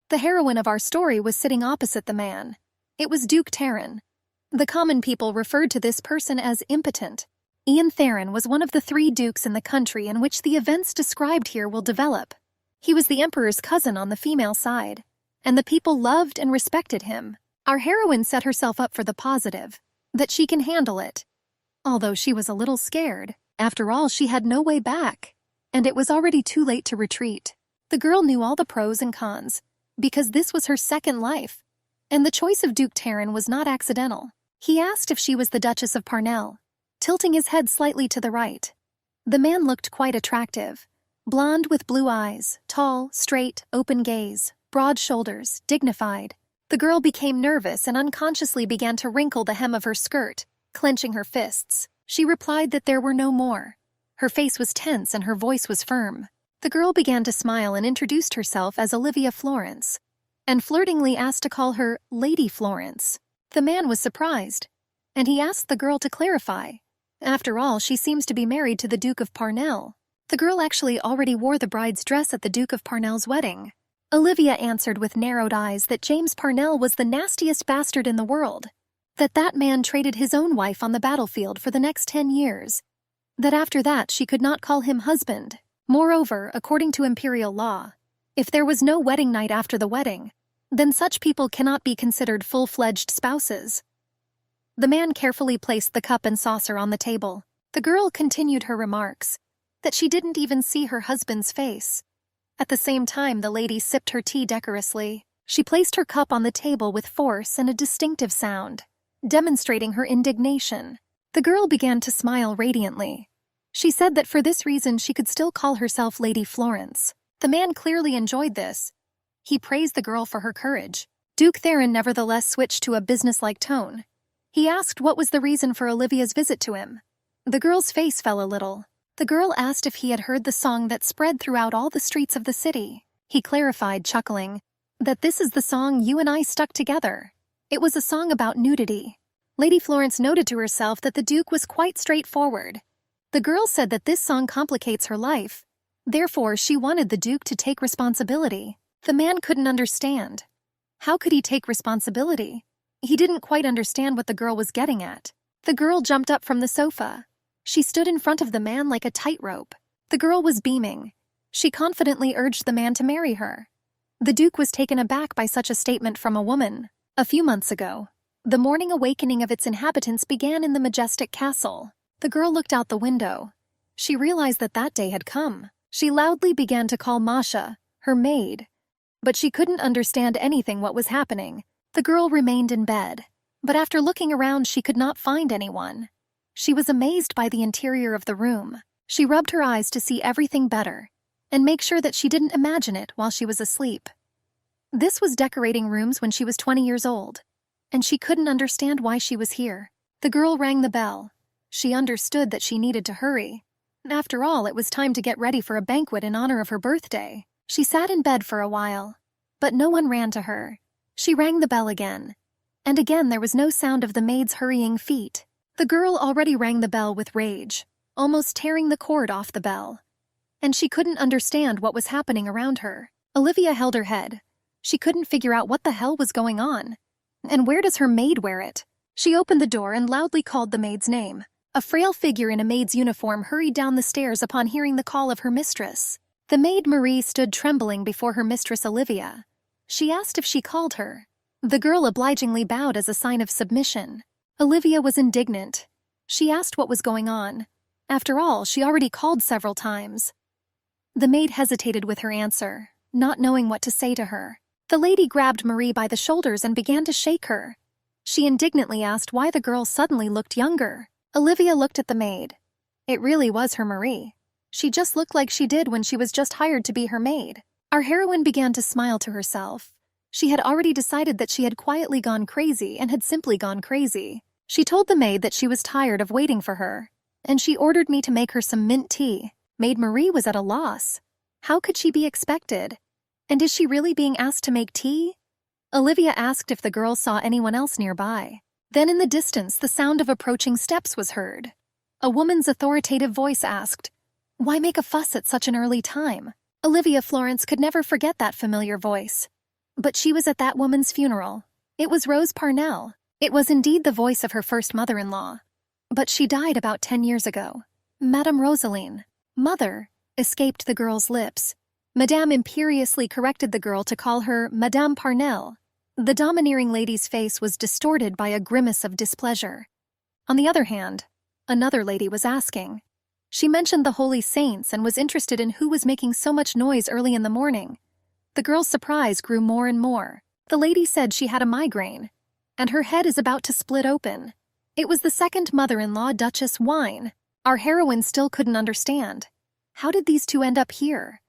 The heroine of our story was sitting opposite the man. It was Duke Taran. The common people referred to this person as impotent. Ian Theron was one of the 3 dukes in the country in which the events described here will develop. He was the emperor's cousin on the female side, and the people loved and respected him. Our heroine set herself up for the positive, that she can handle it. Although she was a little scared, after all she had no way back, and it was already too late to retreat. The girl knew all the pros and cons, because this was her second life, and the choice of Duke Taran was not accidental. He asked if she was the Duchess of Parnell, tilting his head slightly to the right. The man looked quite attractive, blonde with blue eyes, tall, straight, open gaze, broad shoulders, dignified. The girl became nervous and unconsciously began to wrinkle the hem of her skirt, clenching her fists. She replied that there were no more. Her face was tense and her voice was firm. The girl began to smile and introduced herself as Olivia Florence, and flirtingly asked to call her Lady Florence. The man was surprised, and he asked the girl to clarify. After all, she seems to be married to the Duke of Parnell. The girl actually already wore the bride's dress at the Duke of Parnell's wedding. Olivia answered with narrowed eyes that James Parnell was the nastiest bastard in the world, that man traded his own wife on the battlefield for the next 10 years, that after that she could not call him husband. Moreover, according to imperial law, if there was no wedding night after the wedding, then such people cannot be considered full-fledged spouses. The man carefully placed the cup and saucer on the table. The girl continued her remarks, that she didn't even see her husband's face. At the same time, the lady sipped her tea decorously. She placed her cup on the table with force and a distinctive sound, demonstrating her indignation. The girl began to smile radiantly. She said that for this reason she could still call herself Lady Florence. The man clearly enjoyed this. He praised the girl for her courage. Duke Theron nevertheless switched to a businesslike tone. He asked what was the reason for Olivia's visit to him. The girl's face fell a little. The girl asked if he had heard the song that spread throughout all the streets of the city. He clarified, chuckling, that this is the song You and I Stuck Together. It was a song about nudity. Lady Florence noted to herself that the Duke was quite straightforward. The girl said that this song complicates her life. Therefore, she wanted the Duke to take responsibility. The man couldn't understand. How could he take responsibility? He didn't quite understand what the girl was getting at. The girl jumped up from the sofa. She stood in front of the man like a tightrope. The girl was beaming. She confidently urged the man to marry her. The Duke was taken aback by such a statement from a woman. A few months ago, the morning awakening of its inhabitants began in the majestic castle. The girl looked out the window. She realized that that day had come. She loudly began to call Masha, her maid. But she couldn't understand anything what was happening. The girl remained in bed. But after looking around, she could not find anyone. She was amazed by the interior of the room. She rubbed her eyes to see everything better, and make sure that she didn't imagine it while she was asleep. This was decorating rooms when she was 20 years old, and she couldn't understand why she was here. The girl rang the bell. She understood that she needed to hurry. After all, it was time to get ready for a banquet in honor of her birthday. She sat in bed for a while, but no one ran to her. She rang the bell again, and again there was no sound of the maid's hurrying feet. The girl already rang the bell with rage, almost tearing the cord off the bell. And she couldn't understand what was happening around her. Olivia held her head. She couldn't figure out what the hell was going on. And where does her maid wear it? She opened the door and loudly called the maid's name. A frail figure in a maid's uniform hurried down the stairs upon hearing the call of her mistress. The maid Marie stood trembling before her mistress Olivia. She asked if she called her. The girl obligingly bowed as a sign of submission. Olivia was indignant. She asked what was going on. After all, she already called several times. The maid hesitated with her answer, not knowing what to say to her. The lady grabbed Marie by the shoulders and began to shake her. She indignantly asked why the girl suddenly looked younger. Olivia looked at the maid. It really was her Marie. She just looked like she did when she was just hired to be her maid. Our heroine began to smile to herself. She had already decided that she had quietly gone crazy and had simply gone crazy. She told the maid that she was tired of waiting for her, and she ordered me to make her some mint tea. Maid Marie was at a loss. How could she be expected? And is she really being asked to make tea? Olivia asked if the girl saw anyone else nearby. Then in the distance, the sound of approaching steps was heard. A woman's authoritative voice asked, "Why make a fuss at such an early time?" Olivia Florence could never forget that familiar voice. But she was at that woman's funeral. It was Rose Parnell. It was indeed the voice of her first mother-in-law. But she died about 10 years ago. Madame Rosaline. Mother, escaped the girl's lips. Madame imperiously corrected the girl to call her Madame Parnell. The domineering lady's face was distorted by a grimace of displeasure. On the other hand, another lady was asking. She mentioned the holy saints and was interested in who was making so much noise early in the morning. The girl's surprise grew more and more. The lady said she had a migraine, and her head is about to split open. It was the second mother-in-law, Duchess Wine. Our heroine still couldn't understand. How did these two end up here?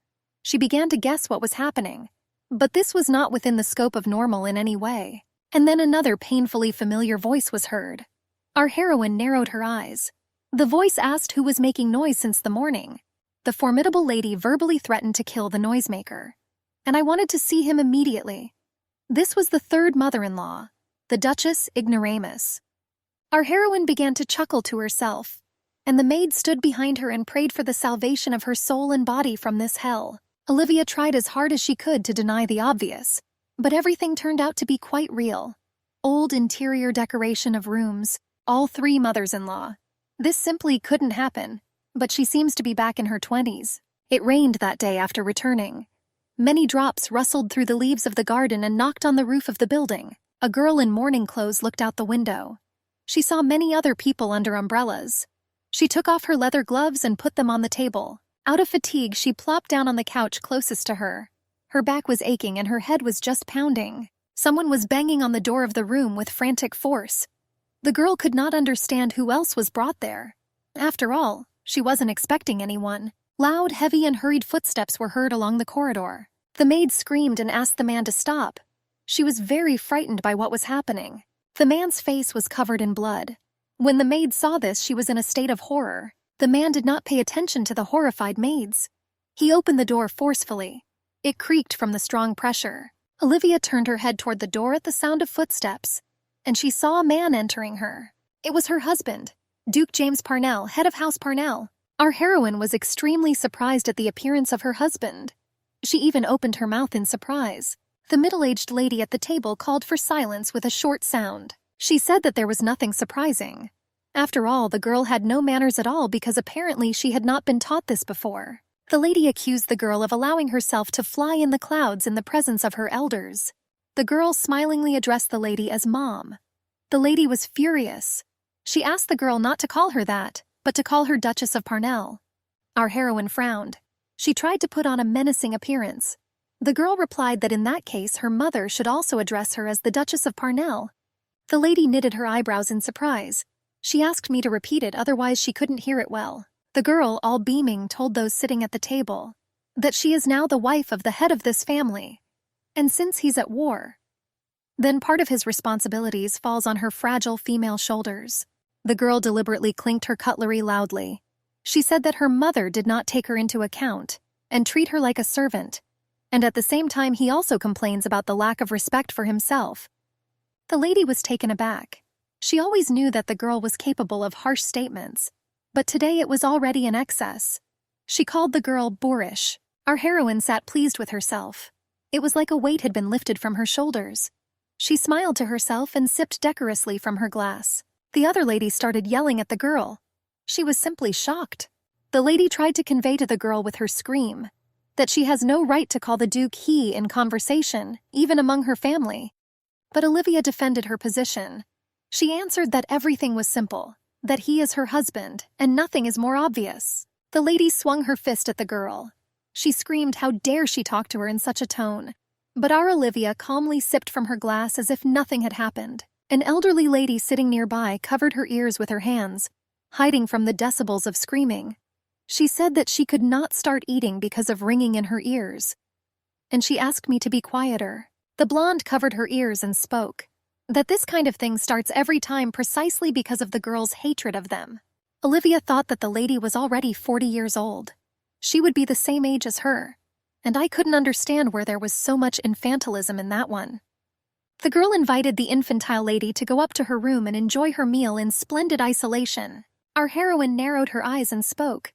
She began to guess what was happening. But this was not within the scope of normal in any way. And then another painfully familiar voice was heard. Our heroine narrowed her eyes. The voice asked who was making noise since the morning. The formidable lady verbally threatened to kill the noisemaker. And I wanted to see him immediately. This was the third mother-in-law, the Duchess Ignoramus. Our heroine began to chuckle to herself, and the maid stood behind her and prayed for the salvation of her soul and body from this hell. Olivia tried as hard as she could to deny the obvious, but everything turned out to be quite real. Old interior decoration of rooms, all three mothers-in-law. This simply couldn't happen, but she seems to be back in her 20s. It rained that day after returning. Many drops rustled through the leaves of the garden and knocked on the roof of the building. A girl in morning clothes looked out the window. She saw many other people under umbrellas. She took off her leather gloves and put them on the table. Out of fatigue, she plopped down on the couch closest to her. Her back was aching and her head was just pounding. Someone was banging on the door of the room with frantic force. The girl could not understand who else was brought there. After all, she wasn't expecting anyone. Loud, heavy, and hurried footsteps were heard along the corridor. The maid screamed and asked the man to stop. She was very frightened by what was happening. The man's face was covered in blood. When the maid saw this, she was in a state of horror. The man did not pay attention to the horrified maids. He opened the door forcefully. It creaked from the strong pressure. Olivia turned her head toward the door at the sound of footsteps, and she saw a man entering her. It was her husband, Duke James Parnell, head of House Parnell. Our heroine was extremely surprised at the appearance of her husband. She even opened her mouth in surprise. The middle-aged lady at the table called for silence with a short sound. She said that there was nothing surprising. After all, the girl had no manners at all because apparently she had not been taught this before. The lady accused the girl of allowing herself to fly in the clouds in the presence of her elders. The girl smilingly addressed the lady as Mom. The lady was furious. She asked the girl not to call her that, but to call her Duchess of Parnell. Our heroine frowned. She tried to put on a menacing appearance. The girl replied that in that case her mother should also address her as the Duchess of Parnell. The lady knitted her eyebrows in surprise. She asked me to repeat it, otherwise she couldn't hear it well. The girl, all beaming, told those sitting at the table that she is now the wife of the head of this family. And since he's at war, then part of his responsibilities falls on her fragile female shoulders. The girl deliberately clinked her cutlery loudly. She said that her mother did not take her into account and treat her like a servant, and at the same time he also complains about the lack of respect for himself. The lady was taken aback. She always knew that the girl was capable of harsh statements, but today it was already in excess. She called the girl boorish. Our heroine sat pleased with herself. It was like a weight had been lifted from her shoulders. She smiled to herself and sipped decorously from her glass. The other lady started yelling at the girl. She was simply shocked. The lady tried to convey to the girl with her scream that she has no right to call the Duke he in conversation, even among her family. But Olivia defended her position. She answered that everything was simple, that he is her husband, and nothing is more obvious. The lady swung her fist at the girl. She screamed how dare she talk to her in such a tone. But our Olivia calmly sipped from her glass as if nothing had happened. An elderly lady sitting nearby covered her ears with her hands, hiding from the decibels of screaming. She said that she could not start eating because of ringing in her ears, and she asked me to be quieter. The blonde covered her ears and spoke, that this kind of thing starts every time precisely because of the girl's hatred of them. Olivia thought that the lady was already 40 years old. She would be the same age as her, and I couldn't understand where there was so much infantilism in that one. The girl invited the infantile lady to go up to her room and enjoy her meal in splendid isolation. Our heroine narrowed her eyes and spoke,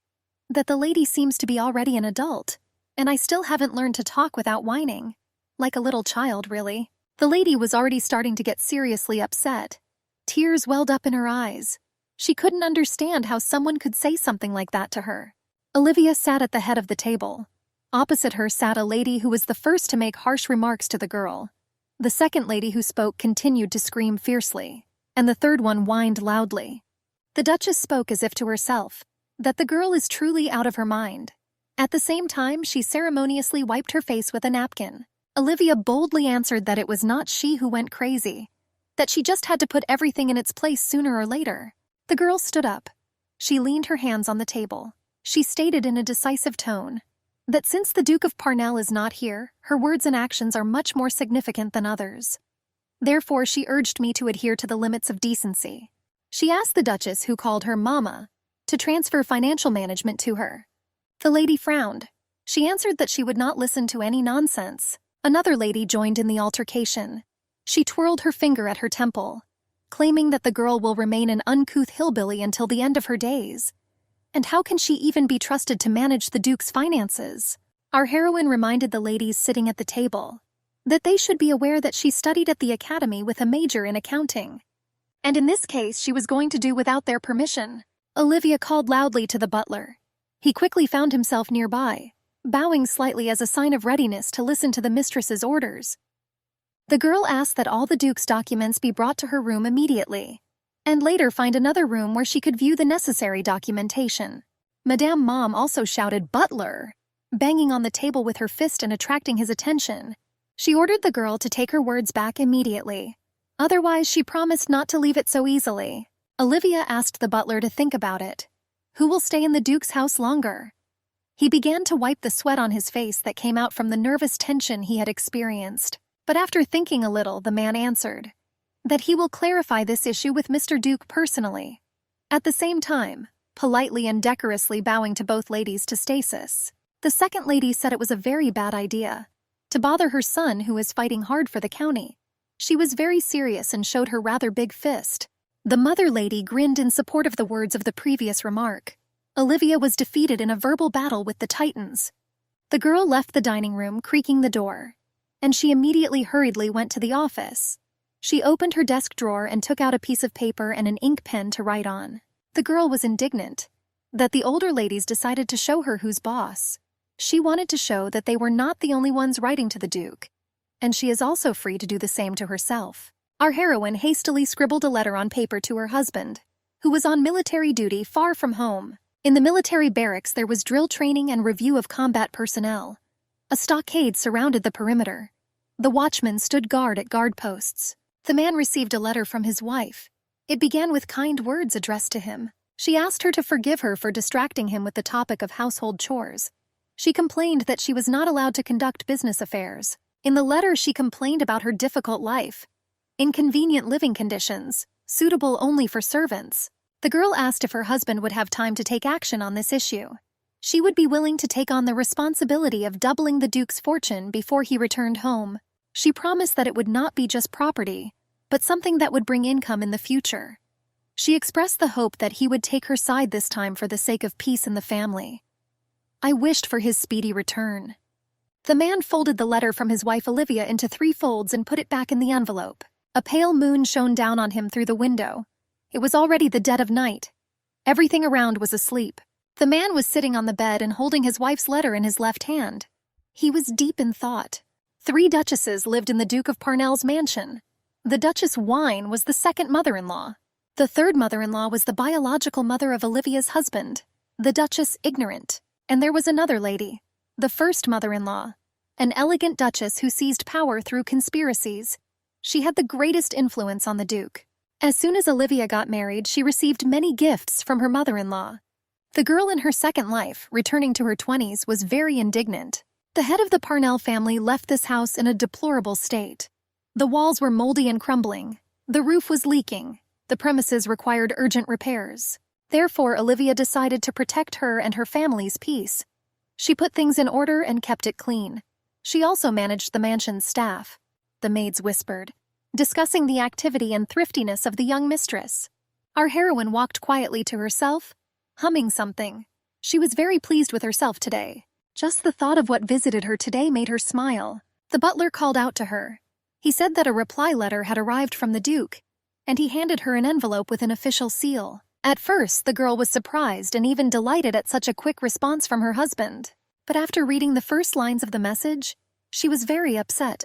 that the lady seems to be already an adult, and I still haven't learned to talk without whining. Like a little child, really. The lady was already starting to get seriously upset. Tears welled up in her eyes. She couldn't understand how someone could say something like that to her. Olivia sat at the head of the table. Opposite her sat a lady who was the first to make harsh remarks to the girl. The second lady who spoke continued to scream fiercely, and the third one whined loudly. The Duchess spoke as if to herself, that the girl is truly out of her mind. At the same time, she ceremoniously wiped her face with a napkin. Olivia boldly answered that it was not she who went crazy, that she just had to put everything in its place sooner or later. The girl stood up. She leaned her hands on the table. She stated in a decisive tone that since the Duke of Parnell is not here, her words and actions are much more significant than others. Therefore, she urged me to adhere to the limits of decency. She asked the Duchess, who called her Mama, to transfer financial management to her. The lady frowned. She answered that she would not listen to any nonsense. Another lady joined in the altercation. She twirled her finger at her temple, claiming that the girl will remain an uncouth hillbilly until the end of her days. And how can she even be trusted to manage the Duke's finances? Our heroine reminded the ladies sitting at the table that they should be aware that she studied at the academy with a major in accounting. And in this case, she was going to do without their permission. Olivia called loudly to the butler. He quickly found himself nearby, bowing slightly as a sign of readiness to listen to the mistress's orders. The girl asked that all the Duke's documents be brought to her room immediately, and later find another room where she could view the necessary documentation. Madame Mom also shouted, "Butler!" banging on the table with her fist and attracting his attention. She ordered the girl to take her words back immediately. Otherwise, she promised not to leave it so easily. Olivia asked the butler to think about it. Who will stay in the Duke's house longer? He began to wipe the sweat on his face that came out from the nervous tension he had experienced. But after thinking a little, the man answered that he will clarify this issue with Mr. Duke personally. At the same time, politely and decorously bowing to both ladies to stasis. The second lady said it was a very bad idea to bother her son, who is fighting hard for the county. She was very serious and showed her rather big fist. The mother lady grinned in support of the words of the previous remark. Olivia was defeated in a verbal battle with the Titans. The girl left the dining room, creaking the door, and she immediately hurriedly went to the office. She opened her desk drawer and took out a piece of paper and an ink pen to write on. The girl was indignant that the older ladies decided to show her who's boss. She wanted to show that they were not the only ones writing to the Duke, and she is also free to do the same to herself. Our heroine hastily scribbled a letter on paper to her husband, who was on military duty far from home. In the military barracks there was drill training and review of combat personnel. A stockade surrounded the perimeter. The watchmen stood guard at guard posts. The man received a letter from his wife. It began with kind words addressed to him. She asked her to forgive her for distracting him with the topic of household chores. She complained that she was not allowed to conduct business affairs. In the letter, she complained about her difficult life, inconvenient living conditions, suitable only for servants. The girl asked if her husband would have time to take action on this issue. She would be willing to take on the responsibility of doubling the Duke's fortune before he returned home. She promised that it would not be just property, but something that would bring income in the future. She expressed the hope that he would take her side this time for the sake of peace in the family. I wished for his speedy return. The man folded the letter from his wife Olivia into 3 folds and put it back in the envelope. A pale moon shone down on him through the window. It was already the dead of night. Everything around was asleep. The man was sitting on the bed and holding his wife's letter in his left hand. He was deep in thought. 3 duchesses lived in the Duke of Parnell's mansion. The Duchess Wine was the second mother-in-law. The third mother-in-law was the biological mother of Olivia's husband, the Duchess Ignorant. And there was another lady, the first mother-in-law, an elegant duchess who seized power through conspiracies. She had the greatest influence on the Duke. As soon as Olivia got married, she received many gifts from her mother-in-law. The girl in her second life, returning to her 20s, was very indignant. The head of the Parnell family left this house in a deplorable state. The walls were moldy and crumbling. The roof was leaking. The premises required urgent repairs. Therefore, Olivia decided to protect her and her family's peace. She put things in order and kept it clean. She also managed the mansion's staff. The maids whispered, discussing the activity and thriftiness of the young mistress. Our heroine walked quietly to herself, humming something. She was very pleased with herself today. Just the thought of what visited her today made her smile. The butler called out to her. He said that a reply letter had arrived from the Duke, and he handed her an envelope with an official seal. At first, the girl was surprised and even delighted at such a quick response from her husband. But after reading the first lines of the message, she was very upset.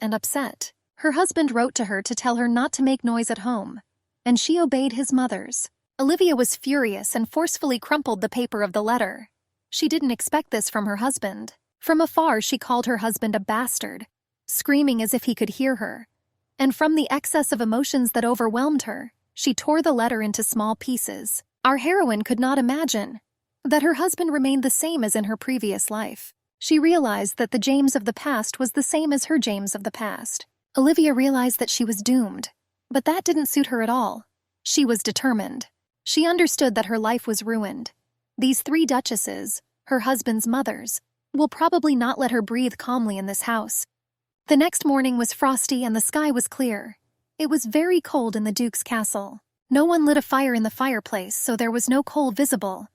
Her husband wrote to her to tell her not to make noise at home, and she obeyed his mother's. Olivia was furious and forcefully crumpled the paper of the letter. She didn't expect this from her husband. From afar, she called her husband a bastard, screaming as if he could hear her. And from the excess of emotions that overwhelmed her, she tore the letter into small pieces. Our heroine could not imagine that her husband remained the same as in her previous life. She realized that the James of the past was the same as her James of the past. Olivia realized that she was doomed, but that didn't suit her at all. She was determined. She understood that her life was ruined. These 3 duchesses, her husband's mothers, will probably not let her breathe calmly in this house. The next morning was frosty and the sky was clear. It was very cold in the Duke's castle. No one lit a fire in the fireplace, so there was no coal visible.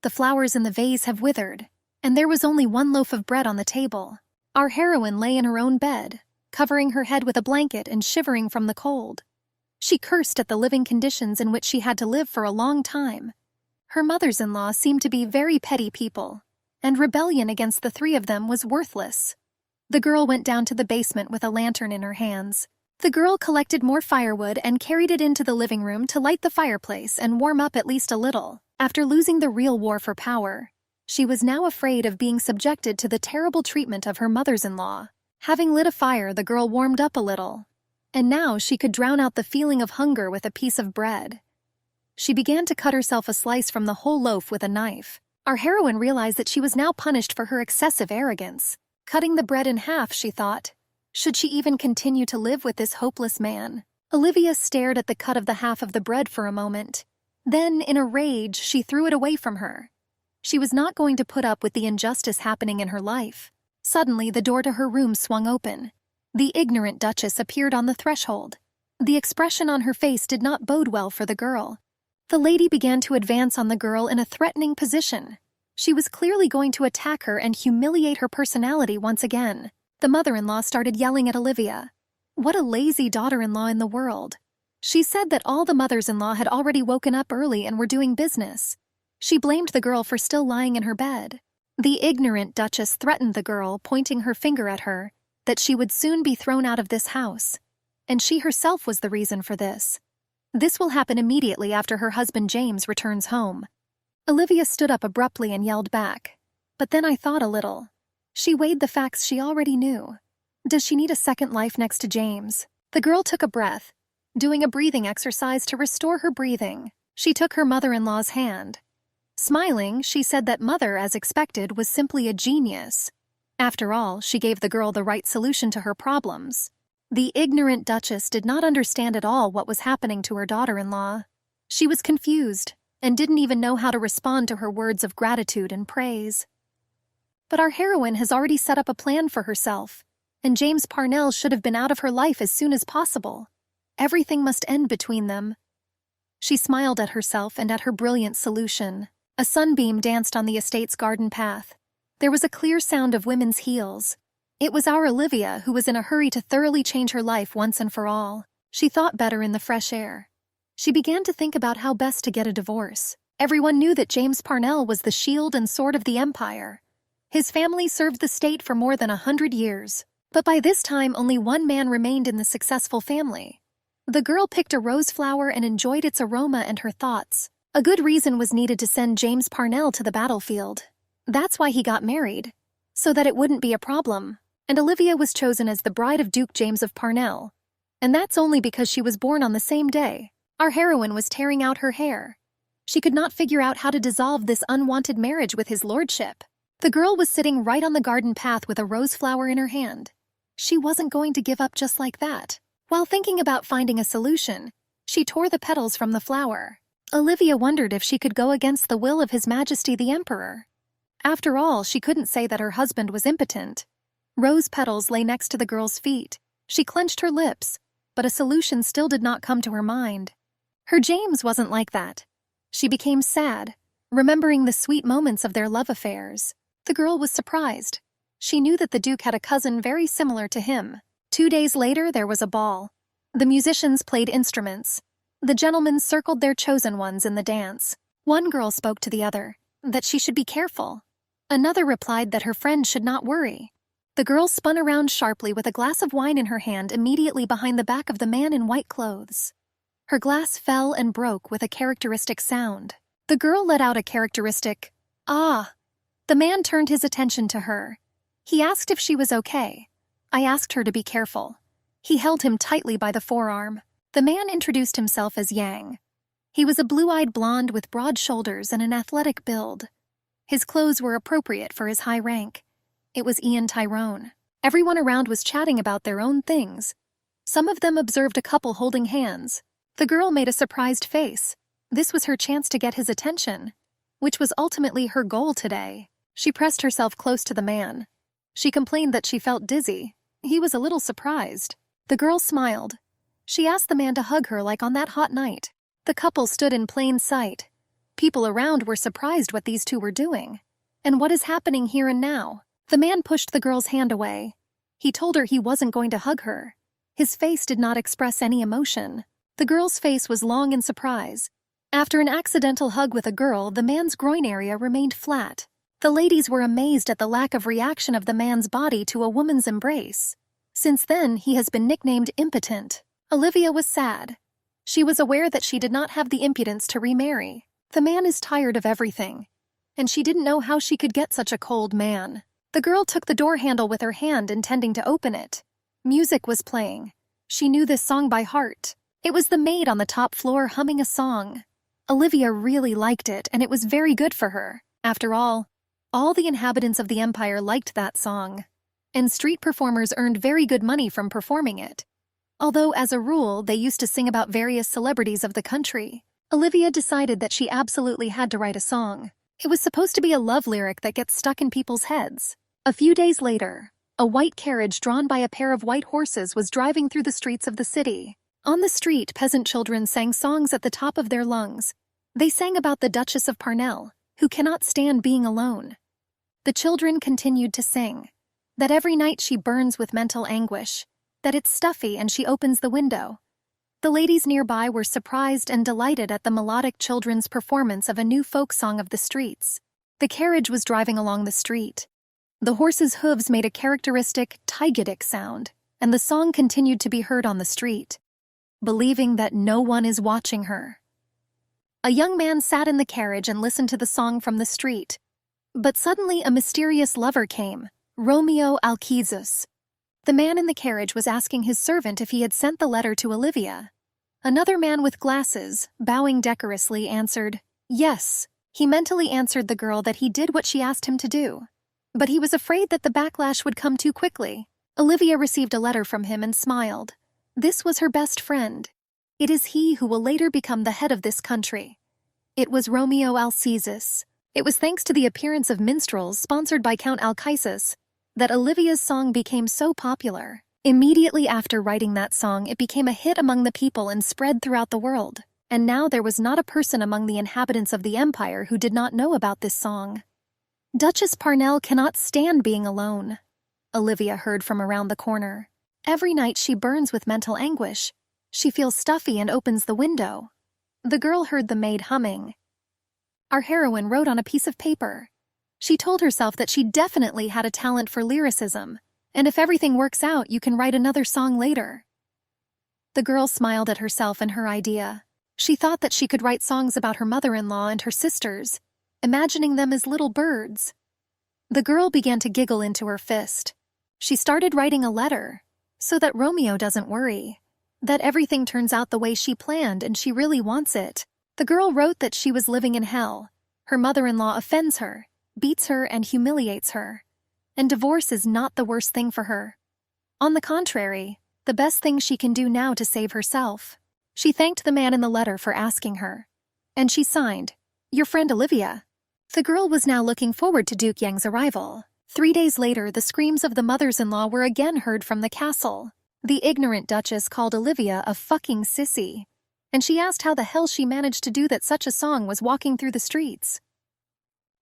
The flowers in the vase have withered, and there was only 1 loaf of bread on the table. Our heroine lay in her own bed, covering her head with a blanket and shivering from the cold. She cursed at the living conditions in which she had to live for a long time. Her mothers-in-law seemed to be very petty people, and rebellion against the 3 of them was worthless. The girl went down to the basement with a lantern in her hands. The girl collected more firewood and carried it into the living room to light the fireplace and warm up at least a little. After losing the real war for power, she was now afraid of being subjected to the terrible treatment of her mothers-in-law. Having lit a fire, the girl warmed up a little, and now she could drown out the feeling of hunger with a piece of bread. She began to cut herself a slice from the whole loaf with a knife. Our heroine realized that she was now punished for her excessive arrogance. Cutting the bread in half, she thought, should she even continue to live with this hopeless man? Olivia stared at the cut of the half of the bread for a moment. Then, in a rage, she threw it away from her. She was not going to put up with the injustice happening in her life. Suddenly, the door to her room swung open. The ignorant duchess appeared on the threshold. The expression on her face did not bode well for the girl. The lady began to advance on the girl in a threatening position. She was clearly going to attack her and humiliate her personality once again. The mother-in-law started yelling at Olivia. What a lazy daughter-in-law in the world. She said that all the mothers-in-law had already woken up early and were doing business. She blamed the girl for still lying in her bed. The ignorant duchess threatened the girl, pointing her finger at her, that she would soon be thrown out of this house. And she herself was the reason for this. This will happen immediately after her husband James returns home. Olivia stood up abruptly and yelled back. But then I thought a little. She weighed the facts she already knew. Does she need a second life next to James? The girl took a breath, doing a breathing exercise to restore her breathing. She took her mother-in-law's hand. Smiling, she said that Mother, as expected, was simply a genius. After all, she gave the girl the right solution to her problems. The ignorant duchess did not understand at all what was happening to her daughter-in-law. She was confused and didn't even know how to respond to her words of gratitude and praise. But our heroine has already set up a plan for herself, and James Parnell should have been out of her life as soon as possible. Everything must end between them. She smiled at herself and at her brilliant solution. A sunbeam danced on the estate's garden path. There was a clear sound of women's heels. It was our Olivia who was in a hurry to thoroughly change her life once and for all. She thought better in the fresh air. She began to think about how best to get a divorce. Everyone knew that James Parnell was the shield and sword of the empire. His family served the state for more than 100 years. But by this time, only one man remained in the successful family. The girl picked a rose flower and enjoyed its aroma and her thoughts. A good reason was needed to send James Parnell to the battlefield. That's why he got married, so that it wouldn't be a problem. And Olivia was chosen as the bride of Duke James of Parnell. And that's only because she was born on the same day. Our heroine was tearing out her hair. She could not figure out how to dissolve this unwanted marriage with his lordship. The girl was sitting right on the garden path with a rose flower in her hand. She wasn't going to give up just like that. While thinking about finding a solution, she tore the petals from the flower. Olivia wondered if she could go against the will of His Majesty the Emperor. After all, she couldn't say that her husband was impotent. Rose petals lay next to the girl's feet. She clenched her lips, but a solution still did not come to her mind. Her James wasn't like that. She became sad, remembering the sweet moments of their love affairs. The girl was surprised. She knew that the Duke had a cousin very similar to him. 2 days later, there was a ball. The musicians played instruments. The gentlemen circled their chosen ones in the dance. One girl spoke to the other, that she should be careful. Another replied that her friend should not worry. The girl spun around sharply with a glass of wine in her hand immediately behind the back of the man in white clothes. Her glass fell and broke with a characteristic sound. The girl let out a characteristic, "Ah." The man turned his attention to her. He asked if she was okay. I asked her to be careful. He held him tightly by the forearm. The man introduced himself as Yang. He was a blue-eyed blonde with broad shoulders and an athletic build. His clothes were appropriate for his high rank. It was Ian Tyrone. Everyone around was chatting about their own things. Some of them observed a couple holding hands. The girl made a surprised face. This was her chance to get his attention, which was ultimately her goal today. She pressed herself close to the man. She complained that she felt dizzy. He was a little surprised. The girl smiled. She asked the man to hug her like on that hot night. The couple stood in plain sight. People around were surprised what these two were doing. And what is happening here and now? The man pushed the girl's hand away. He told her he wasn't going to hug her. His face did not express any emotion. The girl's face was long in surprise. After an accidental hug with a girl, the man's groin area remained flat. The ladies were amazed at the lack of reaction of the man's body to a woman's embrace. Since then, he has been nicknamed impotent. Olivia was sad. She was aware that she did not have the impudence to remarry. The man is tired of everything, and she didn't know how she could get such a cold man. The girl took the door handle with her hand, intending to open it. Music was playing. She knew this song by heart. It was the maid on the top floor humming a song. Olivia really liked it, and it was very good for her. After all the inhabitants of the empire liked that song, and street performers earned very good money from performing it. Although, as a rule, they used to sing about various celebrities of the country, Olivia decided that she absolutely had to write a song. It was supposed to be a love lyric that gets stuck in people's heads. A few days later, a white carriage drawn by a pair of white horses was driving through the streets of the city. On the street, peasant children sang songs at the top of their lungs. They sang about the Duchess of Parnell, who cannot stand being alone. The children continued to sing that every night she burns with mental anguish, that it's stuffy and she opens the window. The ladies nearby were surprised and delighted at the melodic children's performance of a new folk song of the streets. The carriage was driving along the street. The horses' hooves made a characteristic tigedic sound, and the song continued to be heard on the street, believing that no one is watching her. A young man sat in the carriage and listened to the song from the street. But suddenly a mysterious lover came, Romeo Alcesus. The man in the carriage was asking his servant if he had sent the letter to Olivia. Another man with glasses, bowing decorously, answered, "Yes." He mentally answered the girl that he did what she asked him to do. But he was afraid that the backlash would come too quickly. Olivia received a letter from him and smiled. This was her best friend. It is he who will later become the head of this country. It was Romeo Alcesus. It was thanks to the appearance of minstrels sponsored by Count Alcesus that Olivia's song became so popular. Immediately after writing that song, it became a hit among the people and spread throughout the world. And now there was not a person among the inhabitants of the empire who did not know about this song. Duchess Parnell cannot stand being alone, Olivia heard from around the corner. Every night she burns with mental anguish. She feels stuffy and opens the window. The girl heard the maid humming. Our heroine wrote on a piece of paper. She told herself that she definitely had a talent for lyricism, and if everything works out, you can write another song later. The girl smiled at herself and her idea. She thought that she could write songs about her mother-in-law and her sisters, imagining them as little birds. The girl began to giggle into her fist. She started writing a letter, so that Romeo doesn't worry, that everything turns out the way she planned and she really wants it. The girl wrote that she was living in hell. Her mother-in-law offends her, beats her, and humiliates her. And divorce is not the worst thing for her. On the contrary, the best thing she can do now to save herself. She thanked the man in the letter for asking her. And she signed, "Your friend Olivia." The girl was now looking forward to Duke Yang's arrival. 3 days later, the screams of the mothers-in-law were again heard from the castle. The ignorant duchess called Olivia a fucking sissy, and she asked how the hell she managed to do that such a song was walking through the streets.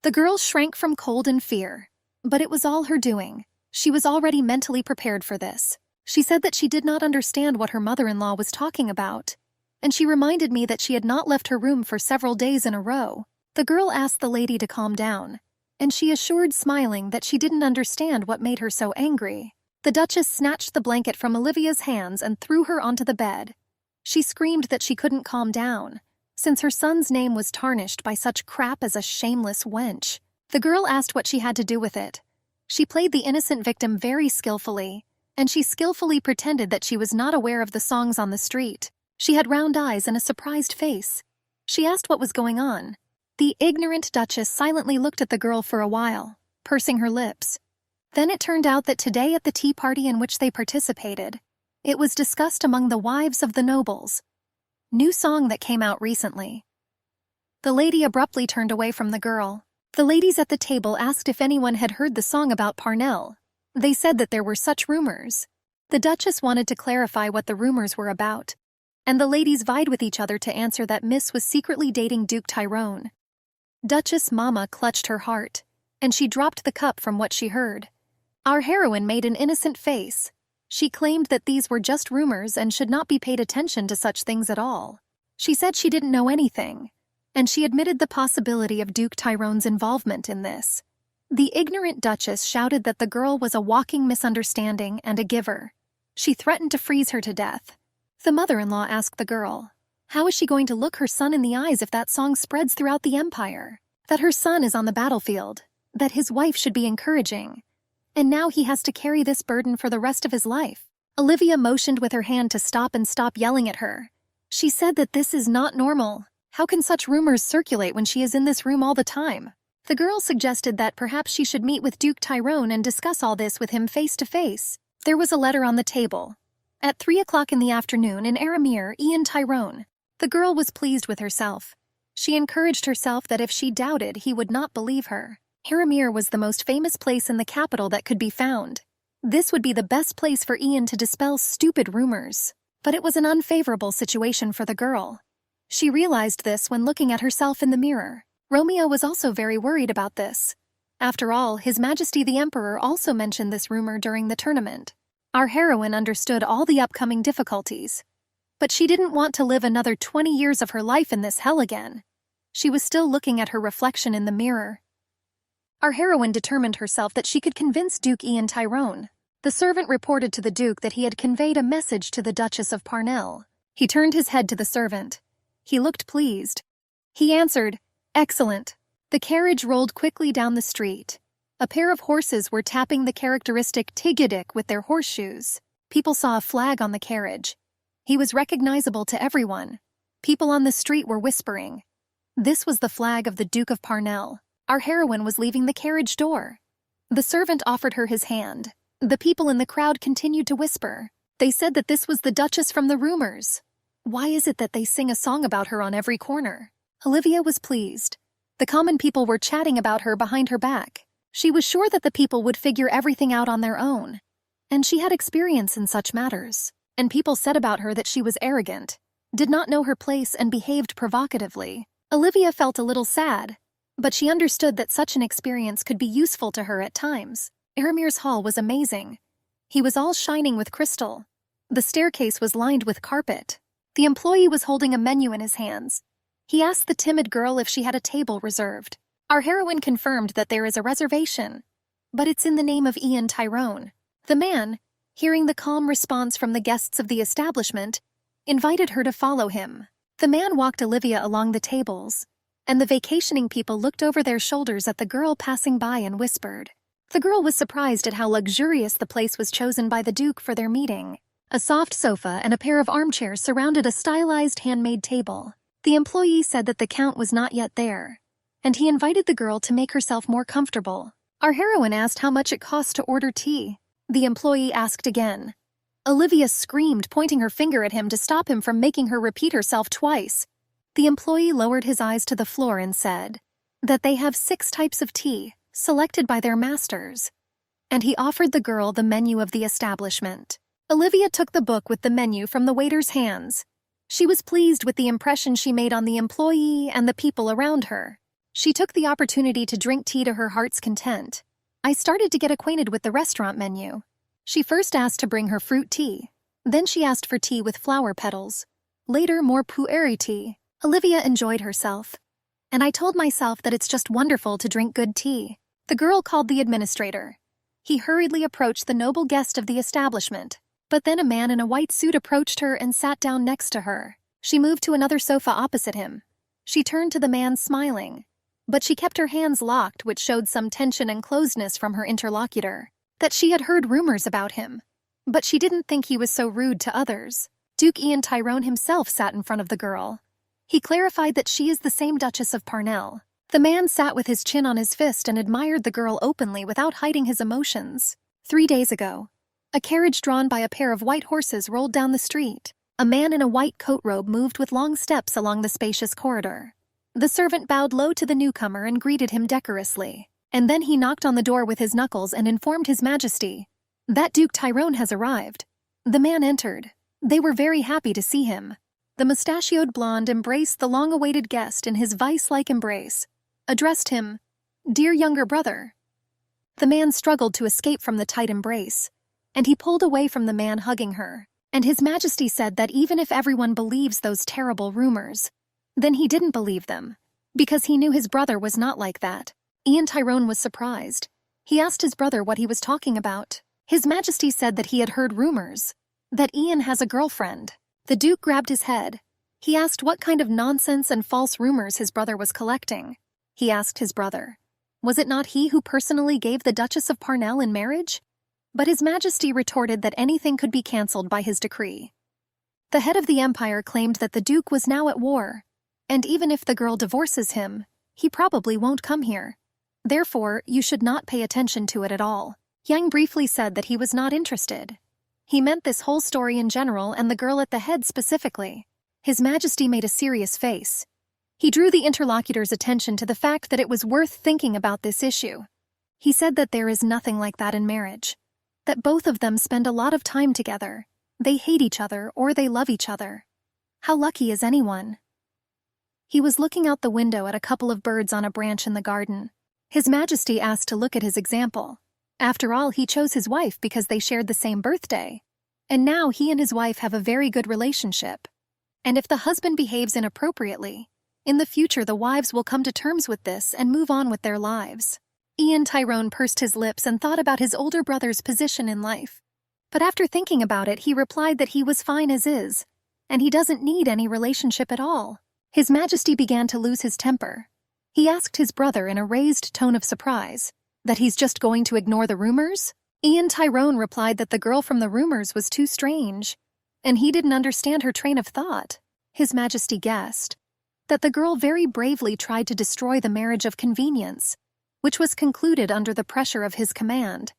The girl shrank from cold and fear, But it was all her doing. She was already mentally prepared for this. She said that she did not understand what her mother-in-law was talking about, and she reminded me that she had not left her room for several days in a row. The girl asked the lady to calm down, and she assured, smiling, that she didn't understand what made her so angry. The Duchess snatched the blanket from Olivia's hands and threw her onto the bed. She screamed that she couldn't calm down, since her son's name was tarnished by such crap as a shameless wench. The girl asked what she had to do with it. She played the innocent victim very skillfully, and she skillfully pretended that she was not aware of the songs on the street. She had round eyes and a surprised face. She asked what was going on. The ignorant Duchess silently looked at the girl for a while, pursing her lips. Then it turned out that today at the tea party in which they participated, it was discussed among the wives of the nobles. New song that came out recently. The lady abruptly turned away from the girl. The ladies at the table asked if anyone had heard the song about Parnell. They said that there were such rumors. The Duchess wanted to clarify what the rumors were about, and the ladies vied with each other to answer that Miss was secretly dating Duke Tyrone. Duchess Mama clutched her heart, and she dropped the cup from what she heard. Our heroine made an innocent face. She claimed that these were just rumors and should not be paid attention to such things at all. She said she didn't know anything, and she admitted the possibility of Duke Tyrone's involvement in this. The ignorant Duchess shouted that the girl was a walking misunderstanding and a giver. She threatened to freeze her to death. The mother-in-law asked the girl, how is she going to look her son in the eyes if that song spreads throughout the empire? That her son is on the battlefield, that his wife should be encouraging, and now he has to carry this burden for the rest of his life. Olivia motioned with her hand to stop and stop yelling at her. She said that this is not normal. How can such rumors circulate when she is in this room all the time? The girl suggested that perhaps she should meet with Duke Tyrone and discuss all this with him face to face. There was a letter on the table. At 3 o'clock in the afternoon in Aramir, Ian Tyrone. The girl was pleased with herself. She encouraged herself that if she doubted, he would not believe her. Aramir was the most famous place in the capital that could be found. This would be the best place for Ian to dispel stupid rumors. But it was an unfavorable situation for the girl. She realized this when looking at herself in the mirror. Romeo was also very worried about this. After all, His Majesty the Emperor also mentioned this rumor during the tournament. Our heroine understood all the upcoming difficulties. But she didn't want to live another 20 years of her life in this hell again. She was still looking at her reflection in the mirror. Our heroine determined herself that she could convince Duke Ian Tyrone. The servant reported to the Duke that he had conveyed a message to the Duchess of Parnell. He turned his head to the servant. He looked pleased. He answered, "Excellent." The carriage rolled quickly down the street. A pair of horses were tapping the characteristic tigidick with their horseshoes. People saw a flag on the carriage. He was recognizable to everyone. People on the street were whispering. This was the flag of the Duke of Parnell. Our heroine was leaving the carriage door. The servant offered her his hand. The people in the crowd continued to whisper. They said that this was the Duchess from the rumors. Why is it that they sing a song about her on every corner? Olivia was pleased. The common people were chatting about her behind her back. She was sure that the people would figure everything out on their own. And she had experience in such matters. And people said about her that she was arrogant, did not know her place, and behaved provocatively. Olivia felt a little sad, but she understood that such an experience could be useful to her at times. Aramir's hall was amazing. He was all shining with crystal. The staircase was lined with carpet. The employee was holding a menu in his hands. He asked the timid girl if she had a table reserved. Our heroine confirmed that there is a reservation, but it's in the name of Ian Tyrone. The man, hearing the calm response from the guests of the establishment, invited her to follow him. The man walked Olivia along the tables, and the vacationing people looked over their shoulders at the girl passing by and whispered. The girl was surprised at how luxurious the place was chosen by the Duke for their meeting. A soft sofa and a pair of armchairs surrounded a stylized handmade table. The employee said that the Count was not yet there, and he invited the girl to make herself more comfortable. Our heroine asked how much it cost to order tea. The employee asked again. Olivia screamed, pointing her finger at him to stop him from making her repeat herself twice. The employee lowered his eyes to the floor and said that they have 6 types of tea, selected by their masters. And he offered the girl the menu of the establishment. Olivia took the book with the menu from the waiter's hands. She was pleased with the impression she made on the employee and the people around her. She took the opportunity to drink tea to her heart's content. I started to get acquainted with the restaurant menu. She first asked to bring her fruit tea. Then she asked for tea with flower petals. Later, more pu'eri tea. Olivia enjoyed herself. And I told myself that it's just wonderful to drink good tea. The girl called the administrator. He hurriedly approached the noble guest of the establishment. But then a man in a white suit approached her and sat down next to her. She moved to another sofa opposite him. She turned to the man smiling. But she kept her hands locked, which showed some tension and closeness from her interlocutor. That she had heard rumors about him. But she didn't think he was so rude to others. Duke Ian Tyrone himself sat in front of the girl. He clarified that she is the same Duchess of Parnell. The man sat with his chin on his fist and admired the girl openly without hiding his emotions. 3 days ago, a carriage drawn by a pair of white horses rolled down the street. A man in a white coat robe moved with long steps along the spacious corridor. The servant bowed low to the newcomer and greeted him decorously. And then he knocked on the door with his knuckles and informed His Majesty that Duke Tyrone has arrived. The man entered. They were very happy to see him. The mustachioed blonde embraced the long-awaited guest in his vice-like embrace, addressed him, "Dear younger brother." The man struggled to escape from the tight embrace, and he pulled away from the man hugging her. And His Majesty said that even if everyone believes those terrible rumors, then he didn't believe them, because he knew his brother was not like that. Ian Tyrone was surprised. He asked his brother what he was talking about. His Majesty said that he had heard rumors, that Ian has a girlfriend. The Duke grabbed his head. He asked what kind of nonsense and false rumors his brother was collecting. He asked his brother, was it not he who personally gave the Duchess of Parnell in marriage? But His Majesty retorted that anything could be cancelled by his decree. The head of the empire claimed that the Duke was now at war, and even if the girl divorces him, he probably won't come here. Therefore, you should not pay attention to it at all. Yang briefly said that he was not interested. He meant this whole story in general and the girl at the head specifically. His Majesty made a serious face. He drew the interlocutor's attention to the fact that it was worth thinking about this issue. He said that there is nothing like that in marriage. That both of them spend a lot of time together. They hate each other or they love each other. How lucky is anyone? He was looking out the window at a couple of birds on a branch in the garden. His Majesty asked to look at his example. After all, he chose his wife because they shared the same birthday. And now he and his wife have a very good relationship. And if the husband behaves inappropriately, in the future the wives will come to terms with this and move on with their lives. Ian Tyrone pursed his lips and thought about his older brother's position in life. But after thinking about it, he replied that he was fine as is, and he doesn't need any relationship at all. His Majesty began to lose his temper. He asked his brother in a raised tone of surprise, that he's just going to ignore the rumors? Ian Tyrone replied that the girl from the rumors was too strange, and he didn't understand her train of thought. His Majesty guessed that the girl very bravely tried to destroy the marriage of convenience, which was concluded under the pressure of his command.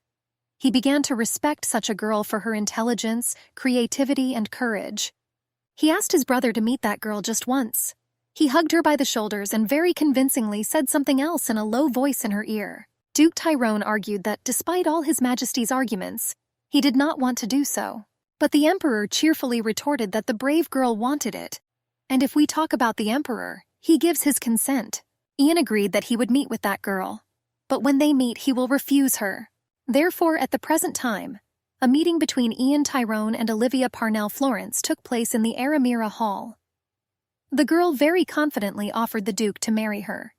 He began to respect such a girl for her intelligence, creativity, and courage. He asked his brother to meet that girl just once. He hugged her by the shoulders and very convincingly said something else in a low voice in her ear. Duke Tyrone argued that despite all His Majesty's arguments, he did not want to do so. But the Emperor cheerfully retorted that the brave girl wanted it. And if we talk about the Emperor, he gives his consent. Ian agreed that he would meet with that girl. But when they meet, he will refuse her. Therefore, at the present time, a meeting between Ian Tyrone and Olivia Parnell Florence took place in the Aramira Hall. The girl very confidently offered the Duke to marry her.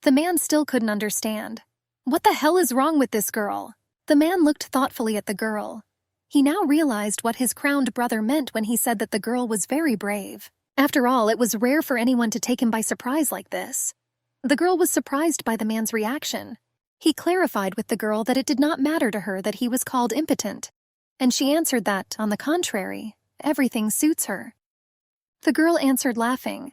The man still couldn't understand. What the hell is wrong with this girl? The man looked thoughtfully at the girl. He now realized what his crowned brother meant when he said that the girl was very brave. After all, it was rare for anyone to take him by surprise like this. The girl was surprised by the man's reaction. He clarified with the girl that it did not matter to her that he was called impotent, and she answered that, on the contrary, everything suits her. The girl answered laughing,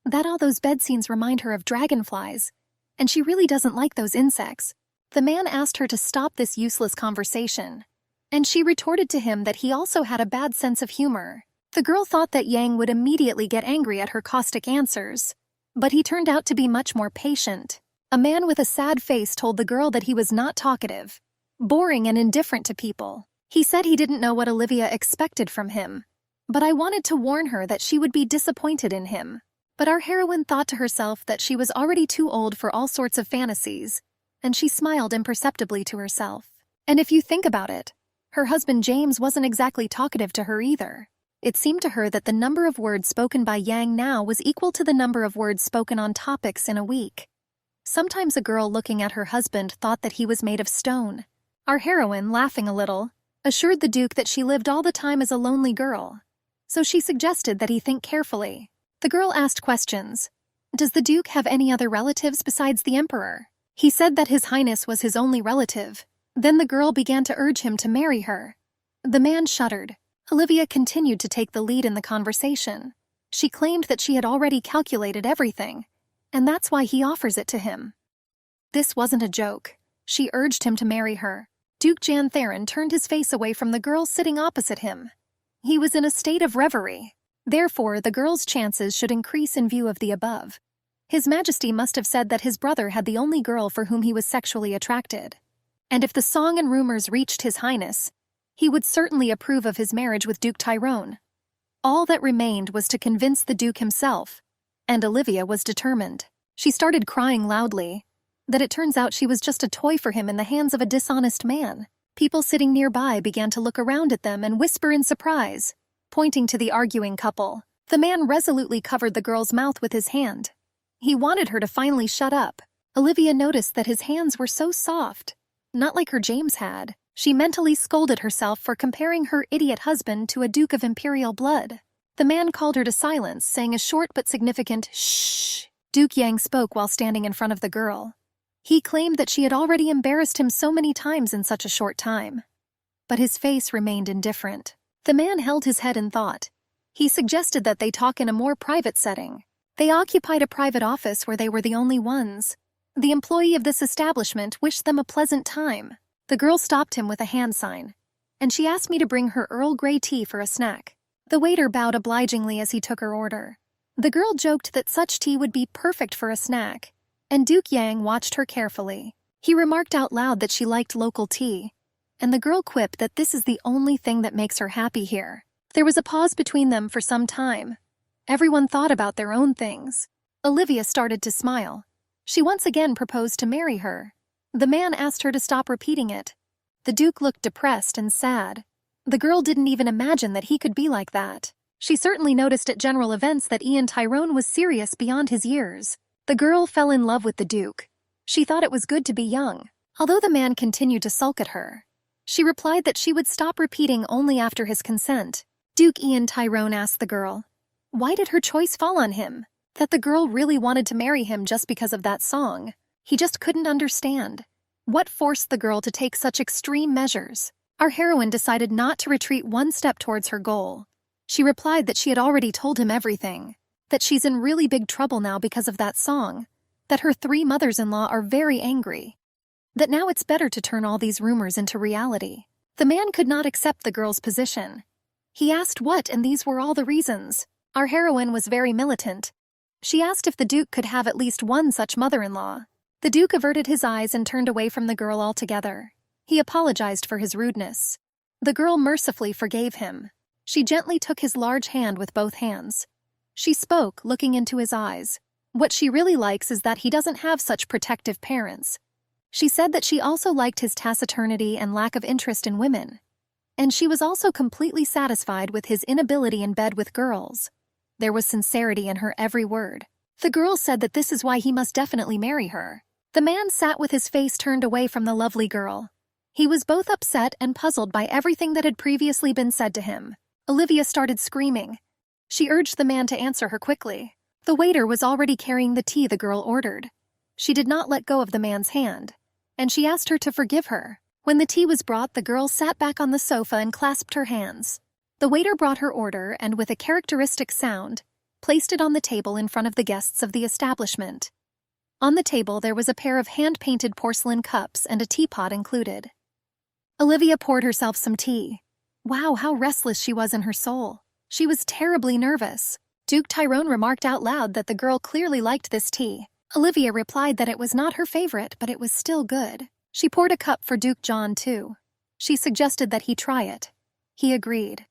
that all those bed scenes remind her of dragonflies, and she really doesn't like those insects. The man asked her to stop this useless conversation, and she retorted to him that he also had a bad sense of humor. The girl thought that Yang would immediately get angry at her caustic answers, but he turned out to be much more patient. A man with a sad face told the girl that he was not talkative, boring and indifferent to people. He said he didn't know what Olivia expected from him, but I wanted to warn her that she would be disappointed in him. But our heroine thought to herself that she was already too old for all sorts of fantasies, and she smiled imperceptibly to herself. And if you think about it, her husband James wasn't exactly talkative to her either. It seemed to her that the number of words spoken by Yang now was equal to the number of words spoken on topics in a week. Sometimes a girl looking at her husband thought that he was made of stone. Our heroine, laughing a little, assured the Duke that she lived all the time as a lonely girl. So she suggested that he think carefully. The girl asked questions. Does the Duke have any other relatives besides the Emperor? He said that His Highness was his only relative. Then the girl began to urge him to marry her. The man shuddered. Olivia continued to take the lead in the conversation. She claimed that she had already calculated everything, and that's why he offers it to him. This wasn't a joke. She urged him to marry her. Duke Jan Theron turned his face away from the girl sitting opposite him. He was in a state of reverie. Therefore, the girl's chances should increase in view of the above. His Majesty must have said that his brother had the only girl for whom he was sexually attracted. And if the song and rumors reached His Highness, he would certainly approve of his marriage with Duke Tyrone. All that remained was to convince the Duke himself, and Olivia was determined. She started crying loudly, that it turns out she was just a toy for him in the hands of a dishonest man. People sitting nearby began to look around at them and whisper in surprise, pointing to the arguing couple. The man resolutely covered the girl's mouth with his hand. He wanted her to finally shut up. Olivia noticed that his hands were so soft, not like her James had. She mentally scolded herself for comparing her idiot husband to a Duke of Imperial blood. The man called her to silence, saying a short but significant shh. Duke Yang spoke while standing in front of the girl. He claimed that she had already embarrassed him so many times in such a short time. But his face remained indifferent. The man held his head in thought. He suggested that they talk in a more private setting. They occupied a private office where they were the only ones. The employee of this establishment wished them a pleasant time. The girl stopped him with a hand sign, and she asked me to bring her Earl Grey tea for a snack. The waiter bowed obligingly as he took her order. The girl joked that such tea would be perfect for a snack, and Duke Yang watched her carefully. He remarked out loud that she liked local tea, and the girl quipped that this is the only thing that makes her happy here. There was a pause between them for some time. Everyone thought about their own things. Olivia started to smile. She once again proposed to marry her. The man asked her to stop repeating it. The Duke looked depressed and sad. The girl didn't even imagine that he could be like that. She certainly noticed at general events that Ian Tyrone was serious beyond his years. The girl fell in love with the Duke. She thought it was good to be young. Although the man continued to sulk at her, she replied that she would stop repeating only after his consent. Duke Ian Tyrone asked the girl, why did her choice fall on him? That the girl really wanted to marry him just because of that song. He just couldn't understand. What forced the girl to take such extreme measures? Our heroine decided not to retreat one step towards her goal. She replied that she had already told him everything, that she's in really big trouble now because of that song, that her 3 mothers-in-law are very angry, that now it's better to turn all these rumors into reality. The man could not accept the girl's position. He asked what, and these were all the reasons. Our heroine was very militant. She asked if the Duke could have at least one such mother-in-law. The Duke averted his eyes and turned away from the girl altogether. He apologized for his rudeness. The girl mercifully forgave him. She gently took his large hand with both hands. She spoke, looking into his eyes. What she really likes is that he doesn't have such protective parents. She said that she also liked his taciturnity and lack of interest in women. And she was also completely satisfied with his inability in bed with girls. There was sincerity in her every word. The girl said that this is why he must definitely marry her. The man sat with his face turned away from the lovely girl. He was both upset and puzzled by everything that had previously been said to him. Olivia started screaming. She urged the man to answer her quickly. The waiter was already carrying the tea the girl ordered. She did not let go of the man's hand, and she asked her to forgive her. When the tea was brought, the girl sat back on the sofa and clasped her hands. The waiter brought her order and, with a characteristic sound, placed it on the table in front of the guests of the establishment. On the table there was a pair of hand-painted porcelain cups and a teapot included. Olivia poured herself some tea. Wow, how restless she was in her soul. She was terribly nervous. Duke Tyrone remarked out loud that the girl clearly liked this tea. Olivia replied that it was not her favorite, but it was still good. She poured a cup for Duke John, too. She suggested that he try it. He agreed.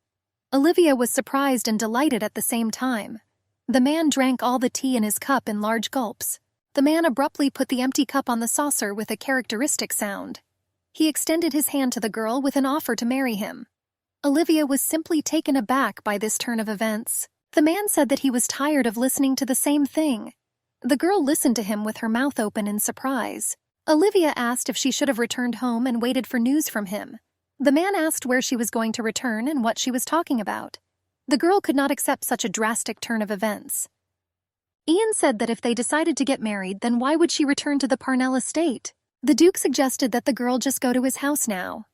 Olivia was surprised and delighted at the same time. The man drank all the tea in his cup in large gulps. The man abruptly put the empty cup on the saucer with a characteristic sound. He extended his hand to the girl with an offer to marry him. Olivia was simply taken aback by this turn of events. The man said that he was tired of listening to the same thing. The girl listened to him with her mouth open in surprise. Olivia asked if she should have returned home and waited for news from him. The man asked where she was going to return and what she was talking about. The girl could not accept such a drastic turn of events. Ian said that if they decided to get married, then why would she return to the Parnell estate? The Duke suggested that the girl just go to his house now.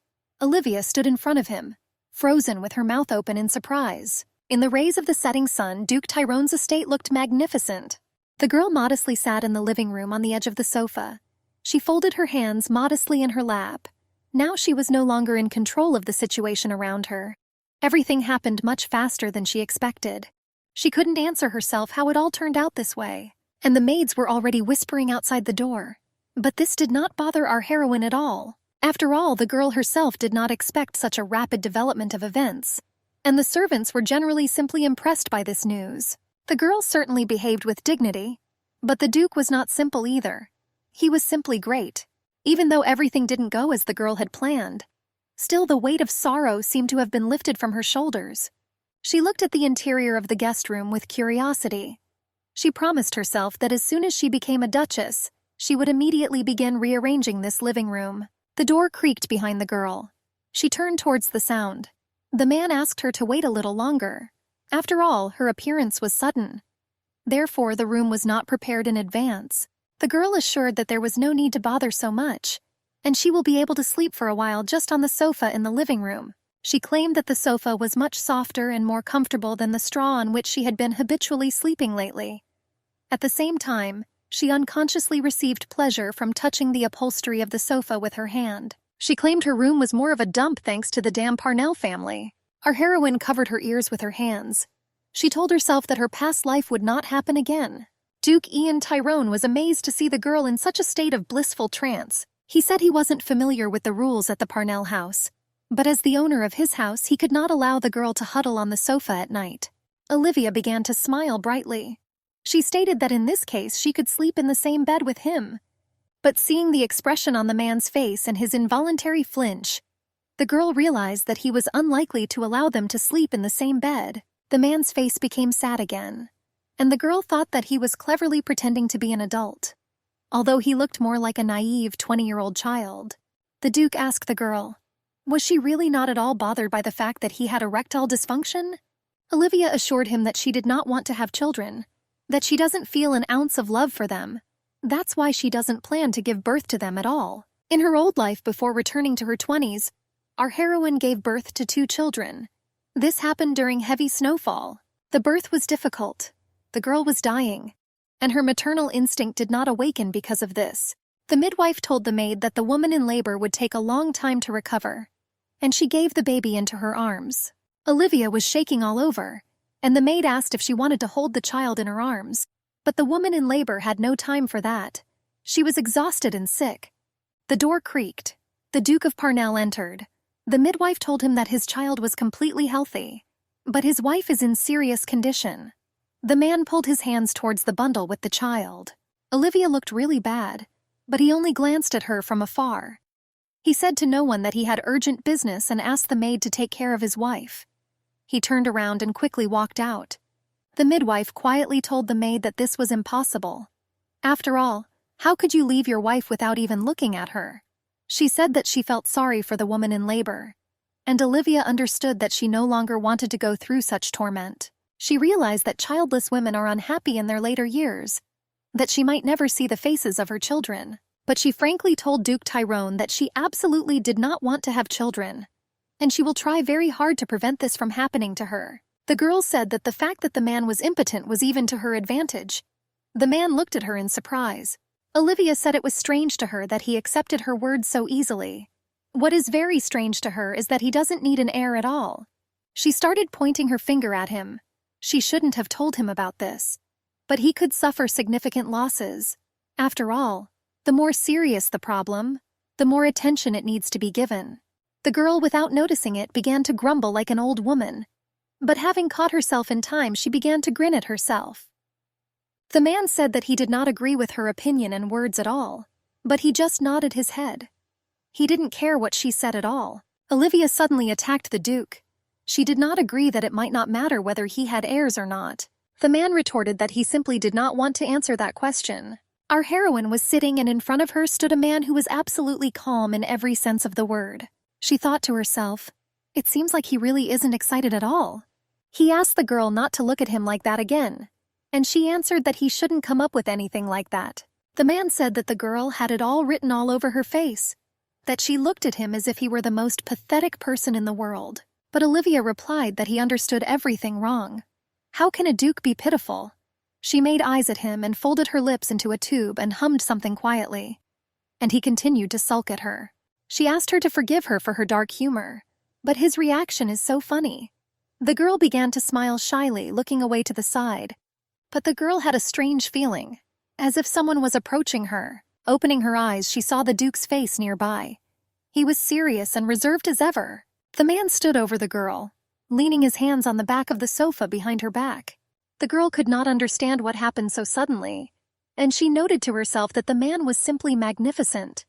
Olivia stood in front of him, frozen with her mouth open in surprise. In the rays of the setting sun, Duke Tyrone's estate looked magnificent. The girl modestly sat in the living room on the edge of the sofa. She folded her hands modestly in her lap. Now she was no longer in control of the situation around her. Everything happened much faster than she expected. She couldn't answer herself how it all turned out this way, and the maids were already whispering outside the door. But this did not bother our heroine at all. After all, the girl herself did not expect such a rapid development of events, and the servants were generally simply impressed by this news. The girl certainly behaved with dignity, but the Duke was not simple either. He was simply great. Even though everything didn't go as the girl had planned, still the weight of sorrow seemed to have been lifted from her shoulders. She looked at the interior of the guest room with curiosity. She promised herself that as soon as she became a duchess, she would immediately begin rearranging this living room. The door creaked behind the girl. She turned towards the sound. The man asked her to wait a little longer. After all, her appearance was sudden. Therefore, the room was not prepared in advance. The girl assured that there was no need to bother so much, and she will be able to sleep for a while just on the sofa in the living room. She claimed that the sofa was much softer and more comfortable than the straw on which she had been habitually sleeping lately. At the same time, she unconsciously received pleasure from touching the upholstery of the sofa with her hand. She claimed her room was more of a dump thanks to the damn Parnell family. Our heroine covered her ears with her hands. She told herself that her past life would not happen again. Duke Ian Tyrone was amazed to see the girl in such a state of blissful trance. He said he wasn't familiar with the rules at the Parnell house, but as the owner of his house, he could not allow the girl to huddle on the sofa at night. Olivia began to smile brightly. She stated that in this case she could sleep in the same bed with him. But seeing the expression on the man's face and his involuntary flinch, the girl realized that he was unlikely to allow them to sleep in the same bed. The man's face became sad again, and the girl thought that he was cleverly pretending to be an adult, although he looked more like a naive 20-year-old child. The Duke asked the girl, was she really not at all bothered by the fact that he had erectile dysfunction? Olivia assured him that she did not want to have children, that she doesn't feel an ounce of love for them. That's why she doesn't plan to give birth to them at all. In her old life before returning to her 20s, our heroine gave birth to 2 children. This happened during heavy snowfall. The birth was difficult. The girl was dying, and her maternal instinct did not awaken because of this. The midwife told the maid that the woman in labor would take a long time to recover, and she gave the baby into her arms. Olivia was shaking all over, and the maid asked if she wanted to hold the child in her arms, but the woman in labor had no time for that. She was exhausted and sick. The door creaked. The Duke of Parnell entered. The midwife told him that his child was completely healthy, but his wife is in serious condition. The man pulled his hands towards the bundle with the child. Olivia looked really bad, but he only glanced at her from afar. He said to no one that he had urgent business and asked the maid to take care of his wife. He turned around and quickly walked out. The midwife quietly told the maid that this was impossible. After all, how could you leave your wife without even looking at her? She said that she felt sorry for the woman in labor, and Olivia understood that she no longer wanted to go through such torment. She realized that childless women are unhappy in their later years, that she might never see the faces of her children. But she frankly told Duke Tyrone that she absolutely did not want to have children, and she will try very hard to prevent this from happening to her. The girl said that the fact that the man was impotent was even to her advantage. The man looked at her in surprise. Olivia said it was strange to her that he accepted her words so easily. What is very strange to her is that he doesn't need an heir at all. She started pointing her finger at him. She shouldn't have told him about this. But he could suffer significant losses. After all, the more serious the problem, the more attention it needs to be given. The girl, without noticing it, began to grumble like an old woman. But having caught herself in time, she began to grin at herself. The man said that he did not agree with her opinion and words at all, but he just nodded his head. He didn't care what she said at all. Olivia suddenly attacked the Duke. She did not agree that it might not matter whether he had heirs or not. The man retorted that he simply did not want to answer that question. Our heroine was sitting, and in front of her stood a man who was absolutely calm in every sense of the word. She thought to herself, "It seems like he really isn't excited at all." He asked the girl not to look at him like that again, and she answered that he shouldn't come up with anything like that. The man said that the girl had it all written all over her face, that she looked at him as if he were the most pathetic person in the world. But Olivia replied that he understood everything wrong. How can a duke be pitiful? She made eyes at him and folded her lips into a tube and hummed something quietly. And he continued to sulk at her. She asked her to forgive her for her dark humor, but his reaction is so funny. The girl began to smile shyly, looking away to the side. But the girl had a strange feeling, as if someone was approaching her. Opening her eyes, she saw the Duke's face nearby. He was serious and reserved as ever. The man stood over the girl, leaning his hands on the back of the sofa behind her back. The girl could not understand what happened so suddenly, and she noted to herself that the man was simply magnificent.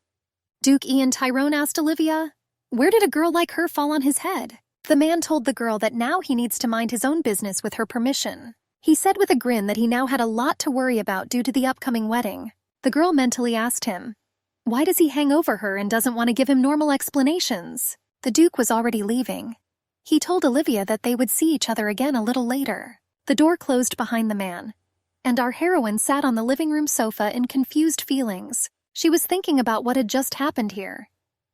Duke Ian Tyrone asked Olivia, "Where did a girl like her fall on his head?" The man told the girl that now he needs to mind his own business with her permission. He said with a grin that he now had a lot to worry about due to the upcoming wedding. The girl mentally asked him, why does he hang over her and doesn't want to give him normal explanations? The Duke was already leaving. He told Olivia that they would see each other again a little later. The door closed behind the man, and our heroine sat on the living room sofa in confused feelings. She was thinking about what had just happened here.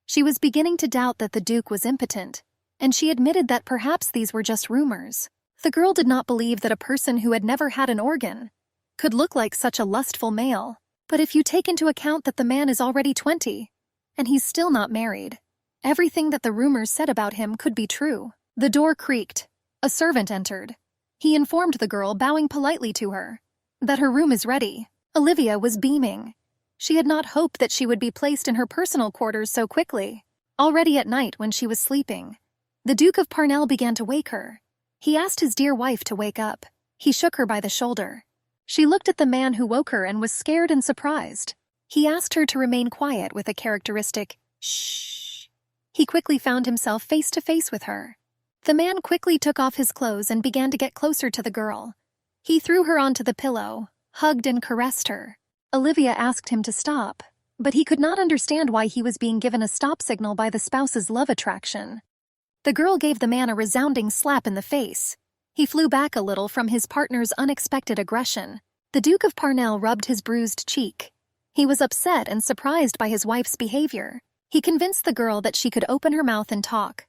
She was beginning to doubt that the Duke was impotent, and she admitted that perhaps these were just rumors. The girl did not believe that a person who had never had an organ could look like such a lustful male. But if you take into account that the man is already 20, and he's still not married, everything that the rumors said about him could be true. The door creaked. A servant entered. He informed the girl, bowing politely to her, that her room is ready. Olivia was beaming. She had not hoped that she would be placed in her personal quarters so quickly. Already at night, when she was sleeping, the Duke of Parnell began to wake her. He asked his dear wife to wake up. He shook her by the shoulder. She looked at the man who woke her and was scared and surprised. He asked her to remain quiet with a characteristic shh. He quickly found himself face to face with her. The man quickly took off his clothes and began to get closer to the girl. He threw her onto the pillow, hugged and caressed her. Olivia asked him to stop, but he could not understand why he was being given a stop signal by the spouse's love attraction. The girl gave the man a resounding slap in the face. He flew back a little from his partner's unexpected aggression. The Duke of Parnell rubbed his bruised cheek. He was upset and surprised by his wife's behavior. He convinced the girl that she could open her mouth and talk,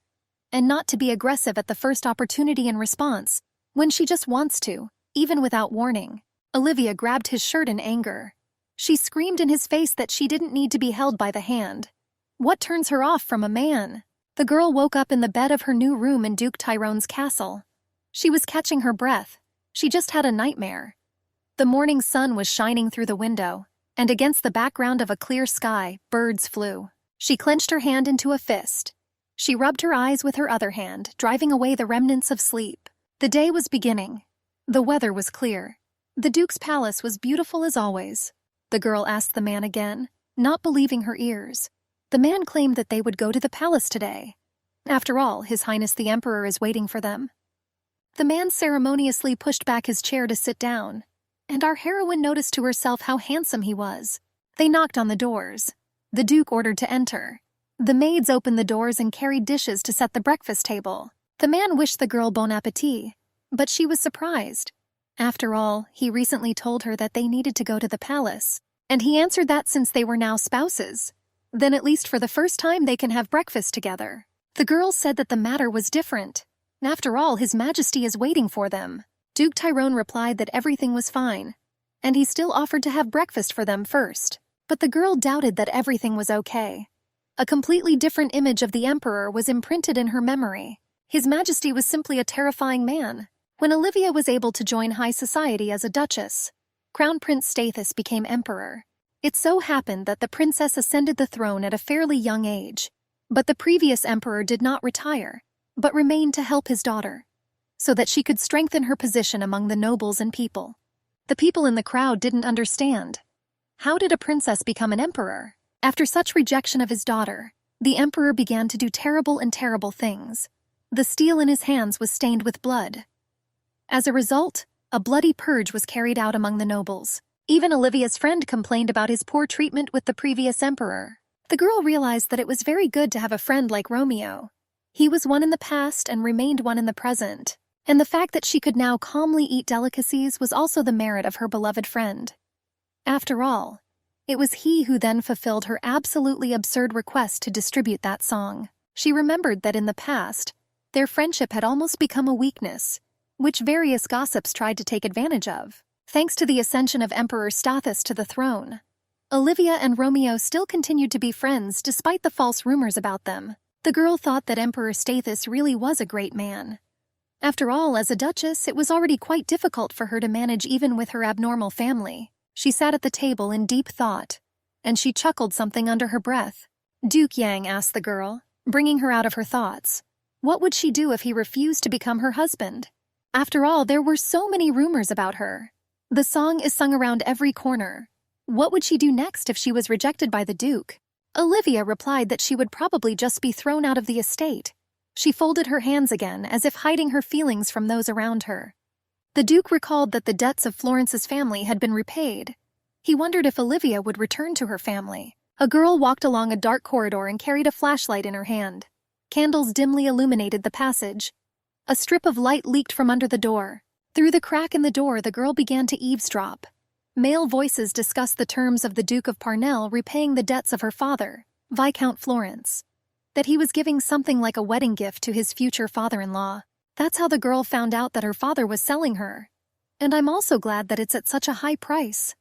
and not to be aggressive at the first opportunity in response, when she just wants to, even without warning. Olivia grabbed his shirt in anger. She screamed in his face that she didn't need to be held by the hand. What turns her off from a man? The girl woke up in the bed of her new room in Duke Tyrone's castle. She was catching her breath. She just had a nightmare. The morning sun was shining through the window, and against the background of a clear sky, birds flew. She clenched her hand into a fist. She rubbed her eyes with her other hand, driving away the remnants of sleep. The day was beginning. The weather was clear. The Duke's palace was beautiful as always. The girl asked the man again, not believing her ears. The man claimed that they would go to the palace today. After all, His Highness the Emperor is waiting for them. The man ceremoniously pushed back his chair to sit down, and our heroine noticed to herself how handsome he was. They knocked on the doors. The Duke ordered to enter. The maids opened the doors and carried dishes to set the breakfast table. The man wished the girl bon appétit, but she was surprised. After all, he recently told her that they needed to go to the palace, and he answered that since they were now spouses, then at least for the first time they can have breakfast together. The girl said that the matter was different. After all, His Majesty is waiting for them. Duke Tyrone replied that everything was fine, and he still offered to have breakfast for them first. But the girl doubted that everything was okay. A completely different image of the Emperor was imprinted in her memory. His Majesty was simply a terrifying man. When Olivia was able to join high society as a duchess, Crown Prince Stathis became emperor. It so happened that the princess ascended the throne at a fairly young age, but the previous emperor did not retire, but remained to help his daughter, so that she could strengthen her position among the nobles and people. The people in the crowd didn't understand. How did a princess become an emperor? After such rejection of his daughter, the emperor began to do terrible and terrible things. The steel in his hands was stained with blood. As a result, a bloody purge was carried out among the nobles. Even Olivia's friend complained about his poor treatment with the previous emperor. The girl realized that it was very good to have a friend like Romeo. He was one in the past and remained one in the present. And the fact that she could now calmly eat delicacies was also the merit of her beloved friend. After all, it was he who then fulfilled her absolutely absurd request to distribute that song. She remembered that in the past, their friendship had almost become a weakness, which various gossips tried to take advantage of. Thanks to the ascension of Emperor Stathis to the throne, Olivia and Romeo still continued to be friends despite the false rumors about them. The girl thought that Emperor Stathis really was a great man. After all, as a duchess, it was already quite difficult for her to manage even with her abnormal family. She sat at the table in deep thought, and she chuckled something under her breath. Duke Yang asked the girl, bringing her out of her thoughts. What would she do if he refused to become her husband? After all, there were so many rumors about her. The song is sung around every corner. What would she do next if she was rejected by the Duke? Olivia replied that she would probably just be thrown out of the estate. She folded her hands again, as if hiding her feelings from those around her. The Duke recalled that the debts of Florence's family had been repaid. He wondered if Olivia would return to her family. A girl walked along a dark corridor and carried a flashlight in her hand. Candles dimly illuminated the passage. A strip of light leaked from under the door. Through the crack in the door, the girl began to eavesdrop. Male voices discussed the terms of the Duke of Parnell repaying the debts of her father, Viscount Florence. That he was giving something like a wedding gift to his future father-in-law. That's how the girl found out that her father was selling her. And I'm also glad that it's at such a high price.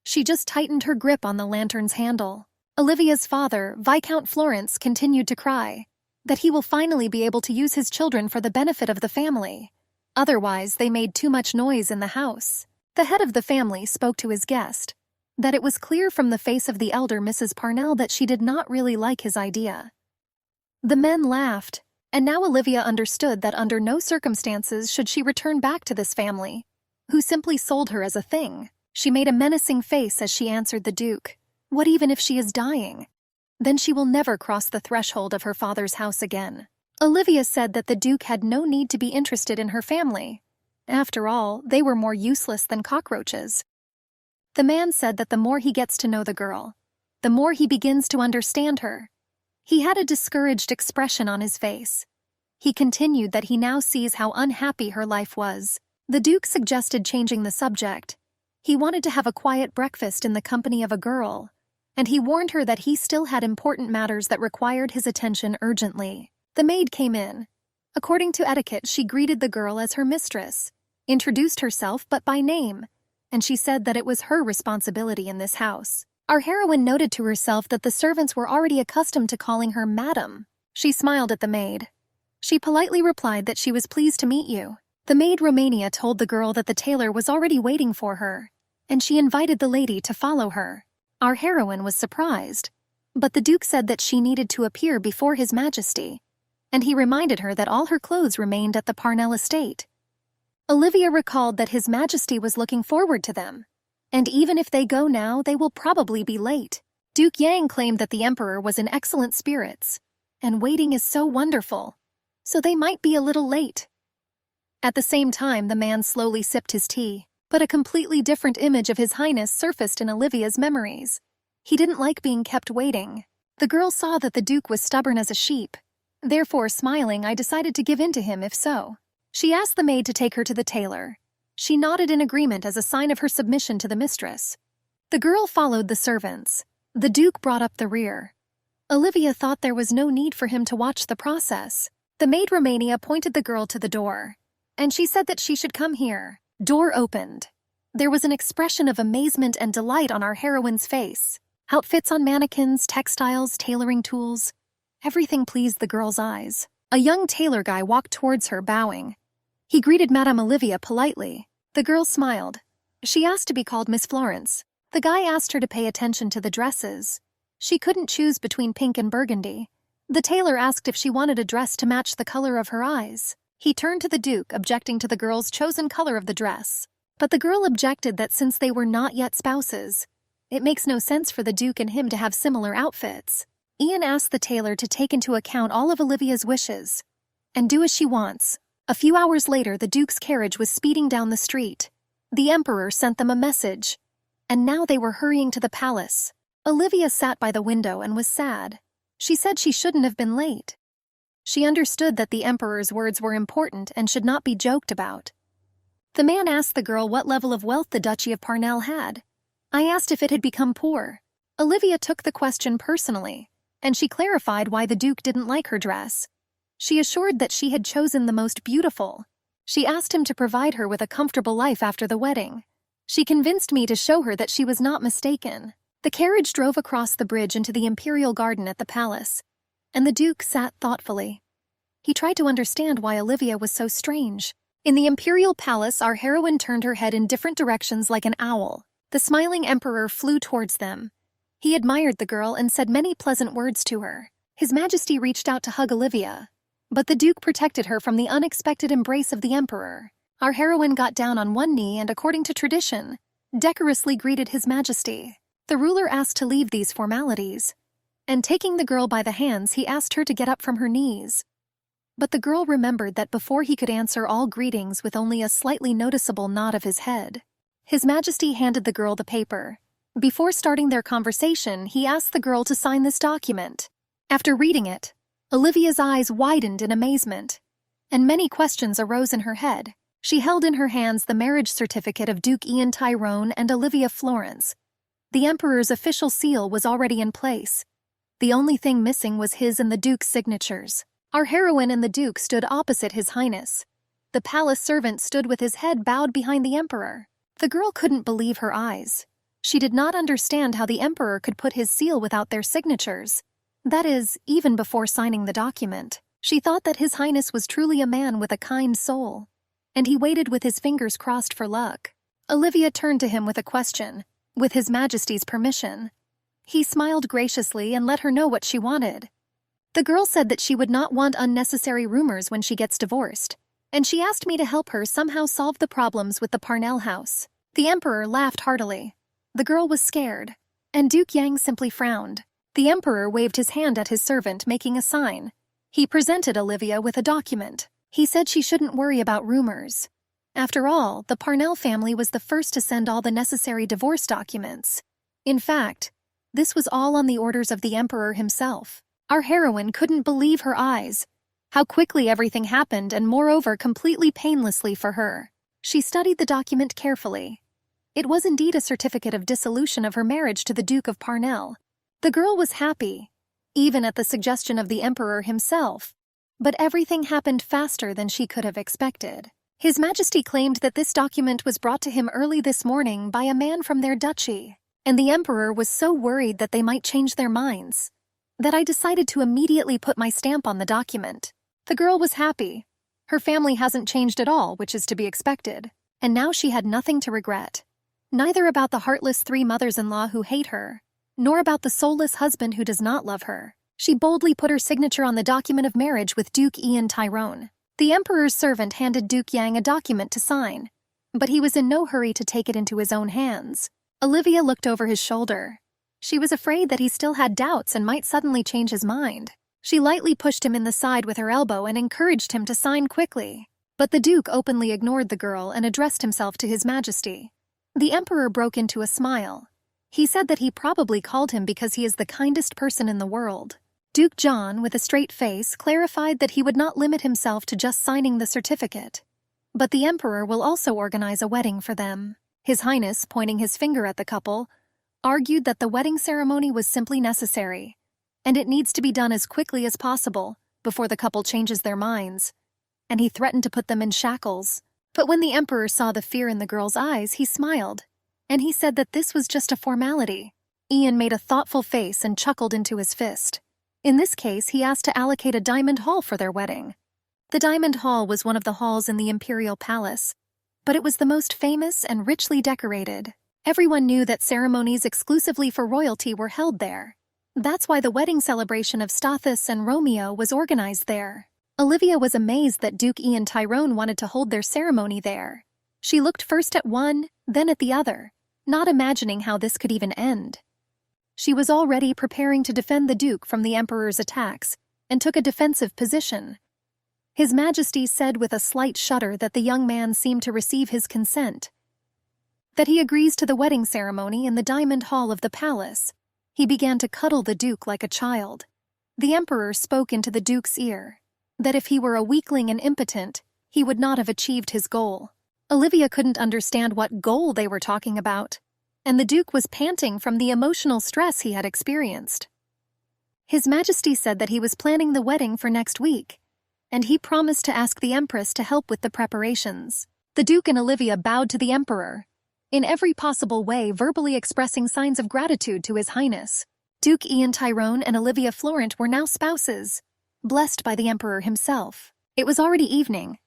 She just tightened her grip on the lantern's handle. Olivia's father, Viscount Florence, continued to cry that he will finally be able to use his children for the benefit of the family. Otherwise, they made too much noise in the house. The head of the family spoke to his guest, that it was clear from the face of the elder Mrs. Parnell that she did not really like his idea. The men laughed, and now Olivia understood that under no circumstances should she return back to this family, who simply sold her as a thing. She made a menacing face as she answered the Duke. What even if she is dying? Then she will never cross the threshold of her father's house again. Olivia said that the Duke had no need to be interested in her family. After all, they were more useless than cockroaches. The man said that the more he gets to know the girl, the more he begins to understand her. He had a discouraged expression on his face. He continued that he now sees how unhappy her life was. The Duke suggested changing the subject. He wanted to have a quiet breakfast in the company of a girl, and he warned her that he still had important matters that required his attention urgently. The maid came in. According to etiquette, she greeted the girl as her mistress, introduced herself but by name, and she said that it was her responsibility in this house. Our heroine noted to herself that the servants were already accustomed to calling her Madam. She smiled at the maid. She politely replied that she was pleased to meet you. The maid Romania told the girl that the tailor was already waiting for her, and she invited the lady to follow her. Our heroine was surprised, but the Duke said that she needed to appear before His Majesty, and he reminded her that all her clothes remained at the Parnell estate. Olivia recalled that His Majesty was looking forward to them, and even if they go now, they will probably be late. Duke Yang claimed that the Emperor was in excellent spirits, and waiting is so wonderful, so they might be a little late. At the same time, the man slowly sipped his tea, but a completely different image of His Highness surfaced in Olivia's memories. He didn't like being kept waiting. The girl saw that the Duke was stubborn as a sheep. Therefore, smiling, I decided to give in to him if so. She asked the maid to take her to the tailor. She nodded in agreement as a sign of her submission to the mistress. The girl followed the servants. The Duke brought up the rear. Olivia thought there was no need for him to watch the process. The maid Romania pointed the girl to the door, and she said that she should come here. Door opened. There was an expression of amazement and delight on our heroine's face. Outfits on mannequins, textiles, tailoring tools. Everything pleased the girl's eyes. A young tailor guy walked towards her, bowing. He greeted Madame Olivia politely. The girl smiled. She asked to be called Miss Florence. The guy asked her to pay attention to the dresses. She couldn't choose between pink and burgundy. The tailor asked if she wanted a dress to match the color of her eyes. He turned to the Duke, objecting to the girl's chosen color of the dress. But the girl objected that since they were not yet spouses, it makes no sense for the Duke and him to have similar outfits. Ian asked the tailor to take into account all of Olivia's wishes and do as she wants. A few hours later, the Duke's carriage was speeding down the street. The Emperor sent them a message, and now they were hurrying to the palace. Olivia sat by the window and was sad. She said she shouldn't have been late. She understood that the Emperor's words were important and should not be joked about. The man asked the girl what level of wealth the Duchy of Parnell had. I asked if it had become poor. Olivia took the question personally, and she clarified why the Duke didn't like her dress. She assured that she had chosen the most beautiful. She asked him to provide her with a comfortable life after the wedding. She convinced me to show her that she was not mistaken. The carriage drove across the bridge into the imperial garden at the palace, and the Duke sat thoughtfully. He tried to understand why Olivia was so strange. In the imperial palace, our heroine turned her head in different directions like an owl. The smiling emperor flew towards them. He admired the girl and said many pleasant words to her. His Majesty reached out to hug Olivia, but the Duke protected her from the unexpected embrace of the emperor. Our heroine got down on one knee and, according to tradition, decorously greeted His Majesty. The ruler asked to leave these formalities, and taking the girl by the hands, he asked her to get up from her knees. But the girl remembered that before he could answer all greetings with only a slightly noticeable nod of his head. His Majesty handed the girl the paper. Before starting their conversation, he asked the girl to sign this document. After reading it, Olivia's eyes widened in amazement, and many questions arose in her head. She held in her hands the marriage certificate of Duke Ian Tyrone and Olivia Florence. The Emperor's official seal was already in place. The only thing missing was his and the Duke's signatures. Our heroine and the Duke stood opposite His Highness. The palace servant stood with his head bowed behind the Emperor. The girl couldn't believe her eyes. She did not understand how the Emperor could put his seal without their signatures. That is, even before signing the document. She thought that His Highness was truly a man with a kind soul, and he waited with his fingers crossed for luck. Olivia turned to him with a question, with His Majesty's permission. He smiled graciously and let her know what she wanted. The girl said that she would not want unnecessary rumors when she gets divorced, and she asked me to help her somehow solve the problems with the Parnell house. The Emperor laughed heartily. The girl was scared, and Duke Yang simply frowned. The Emperor waved his hand at his servant, making a sign. He presented Olivia with a document. He said she shouldn't worry about rumors. After all, the Parnell family was the first to send all the necessary divorce documents. In fact, this was all on the orders of the Emperor himself. Our heroine couldn't believe her eyes. How quickly everything happened, and moreover completely painlessly for her. She studied the document carefully. It was indeed a certificate of dissolution of her marriage to the Duke of Parnell. The girl was happy, even at the suggestion of the Emperor himself. But everything happened faster than she could have expected. His Majesty claimed that this document was brought to him early this morning by a man from their duchy, and the Emperor was so worried that they might change their minds that I decided to immediately put my stamp on the document. The girl was happy. Her family hasn't changed at all, which is to be expected, and now she had nothing to regret. Neither about the heartless 3 mothers-in-law who hate her, nor about the soulless husband who does not love her. She boldly put her signature on the document of marriage with Duke Ian Tyrone. The Emperor's servant handed Duke Yang a document to sign, but he was in no hurry to take it into his own hands. Olivia looked over his shoulder. She was afraid that he still had doubts and might suddenly change his mind. She lightly pushed him in the side with her elbow and encouraged him to sign quickly. But the Duke openly ignored the girl and addressed himself to His Majesty. The Emperor broke into a smile. He said that he probably called him because he is the kindest person in the world. Duke John, with a straight face, clarified that he would not limit himself to just signing the certificate. But the Emperor will also organize a wedding for them. His Highness, pointing his finger at the couple, argued that the wedding ceremony was simply necessary, and it needs to be done as quickly as possible before the couple changes their minds, and he threatened to put them in shackles. But when the Emperor saw the fear in the girl's eyes, he smiled, and he said that this was just a formality. Ian made a thoughtful face and chuckled into his fist. In this case, he asked to allocate a diamond hall for their wedding. The diamond hall was one of the halls in the imperial palace, but it was the most famous and richly decorated. Everyone knew that ceremonies exclusively for royalty were held there. That's why the wedding celebration of Stathis and Romeo was organized there. Olivia was amazed that Duke Ian Tyrone wanted to hold their ceremony there. She looked first at one, then at the other, not imagining how this could even end. She was already preparing to defend the Duke from the Emperor's attacks and took a defensive position. His Majesty said with a slight shudder that the young man seemed to receive his consent, that he agrees to the wedding ceremony in the diamond hall of the palace. He began to cuddle the Duke like a child. The Emperor spoke into the Duke's ear, that if he were a weakling and impotent, he would not have achieved his goal. Olivia couldn't understand what goal they were talking about, and the Duke was panting from the emotional stress he had experienced. His Majesty said that he was planning the wedding for next week, and he promised to ask the Empress to help with the preparations. The Duke and Olivia bowed to the Emperor, in every possible way verbally expressing signs of gratitude to His Highness. Duke Ian Tyrone and Olivia Florent were now spouses, blessed by the Emperor himself. It was already evening.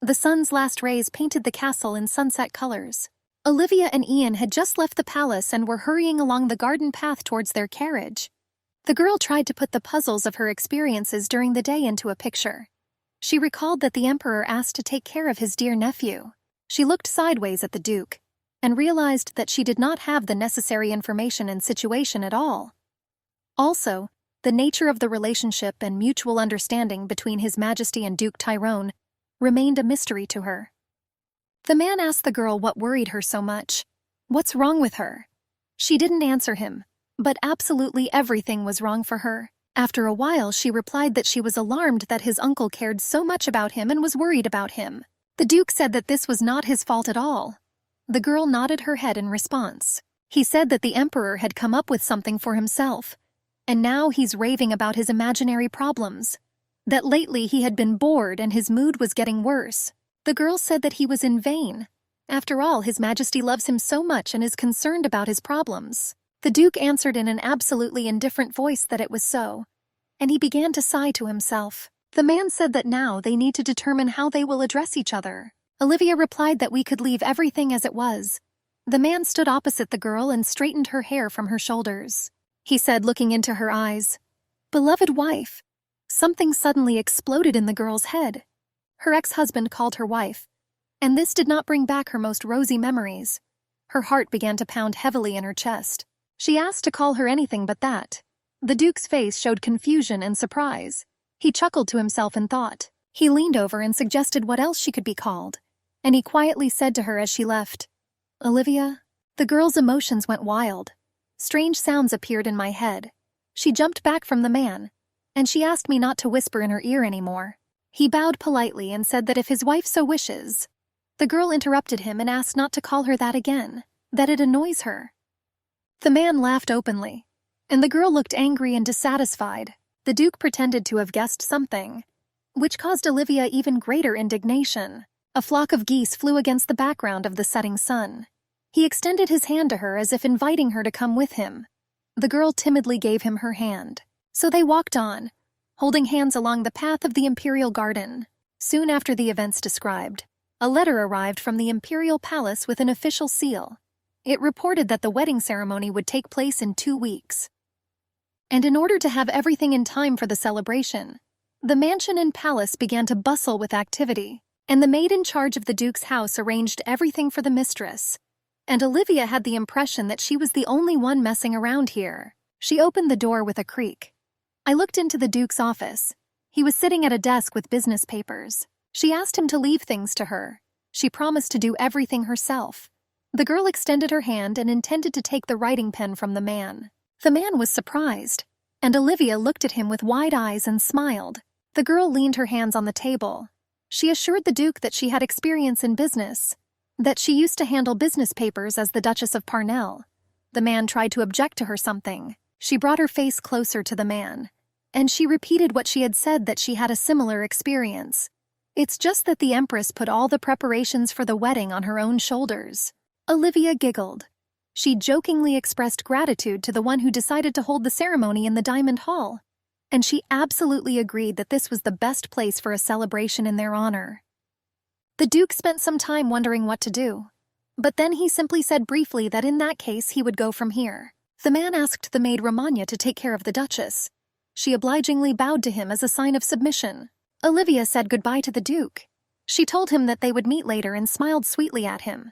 The sun's last rays painted the castle in sunset colors. Olivia and Ian had just left the palace and were hurrying along the garden path towards their carriage. The girl tried to put the puzzles of her experiences during the day into a picture. She recalled that the Emperor asked to take care of his dear nephew. She looked sideways at the Duke and realized that she did not have the necessary information and situation at all. Also, the nature of the relationship and mutual understanding between His Majesty and Duke Tyrone remained a mystery to her. The man asked the girl what worried her so much. What's wrong with her? She didn't answer him, but absolutely everything was wrong for her. After a while, she replied that she was alarmed that his uncle cared so much about him and was worried about him. The Duke said that this was not his fault at all. The girl nodded her head in response. He said that the Emperor had come up with something for himself, and now he's raving about his imaginary problems. That lately he had been bored and his mood was getting worse. The girl said that he was in vain. After all, His Majesty loves him so much and is concerned about his problems. The Duke answered in an absolutely indifferent voice that it was so, and he began to sigh to himself. The man said that now they need to determine how they will address each other. Olivia replied that we could leave everything as it was. The man stood opposite the girl and straightened her hair from her shoulders. He said, looking into her eyes, "Beloved wife." Something suddenly exploded in the girl's head. Her ex-husband called her wife, and this did not bring back her most rosy memories. Her heart began to pound heavily in her chest. She asked to call her anything but that. The Duke's face showed confusion and surprise. He chuckled to himself and thought. He leaned over and suggested what else she could be called, and he quietly said to her as she left, "Olivia." The girl's emotions went wild. Strange sounds appeared in my head. She jumped back from the man, and she asked me not to whisper in her ear anymore. He bowed politely and said that if his wife so wishes. The girl interrupted him and asked not to call her that again, that it annoys her. The man laughed openly, and the girl looked angry and dissatisfied. The Duke pretended to have guessed something, which caused Olivia even greater indignation. A flock of geese flew against the background of the setting sun. He extended his hand to her as if inviting her to come with him. The girl timidly gave him her hand. So they walked on, holding hands along the path of the Imperial Garden. Soon after the events described, a letter arrived from the Imperial Palace with an official seal. It reported that the wedding ceremony would take place in 2 weeks. And in order to have everything in time for the celebration, the mansion and palace began to bustle with activity, and the maid in charge of the Duke's house arranged everything for the mistress. And Olivia had the impression that she was the only one messing around here. She opened the door with a creak. I looked into the Duke's office. He was sitting at a desk with business papers. She asked him to leave things to her. She promised to do everything herself. The girl extended her hand and intended to take the writing pen from the man. The man was surprised, and Olivia looked at him with wide eyes and smiled. The girl leaned her hands on the table. She assured the Duke that she had experience in business, that she used to handle business papers as the Duchess of Parnell. The man tried to object to her something. She brought her face closer to the man, and she repeated what she had said, that she had a similar experience. It's just that the Empress put all the preparations for the wedding on her own shoulders. Olivia giggled. She jokingly expressed gratitude to the one who decided to hold the ceremony in the Diamond Hall, and she absolutely agreed that this was the best place for a celebration in their honor. The Duke spent some time wondering what to do, but then he simply said briefly that in that case he would go from here. The man asked the maid Romagna to take care of the Duchess. She obligingly bowed to him as a sign of submission. Olivia said goodbye to the Duke. She told him that they would meet later and smiled sweetly at him.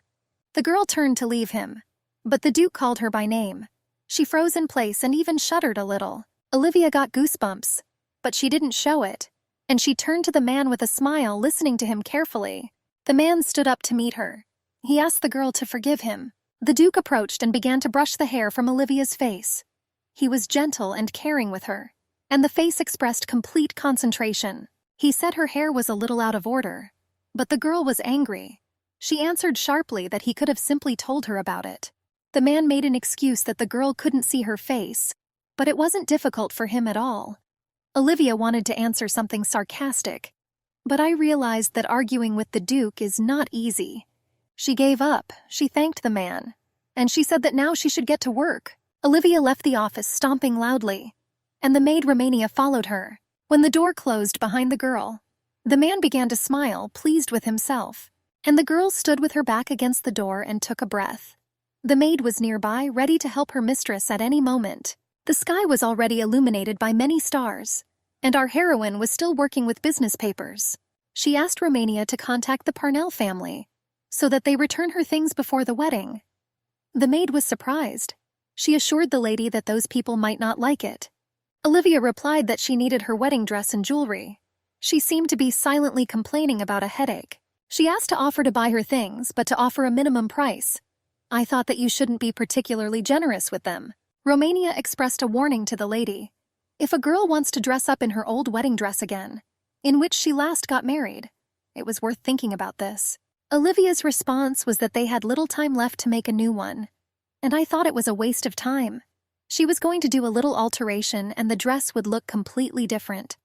The girl turned to leave him, but the Duke called her by name. She froze in place and even shuddered a little. Olivia got goosebumps, but she didn't show it, and she turned to the man with a smile, listening to him carefully. The man stood up to meet her. He asked the girl to forgive him. The Duke approached and began to brush the hair from Olivia's face. He was gentle and caring with her, and the face expressed complete concentration. He said her hair was a little out of order, but the girl was angry. She answered sharply that he could have simply told her about it. The man made an excuse that the girl couldn't see her face, but it wasn't difficult for him at all. Olivia wanted to answer something sarcastic, but I realized that arguing with the Duke is not easy. She gave up, she thanked the man, and she said that now she should get to work. Olivia left the office stomping loudly, and the maid Romania followed her. When the door closed behind the girl, the man began to smile, pleased with himself, and the girl stood with her back against the door and took a breath. The maid was nearby, ready to help her mistress at any moment. The sky was already illuminated by many stars, and our heroine was still working with business papers. She asked Romania to contact the Parnell family, so that they return her things before the wedding. The maid was surprised. She assured the lady that those people might not like it. Olivia replied that she needed her wedding dress and jewelry. She seemed to be silently complaining about a headache. She asked to offer to buy her things, but to offer a minimum price. I thought that you shouldn't be particularly generous with them. Romania expressed a warning to the lady. If a girl wants to dress up in her old wedding dress again, in which she last got married, it was worth thinking about this. Olivia's response was that they had little time left to make a new one, and I thought it was a waste of time. She was going to do a little alteration and the dress would look completely different.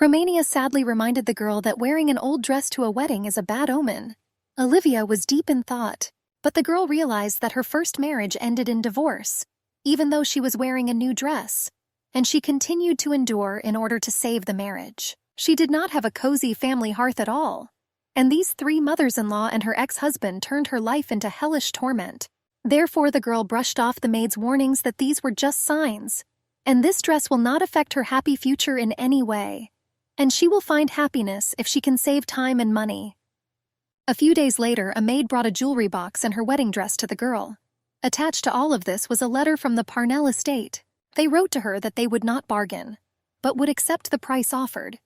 Romania sadly reminded the girl that wearing an old dress to a wedding is a bad omen. Olivia was deep in thought, but the girl realized that her first marriage ended in divorce, even though she was wearing a new dress, and she continued to endure in order to save the marriage. She did not have a cozy family hearth at all, and these 3 mothers-in-law and her ex-husband turned her life into hellish torment. Therefore, the girl brushed off the maid's warnings that these were just signs, and this dress will not affect her happy future in any way, and she will find happiness if she can save time and money. A few days later, a maid brought a jewelry box and her wedding dress to the girl. Attached to all of this was a letter from the Parnell estate. They wrote to her that they would not bargain, but would accept the price offered.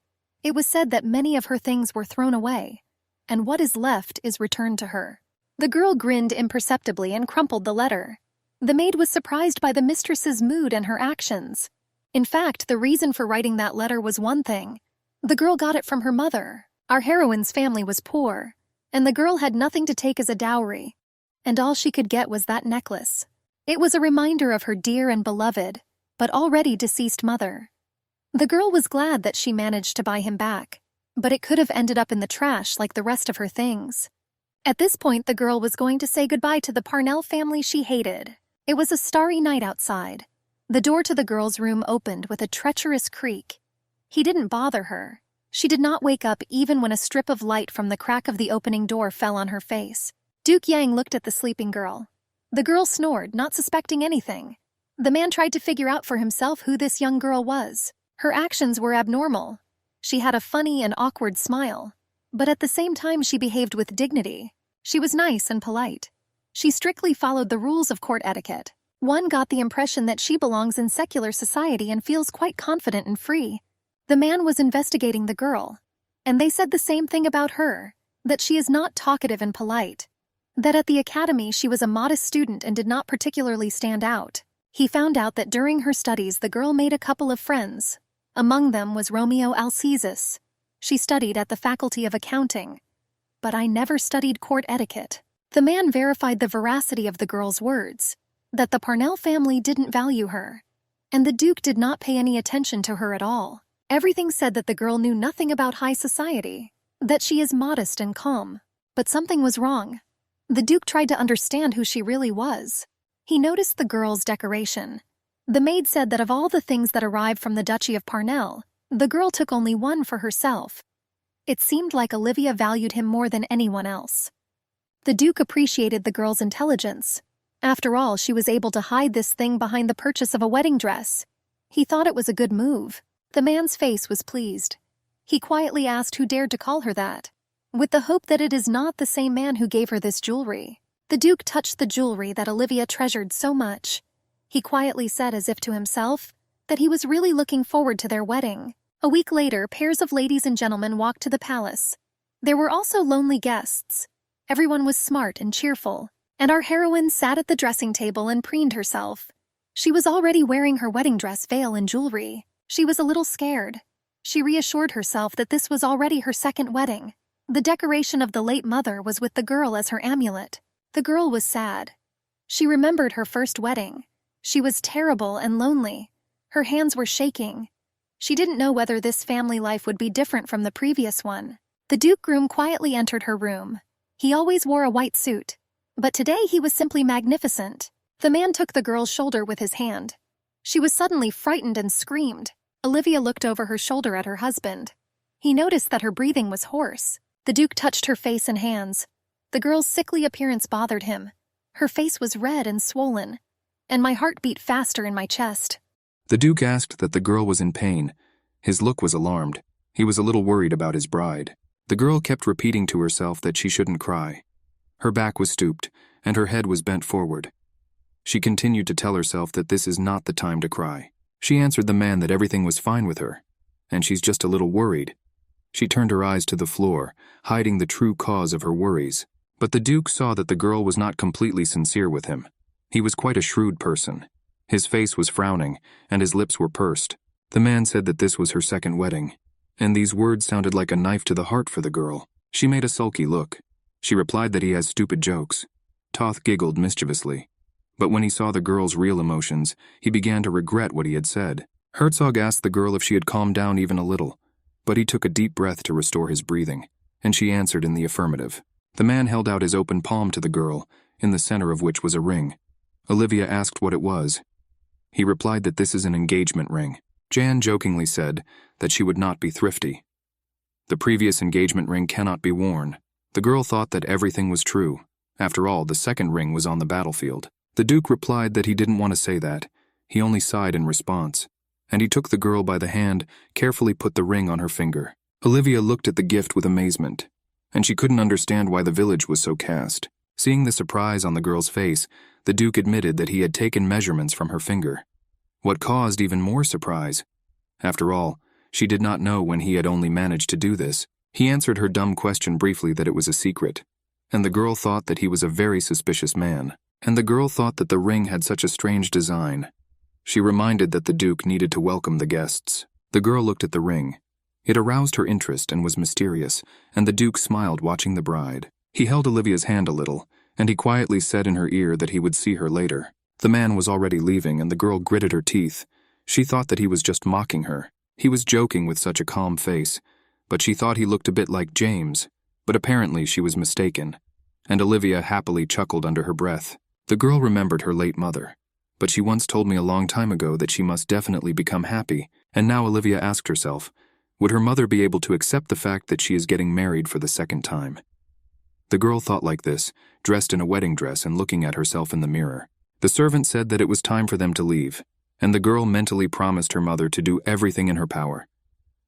It was said that many of her things were thrown away, and what is left is returned to her. The girl grinned imperceptibly and crumpled the letter. The maid was surprised by the mistress's mood and her actions. In fact, the reason for writing that letter was one thing. The girl got it from her mother. Our heroine's family was poor, and the girl had nothing to take as a dowry, and all she could get was that necklace. It was a reminder of her dear and beloved, but already deceased mother. The girl was glad that she managed to buy him back, but it could have ended up in the trash like the rest of her things. At this point, the girl was going to say goodbye to the Parnell family she hated. It was a starry night outside. The door to the girl's room opened with a treacherous creak. He didn't bother her. She did not wake up even when a strip of light from the crack of the opening door fell on her face. Duke Yang looked at the sleeping girl. The girl snored, not suspecting anything. The man tried to figure out for himself who this young girl was. Her actions were abnormal. She had a funny and awkward smile, but at the same time she behaved with dignity. She was nice and polite. She strictly followed the rules of court etiquette. One got the impression that she belongs in secular society and feels quite confident and free. The man was investigating the girl, and they said the same thing about her, that she is not talkative and polite, that at the academy she was a modest student and did not particularly stand out. He found out that during her studies the girl made a couple of friends. Among them was Romeo Alcestis. She studied at the Faculty of Accounting, but I never studied court etiquette. The man verified the veracity of the girl's words, that the Parnell family didn't value her, and the Duke did not pay any attention to her at all. Everything said that the girl knew nothing about high society, that she is modest and calm. But something was wrong. The Duke tried to understand who she really was. He noticed the girl's decoration. The maid said that of all the things that arrived from the Duchy of Parnell, the girl took only one for herself. It seemed like Olivia valued him more than anyone else. The Duke appreciated the girl's intelligence. After all, she was able to hide this thing behind the purchase of a wedding dress. He thought it was a good move. The man's face was pleased. He quietly asked who dared to call her that. with the hope that it is not the same man who gave her this jewelry. The Duke touched the jewelry that Olivia treasured so much. He quietly said, as if to himself, that he was really looking forward to their wedding. A week later, pairs of ladies and gentlemen walked to the palace. There were also lonely guests. Everyone was smart and cheerful, and our heroine sat at the dressing table and preened herself. She was already wearing her wedding dress, veil, and jewelry. She was a little scared. She reassured herself that this was already her second wedding. The decoration of the late mother was with the girl as her amulet. The girl was sad. She remembered her first wedding. She was terrible and lonely. Her hands were shaking. She didn't know whether this family life would be different from the previous one. The Duke groom quietly entered her room. He always wore a white suit, but today he was simply magnificent. The man took the girl's shoulder with his hand. She was suddenly frightened and screamed. Olivia looked over her shoulder at her husband. He noticed that her breathing was hoarse. The Duke touched her face and hands. The girl's sickly appearance bothered him. Her face was red and swollen, and my heart beat faster in my chest. The Duke asked that the girl was in pain. His look was alarmed. He was a little worried about his bride. The girl kept repeating to herself that she shouldn't cry. Her back was stooped, and her head was bent forward. She continued to tell herself that this is not the time to cry. She answered the man that everything was fine with her, and she's just a little worried. She turned her eyes to the floor, hiding the true cause of her worries. But the Duke saw that the girl was not completely sincere with him. He was quite a shrewd person. His face was frowning, and his lips were pursed. The man said that this was her second wedding, and these words sounded like a knife to the heart for the girl. She made a sulky look. She replied that he has stupid jokes. Toth giggled mischievously. But when he saw the girl's real emotions, he began to regret what he had said. Herzog asked the girl if she had calmed down even a little, but he took a deep breath to restore his breathing, and she answered in the affirmative. The man held out his open palm to the girl, in the center of which was a ring. Olivia asked what it was. He replied that this is an engagement ring. Jan jokingly said that she would not be thrifty. The previous engagement ring cannot be worn. The girl thought that everything was true. After all, the second ring was on the battlefield. The Duke replied that he didn't want to say that. He only sighed in response, and he took the girl by the hand, carefully put the ring on her finger. Olivia looked at the gift with amazement, and she couldn't understand why the village was so cast. Seeing the surprise on the girl's face, the Duke admitted that he had taken measurements from her finger. What caused even more surprise? After all, she did not know when he had only managed to do this. He answered her dumb question briefly that it was a secret, and the girl thought that he was a very suspicious man. And the girl thought that the ring had such a strange design. She reminded that the Duke needed to welcome the guests. The girl looked at the ring. It aroused her interest and was mysterious, and the Duke smiled watching the bride. He held Olivia's hand a little, and he quietly said in her ear that he would see her later. The man was already leaving, and the girl gritted her teeth. She thought that he was just mocking her. He was joking with such a calm face, but she thought he looked a bit like James. But apparently she was mistaken, and Olivia happily chuckled under her breath. The girl remembered her late mother, but she once told me a long time ago that she must definitely become happy, and now Olivia asked herself, would her mother be able to accept the fact that she is getting married for the second time? The girl thought like this, dressed in a wedding dress and looking at herself in the mirror. The servant said that it was time for them to leave, and the girl mentally promised her mother to do everything in her power.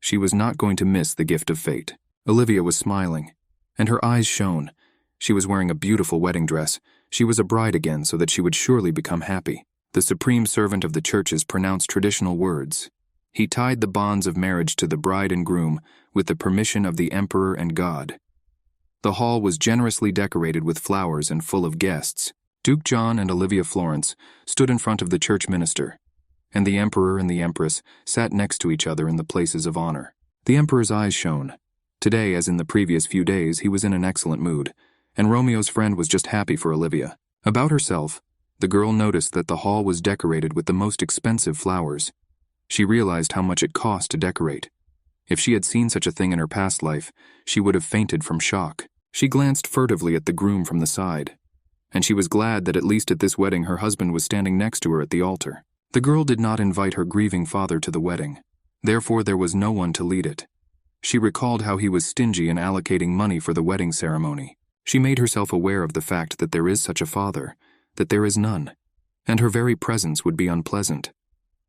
She was not going to miss the gift of fate. Olivia was smiling, and her eyes shone. She was wearing a beautiful wedding dress. She was a bride again, so that she would surely become happy. The supreme servant of the churches pronounced traditional words. He tied the bonds of marriage to the bride and groom with the permission of the emperor and God. The hall was generously decorated with flowers and full of guests. Duke John and Olivia Florence stood in front of the church minister, and the emperor and the empress sat next to each other in the places of honor. The emperor's eyes shone. Today, as in the previous few days, he was in an excellent mood, and Romeo's friend was just happy for Olivia. About herself, the girl noticed that the hall was decorated with the most expensive flowers. She realized how much it cost to decorate. If she had seen such a thing in her past life, she would have fainted from shock. She glanced furtively at the groom from the side, and she was glad that at least at this wedding her husband was standing next to her at the altar. The girl did not invite her grieving father to the wedding. Therefore, there was no one to lead it. She recalled how he was stingy in allocating money for the wedding ceremony. She made herself aware of the fact that there is such a father, that there is none, and her very presence would be unpleasant.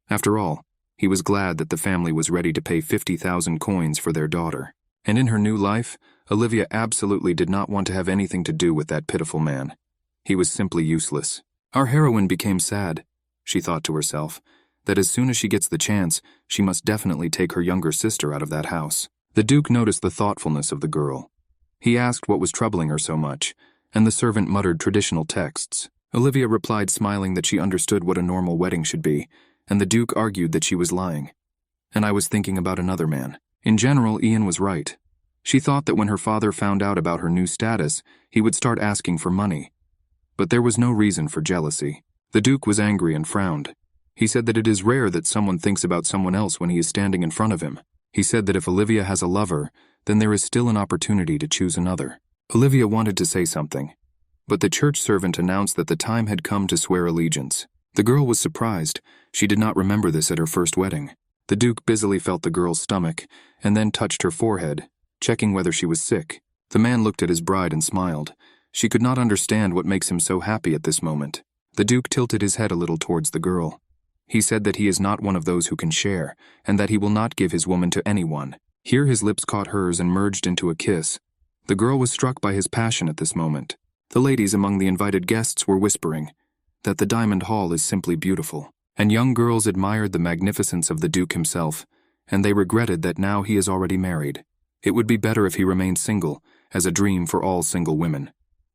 After all, he was glad that the family was ready to pay 50,000 coins for their daughter. And in her new life, Olivia absolutely did not want to have anything to do with that pitiful man. He was simply useless. Our heroine became sad. She thought to herself that as soon as she gets the chance, she must definitely take her younger sister out of that house. The Duke noticed the thoughtfulness of the girl. He asked what was troubling her so much, and the servant muttered traditional texts. Olivia replied, smiling, that she understood what a normal wedding should be, and the Duke argued that she was lying. And I was thinking about another man. In general, Ian was right. She thought that when her father found out about her new status, he would start asking for money. But there was no reason for jealousy. The Duke was angry and frowned. He said that it is rare that someone thinks about someone else when he is standing in front of him. He said that if Olivia has a lover, then there is still an opportunity to choose another. Olivia wanted to say something, but the church servant announced that the time had come to swear allegiance. The girl was surprised. She did not remember this at her first wedding. The Duke busily felt the girl's stomach and then touched her forehead, checking whether she was sick. The man looked at his bride and smiled. She could not understand what makes him so happy at this moment. The Duke tilted his head a little towards the girl. He said that he is not one of those who can share, and that he will not give his woman to anyone. Here his lips caught hers and merged into a kiss. The girl was struck by his passion at this moment. The ladies among the invited guests were whispering that the Diamond Hall is simply beautiful, and young girls admired the magnificence of the Duke himself, and they regretted that now he is already married. It would be better if he remained single, as a dream for all single women.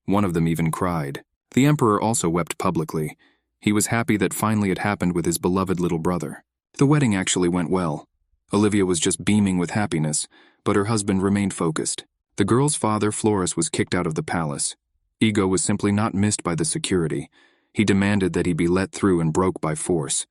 One of them even cried. The Emperor also wept publicly. He was happy that finally it happened with his beloved little brother. The wedding actually went well. Olivia was just beaming with happiness, but her husband remained focused. The girl's father, Floris, was kicked out of the palace. Ego was simply not missed by the security. He demanded that he be let through and broke by force.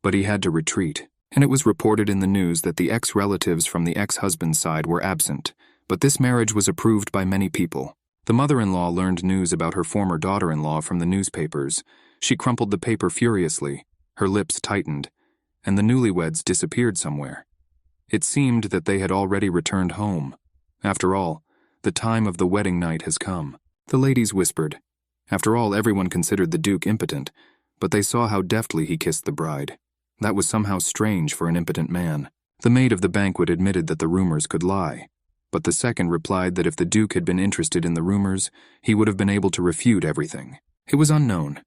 But he had to retreat, and it was reported in the news that the ex-relatives from the ex-husband's side were absent, but this marriage was approved by many people. The mother-in-law learned news about her former daughter-in-law from the newspapers. She crumpled the paper furiously, her lips tightened, and the newlyweds disappeared somewhere. It seemed that they had already returned home. After all, the time of the wedding night has come. The ladies whispered. After all, everyone considered the Duke impotent, but they saw how deftly he kissed the bride. That was somehow strange for an impotent man. The maid of the banquet admitted that the rumors could lie, but the second replied that if the Duke had been interested in the rumors, he would have been able to refute everything. It was unknown,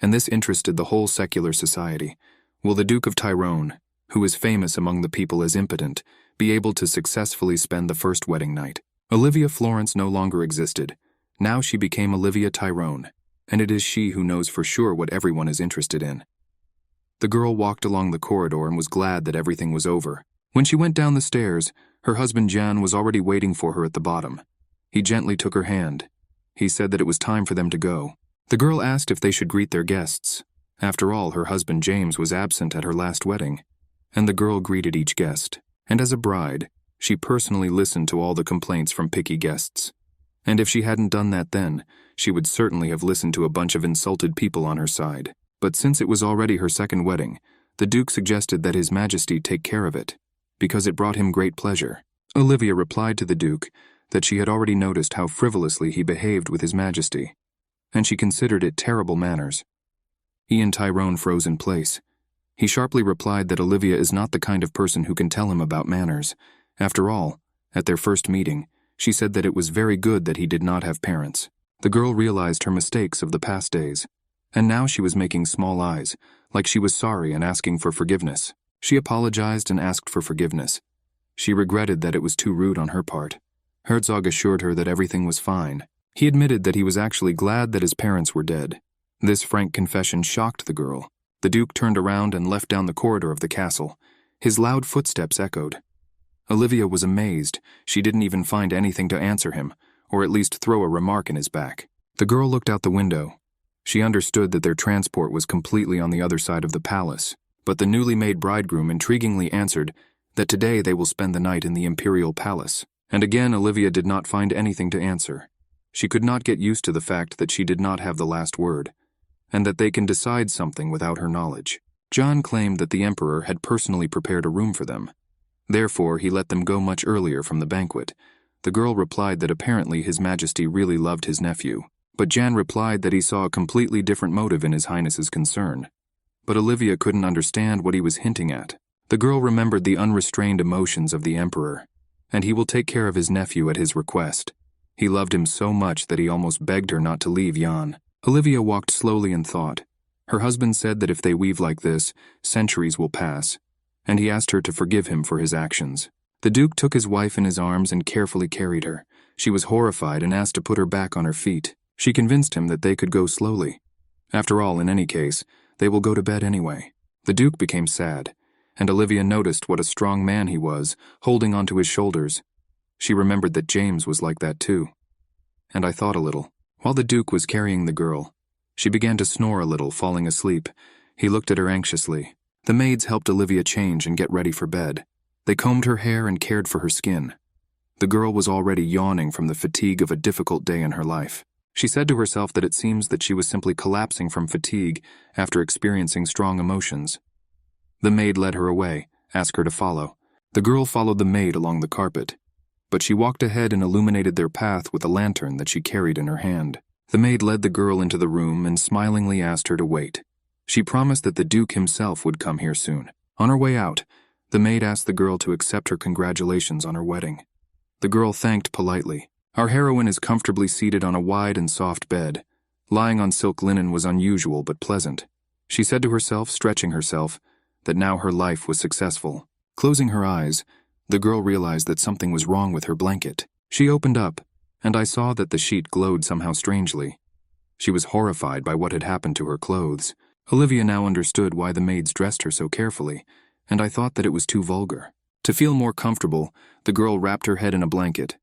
and this interested the whole secular society. Will the Duke of Tyrone, who is famous among the people as impotent, be able to successfully spend the first wedding night? Olivia Florence no longer existed. Now she became Olivia Tyrone, and it is she who knows for sure what everyone is interested in. The girl walked along the corridor and was glad that everything was over. When she went down the stairs, her husband Jan was already waiting for her at the bottom. He gently took her hand. He said that it was time for them to go. The girl asked if they should greet their guests. After all, her husband James was absent at her last wedding, and the girl greeted each guest. And as a bride, she personally listened to all the complaints from picky guests. And if she hadn't done that then, she would certainly have listened to a bunch of insulted people on her side. But since it was already her second wedding, the Duke suggested that His Majesty take care of it, because it brought him great pleasure. Olivia replied to the Duke that she had already noticed how frivolously he behaved with His Majesty, and she considered it terrible manners. Ian Tyrone froze in place. He sharply replied that Olivia is not the kind of person who can tell him about manners. After all, at their first meeting, she said that it was very good that he did not have parents. The girl realized her mistakes of the past days, and now she was making small eyes, like she was sorry and asking for forgiveness. She apologized and asked for forgiveness. She regretted that it was too rude on her part. Herzog assured her that everything was fine. He admitted that he was actually glad that his parents were dead. This frank confession shocked the girl. The Duke turned around and left down the corridor of the castle. His loud footsteps echoed. Olivia was amazed. She didn't even find anything to answer him, or at least throw a remark in his back. The girl looked out the window. She understood that their transport was completely on the other side of the palace, but the newly made bridegroom intriguingly answered that today they will spend the night in the imperial palace. And again Olivia did not find anything to answer. She could not get used to the fact that she did not have the last word, and that they can decide something without her knowledge. John claimed that the Emperor had personally prepared a room for them. Therefore, he let them go much earlier from the banquet. The girl replied that apparently His Majesty really loved his nephew, but Jan replied that he saw a completely different motive in His Highness's concern. But Olivia couldn't understand what he was hinting at. The girl remembered the unrestrained emotions of the Emperor, and he will take care of his nephew at his request. He loved him so much that he almost begged her not to leave Jan. Olivia walked slowly in thought. Her husband said that if they weave like this, centuries will pass, and he asked her to forgive him for his actions. The Duke took his wife in his arms and carefully carried her. She was horrified and asked to put her back on her feet. She convinced him that they could go slowly. After all, in any case, they will go to bed anyway. The Duke became sad, and Olivia noticed what a strong man he was, holding onto his shoulders. She remembered that James was like that too. And I thought a little. While the Duke was carrying the girl, she began to snore a little, falling asleep. He looked at her anxiously. The maids helped Olivia change and get ready for bed. They combed her hair and cared for her skin. The girl was already yawning from the fatigue of a difficult day in her life. She said to herself that it seems that she was simply collapsing from fatigue after experiencing strong emotions. The maid led her away, asked her to follow. The girl followed the maid along the carpet, but she walked ahead and illuminated their path with a lantern that she carried in her hand. The maid led the girl into the room and smilingly asked her to wait. She promised that the Duke himself would come here soon. On her way out, the maid asked the girl to accept her congratulations on her wedding. The girl thanked politely. Our heroine is comfortably seated on a wide and soft bed. Lying on silk linen was unusual but pleasant. She said to herself, stretching herself, that now her life was successful. Closing her eyes, the girl realized that something was wrong with her blanket. She opened up, and I saw that the sheet glowed somehow strangely. She was horrified by what had happened to her clothes. Olivia now understood why the maids dressed her so carefully, and I thought that it was too vulgar. To feel more comfortable, the girl wrapped her head in a blanket.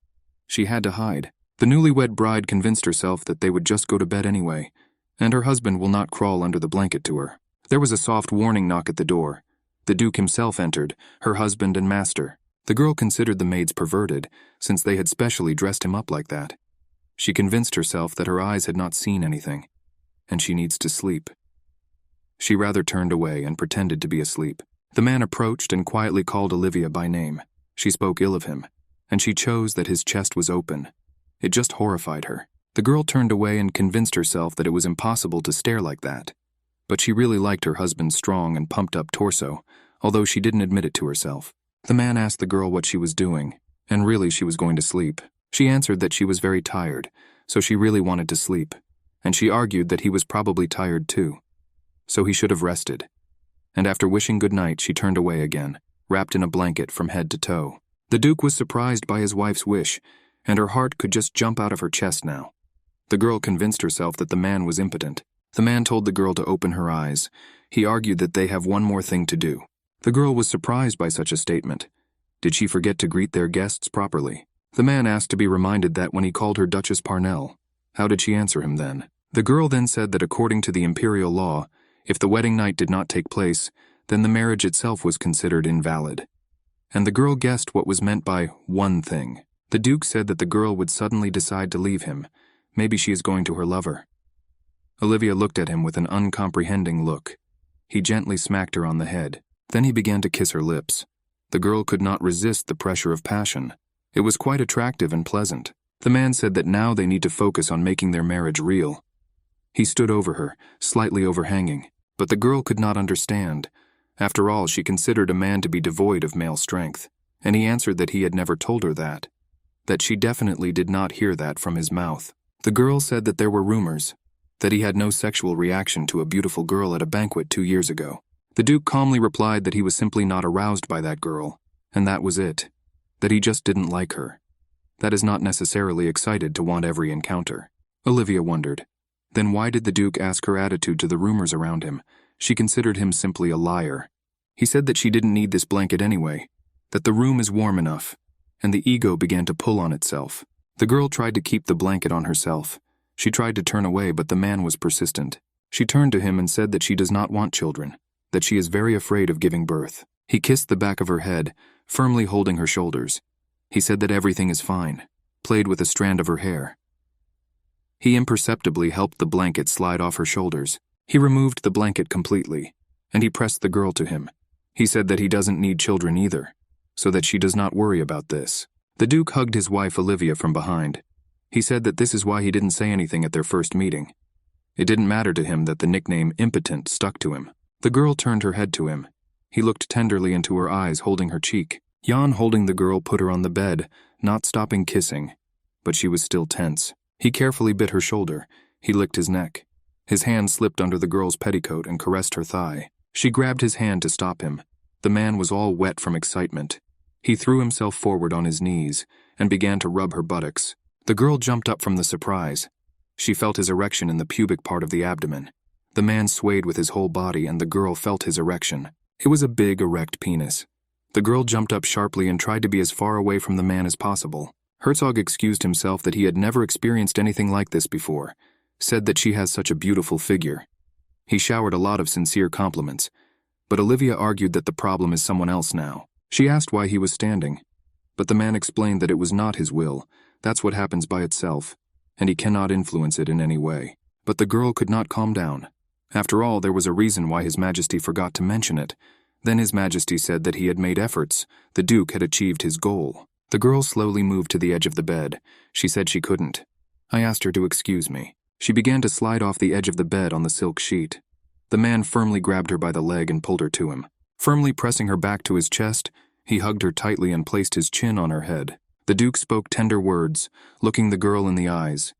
She had to hide. The newlywed bride convinced herself that they would just go to bed anyway, and her husband will not crawl under the blanket to her. There was a soft warning knock at the door. The Duke himself entered, her husband and master. The girl considered the maids perverted, since they had specially dressed him up like that. She convinced herself that her eyes had not seen anything, and she needs to sleep. She rather turned away and pretended to be asleep. The man approached and quietly called Olivia by name. She spoke ill of him, and she chose that his chest was open. It just horrified her. The girl turned away and convinced herself that it was impossible to stare like that. But she really liked her husband's strong and pumped-up torso, although she didn't admit it to herself. The man asked the girl what she was doing, and really she was going to sleep. She answered that she was very tired, so she really wanted to sleep, and she argued that he was probably tired too, so he should have rested. And after wishing good night, she turned away again, wrapped in a blanket from head to toe. The Duke was surprised by his wife's wish, and her heart could just jump out of her chest now. The girl convinced herself that the man was impotent. The man told the girl to open her eyes. He argued that they have one more thing to do. The girl was surprised by such a statement. Did she forget to greet their guests properly? The man asked to be reminded that when he called her Duchess Parnell. How did she answer him then? The girl then said that according to the imperial law, if the wedding night did not take place, then the marriage itself was considered invalid. And the girl guessed what was meant by one thing. The Duke said that the girl would suddenly decide to leave him. Maybe she is going to her lover. Olivia looked at him with an uncomprehending look. He gently smacked her on the head. Then he began to kiss her lips. The girl could not resist the pressure of passion. It was quite attractive and pleasant. The man said that now they need to focus on making their marriage real. He stood over her, slightly overhanging, but the girl could not understand. After all, she considered a man to be devoid of male strength, and he answered that he had never told her that she definitely did not hear that from his mouth. The girl said that there were rumors, that he had no sexual reaction to a beautiful girl at a banquet 2 years ago. The Duke calmly replied that he was simply not aroused by that girl, and that was it, that he just didn't like her. That is not necessarily excited to want every encounter. Olivia wondered. Then why did the Duke ask her attitude to the rumors around him? She considered him simply a liar. He said that she didn't need this blanket anyway, that the room is warm enough, and the ego began to pull on itself. The girl tried to keep the blanket on herself. She tried to turn away, but the man was persistent. She turned to him and said that she does not want children, that she is very afraid of giving birth. He kissed the back of her head, firmly holding her shoulders. He said that everything is fine, played with a strand of her hair. He imperceptibly helped the blanket slide off her shoulders. He removed the blanket completely, and he pressed the girl to him. He said that he doesn't need children either, so that she does not worry about this. The Duke hugged his wife Olivia from behind. He said that this is why he didn't say anything at their first meeting. It didn't matter to him that the nickname impotent stuck to him. The girl turned her head to him. He looked tenderly into her eyes, holding her cheek. Jan, holding the girl, put her on the bed, not stopping kissing. But she was still tense. He carefully bit her shoulder. He licked his neck. His hand slipped under the girl's petticoat and caressed her thigh. She grabbed his hand to stop him. The man was all wet from excitement. He threw himself forward on his knees and began to rub her buttocks. The girl jumped up from the surprise. She felt his erection in the pubic part of the abdomen. The man swayed with his whole body and the girl felt his erection. It was a big, erect penis. The girl jumped up sharply and tried to be as far away from the man as possible. Herzog excused himself that he had never experienced anything like this before, said that she has such a beautiful figure. He showered a lot of sincere compliments, but Olivia argued that the problem is someone else now. She asked why he was standing, but the man explained that it was not his will, that's what happens by itself, and he cannot influence it in any way. But the girl could not calm down. After all, there was a reason why His Majesty forgot to mention it. Then His Majesty said that he had made efforts. The Duke had achieved his goal. The girl slowly moved to the edge of the bed. She said she couldn't. I asked her to excuse me. She began to slide off the edge of the bed on the silk sheet. The man firmly grabbed her by the leg and pulled her to him. Firmly pressing her back to his chest, he hugged her tightly and placed his chin on her head. The Duke spoke tender words, looking the girl in the eyes.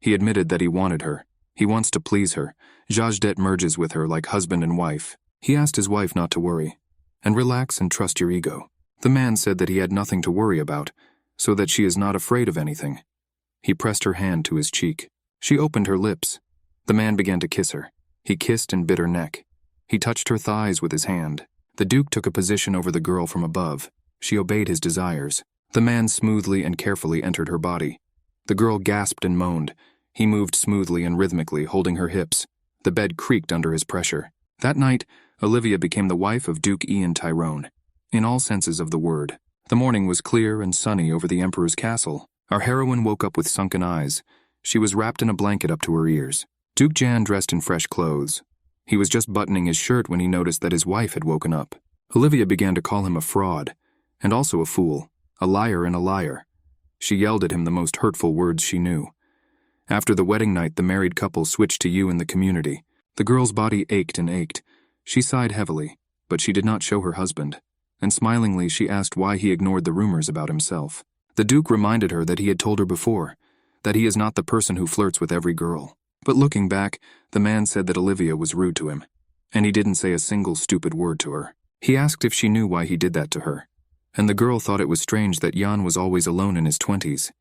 He admitted that he wanted her. He wants to please her. Jajdet merges with her like husband and wife. He asked his wife not to worry, and relax and trust your ego. The man said that he had nothing to worry about, so that she is not afraid of anything. He pressed her hand to his cheek. She opened her lips. The man began to kiss her. He kissed and bit her neck. He touched her thighs with his hand. The Duke took a position over the girl from above. She obeyed his desires. The man smoothly and carefully entered her body. The girl gasped and moaned. He moved smoothly and rhythmically, holding her hips. The bed creaked under his pressure. That night, Olivia became the wife of Duke Ian Tyrone, in all senses of the word. The morning was clear and sunny over the Emperor's castle. Our heroine woke up with sunken eyes. She was wrapped in a blanket up to her ears. Duke Jan dressed in fresh clothes. He was just buttoning his shirt when he noticed that his wife had woken up. Olivia began to call him a fraud, and also a fool, a liar and a liar. She yelled at him the most hurtful words she knew. After the wedding night, the married couple switched to you in the community. The girl's body ached and ached. She sighed heavily, but she did not show her husband, and smilingly she asked why he ignored the rumors about himself. The Duke reminded her that he had told her before, that he is not the person who flirts with every girl. But looking back, the man said that Olivia was rude to him, and he didn't say a single stupid word to her. He asked if she knew why he did that to her, and the girl thought it was strange that Jan was always alone in his 20s,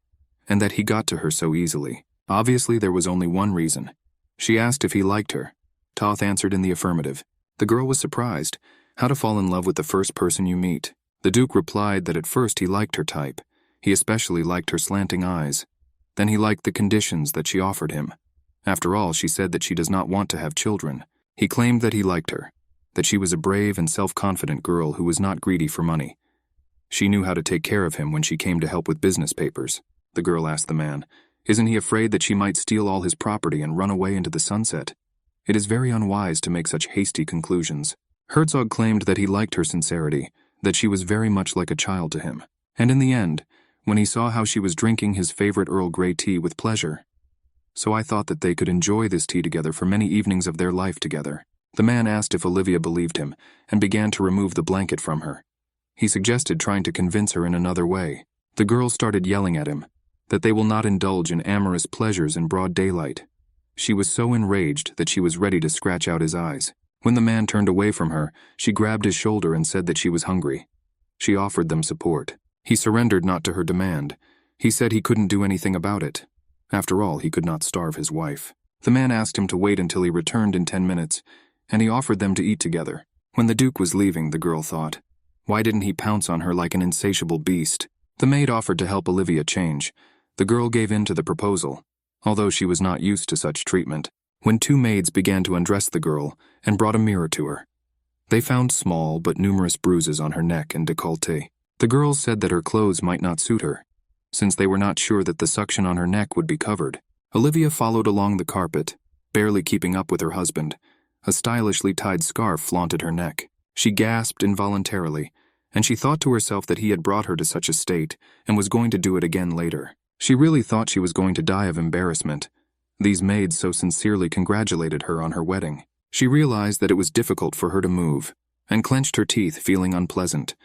and that he got to her so easily. Obviously, there was only one reason. She asked if he liked her. Toth answered in the affirmative. The girl was surprised. How to fall in love with the first person you meet. The Duke replied that at first he liked her type. He especially liked her slanting eyes. Then he liked the conditions that she offered him. After all, she said that she does not want to have children. He claimed that he liked her, that she was a brave and self-confident girl who was not greedy for money. She knew how to take care of him when she came to help with business papers. The girl asked the man, isn't he afraid that she might steal all his property and run away into the sunset? It is very unwise to make such hasty conclusions. Herzog claimed that he liked her sincerity, that she was very much like a child to him. And in the end, when he saw how she was drinking his favorite Earl Grey tea with pleasure. So I thought that they could enjoy this tea together for many evenings of their life together. The man asked if Olivia believed him, and began to remove the blanket from her. He suggested trying to convince her in another way. The girl started yelling at him, that they will not indulge in amorous pleasures in broad daylight. She was so enraged that she was ready to scratch out his eyes. When the man turned away from her, she grabbed his shoulder and said that she was hungry. She offered them support. He surrendered not to her demand. He said he couldn't do anything about it. After all, he could not starve his wife. The man asked him to wait until he returned in 10 minutes, and he offered them to eat together. When the Duke was leaving, the girl thought, why didn't he pounce on her like an insatiable beast? The maid offered to help Olivia change. The girl gave in to the proposal, although she was not used to such treatment. When two maids began to undress the girl and brought a mirror to her, they found small but numerous bruises on her neck and décolleté. The girls said that her clothes might not suit her, since they were not sure that the suction on her neck would be covered. Olivia followed along the carpet, barely keeping up with her husband. A stylishly tied scarf flaunted her neck. She gasped involuntarily, and she thought to herself that he had brought her to such a state and was going to do it again later. She really thought she was going to die of embarrassment. These maids so sincerely congratulated her on her wedding. She realized that it was difficult for her to move, and clenched her teeth, feeling unpleasant.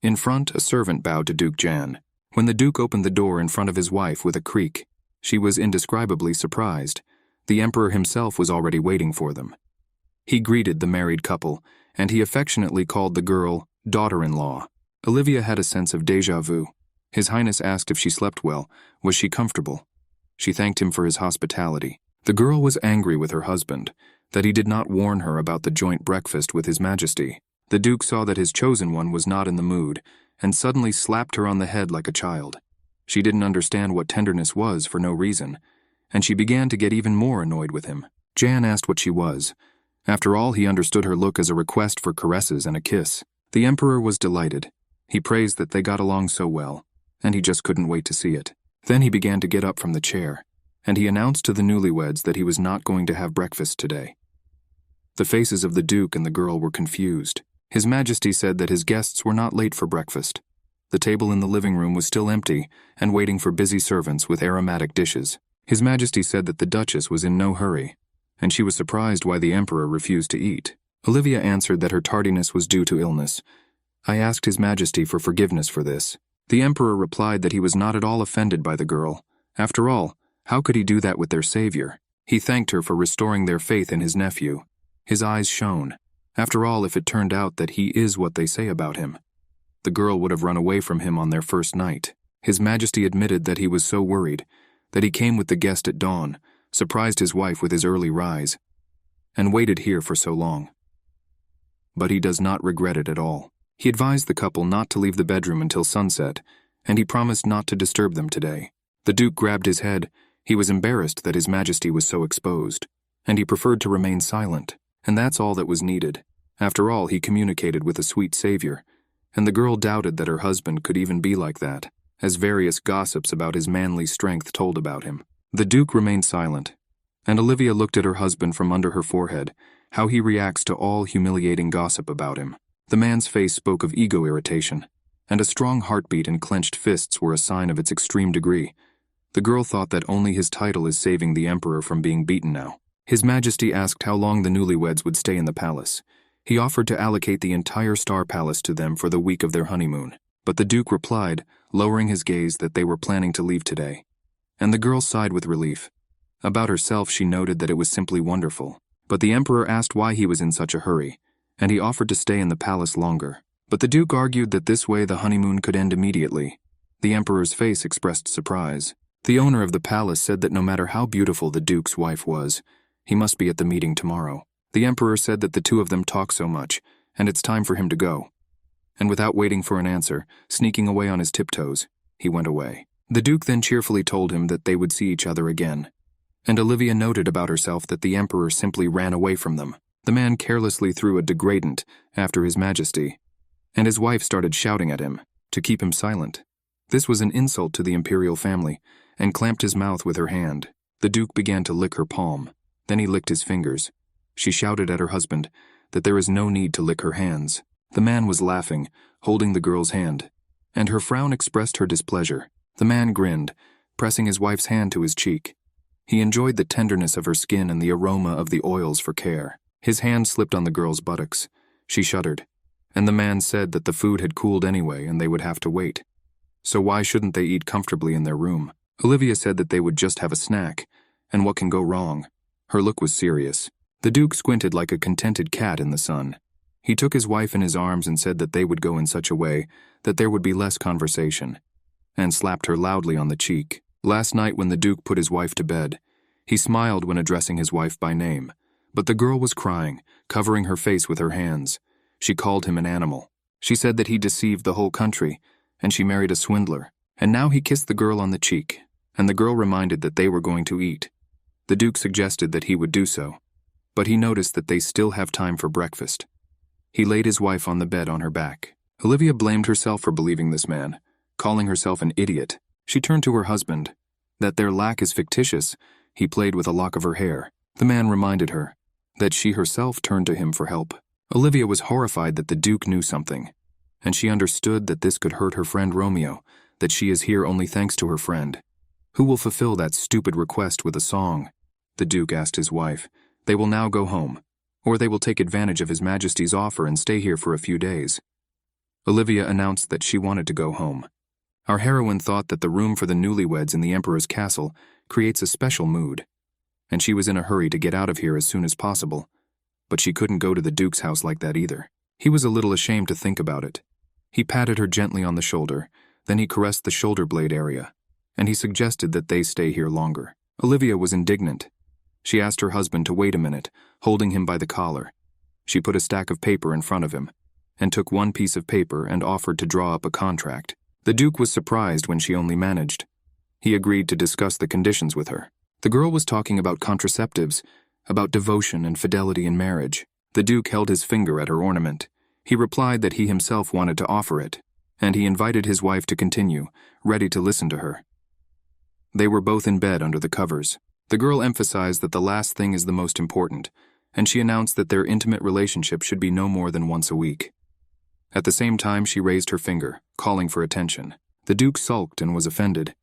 In front, a servant bowed to Duke Jan. When the Duke opened the door in front of his wife with a creak, she was indescribably surprised. The Emperor himself was already waiting for them. He greeted the married couple, and he affectionately called the girl daughter-in-law. Olivia had a sense of déjà vu. His Highness asked if she slept well. Was she comfortable? She thanked him for his hospitality. The girl was angry with her husband, that he did not warn her about the joint breakfast with His Majesty. The Duke saw that his chosen one was not in the mood, and suddenly slapped her on the head like a child. She didn't understand what tenderness was for no reason, and she began to get even more annoyed with him. Jan asked what she was. After all, he understood her look as a request for caresses and a kiss. The Emperor was delighted. He praised that they got along so well, and he just couldn't wait to see it. Then he began to get up from the chair, and he announced to the newlyweds that he was not going to have breakfast today. The faces of the Duke and the girl were confused. His Majesty said that his guests were not late for breakfast. The table in the living room was still empty and waiting for busy servants with aromatic dishes. His Majesty said that the Duchess was in no hurry, and she was surprised why the Emperor refused to eat. Olivia answered that her tardiness was due to illness. I asked His Majesty for forgiveness for this. The Emperor replied that he was not at all offended by the girl. After all, how could he do that with their savior? He thanked her for restoring their faith in his nephew. His eyes shone. After all, if it turned out that he is what they say about him, the girl would have run away from him on their first night. His Majesty admitted that he was so worried that he came with the guest at dawn, surprised his wife with his early rise, and waited here for so long. But he does not regret it at all. He advised the couple not to leave the bedroom until sunset, and he promised not to disturb them today. The Duke grabbed his head. He was embarrassed that His Majesty was so exposed, and he preferred to remain silent, and that's all that was needed. After all, he communicated with a sweet savior, and the girl doubted that her husband could even be like that, as various gossips about his manly strength told about him. The Duke remained silent, and Olivia looked at her husband from under her forehead, how he reacts to all humiliating gossip about him. The man's face spoke of ego irritation, and a strong heartbeat and clenched fists were a sign of its extreme degree. The girl thought that only his title is saving the Emperor from being beaten now. His Majesty asked how long the newlyweds would stay in the palace. He offered to allocate the entire Star Palace to them for the week of their honeymoon, but the Duke replied, lowering his gaze, that they were planning to leave today. And the girl sighed with relief. About herself, she noted that it was simply wonderful. But the Emperor asked why he was in such a hurry, and he offered to stay in the palace longer. But the Duke argued that this way the honeymoon could end immediately. The Emperor's face expressed surprise. The owner of the palace said that no matter how beautiful the Duke's wife was, he must be at the meeting tomorrow. The Emperor said that the two of them talk so much, and it's time for him to go. And without waiting for an answer, sneaking away on his tiptoes, he went away. The Duke then cheerfully told him that they would see each other again. And Olivia noted about herself that the Emperor simply ran away from them. The man carelessly threw a degradant after His Majesty, and his wife started shouting at him to keep him silent. This was an insult to the imperial family, and clamped his mouth with her hand. The Duke began to lick her palm. Then he licked his fingers. She shouted at her husband that there is no need to lick her hands. The man was laughing, holding the girl's hand, and her frown expressed her displeasure. The man grinned, pressing his wife's hand to his cheek. He enjoyed the tenderness of her skin and the aroma of the oils for care. His hand slipped on the girl's buttocks. She shuddered, and the man said that the food had cooled anyway and they would have to wait. So why shouldn't they eat comfortably in their room? Olivia said that they would just have a snack, and what can go wrong? Her look was serious. The Duke squinted like a contented cat in the sun. He took his wife in his arms and said that they would go in such a way that there would be less conversation, and slapped her loudly on the cheek. Last night when the Duke put his wife to bed, he smiled when addressing his wife by name. But the girl was crying, covering her face with her hands. She called him an animal. She said that he deceived the whole country, and she married a swindler. And now he kissed the girl on the cheek, and the girl reminded that they were going to eat. The Duke suggested that he would do so, but he noticed that they still have time for breakfast. He laid his wife on the bed on her back. Olivia blamed herself for believing this man, calling herself an idiot. She turned to her husband. That their lack is fictitious, he played with a lock of her hair. The man reminded her that she herself turned to him for help. Olivia was horrified that the Duke knew something, and she understood that this could hurt her friend Romeo, that she is here only thanks to her friend. Who will fulfill that stupid request with a song? The Duke asked his wife. They will now go home, or they will take advantage of His Majesty's offer and stay here for a few days. Olivia announced that she wanted to go home. Our heroine thought that the room for the newlyweds in the Emperor's castle creates a special mood, and she was in a hurry to get out of here as soon as possible. But she couldn't go to the Duke's house like that either. He was a little ashamed to think about it. He patted her gently on the shoulder, then he caressed the shoulder blade area, and he suggested that they stay here longer. Olivia was indignant. She asked her husband to wait a minute, holding him by the collar. She put a stack of paper in front of him, and took one piece of paper and offered to draw up a contract. The Duke was surprised when she only managed. He agreed to discuss the conditions with her. The girl was talking about contraceptives, about devotion and fidelity in marriage. The Duke held his finger at her ornament. He replied that he himself wanted to offer it, and he invited his wife to continue, ready to listen to her. They were both in bed under the covers. The girl emphasized that the last thing is the most important, and she announced that their intimate relationship should be no more than once a week. At the same time, she raised her finger, calling for attention. The Duke sulked and was offended.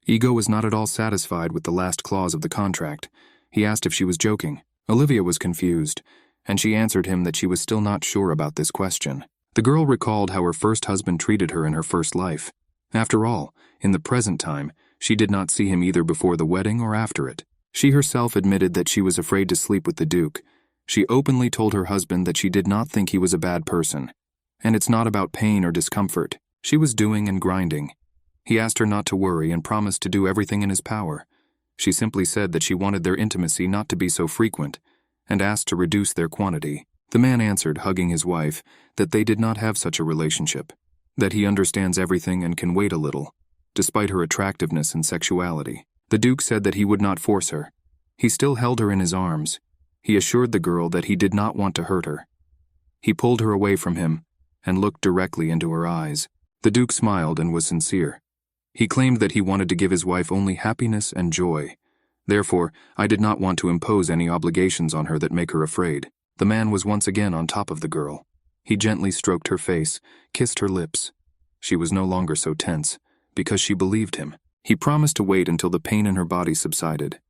Ego was not at all satisfied with the last clause of the contract. He asked if she was joking. Olivia was confused, and she answered him that she was still not sure about this question. The girl recalled how her first husband treated her in her first life. After all, in the present time, she did not see him either before the wedding or after it. She herself admitted that she was afraid to sleep with the Duke. She openly told her husband that she did not think he was a bad person. And it's not about pain or discomfort. She was doing and grinding. He asked her not to worry and promised to do everything in his power. She simply said that she wanted their intimacy not to be so frequent, and asked to reduce their quantity. The man answered, hugging his wife, that they did not have such a relationship, that he understands everything and can wait a little, despite her attractiveness and sexuality. The Duke said that he would not force her. He still held her in his arms. He assured the girl that he did not want to hurt her. He pulled her away from him and looked directly into her eyes. The Duke smiled and was sincere. He claimed that he wanted to give his wife only happiness and joy. Therefore, I did not want to impose any obligations on her that make her afraid. The man was once again on top of the girl. He gently stroked her face, kissed her lips. She was no longer so tense, because she believed him. He promised to wait until the pain in her body subsided.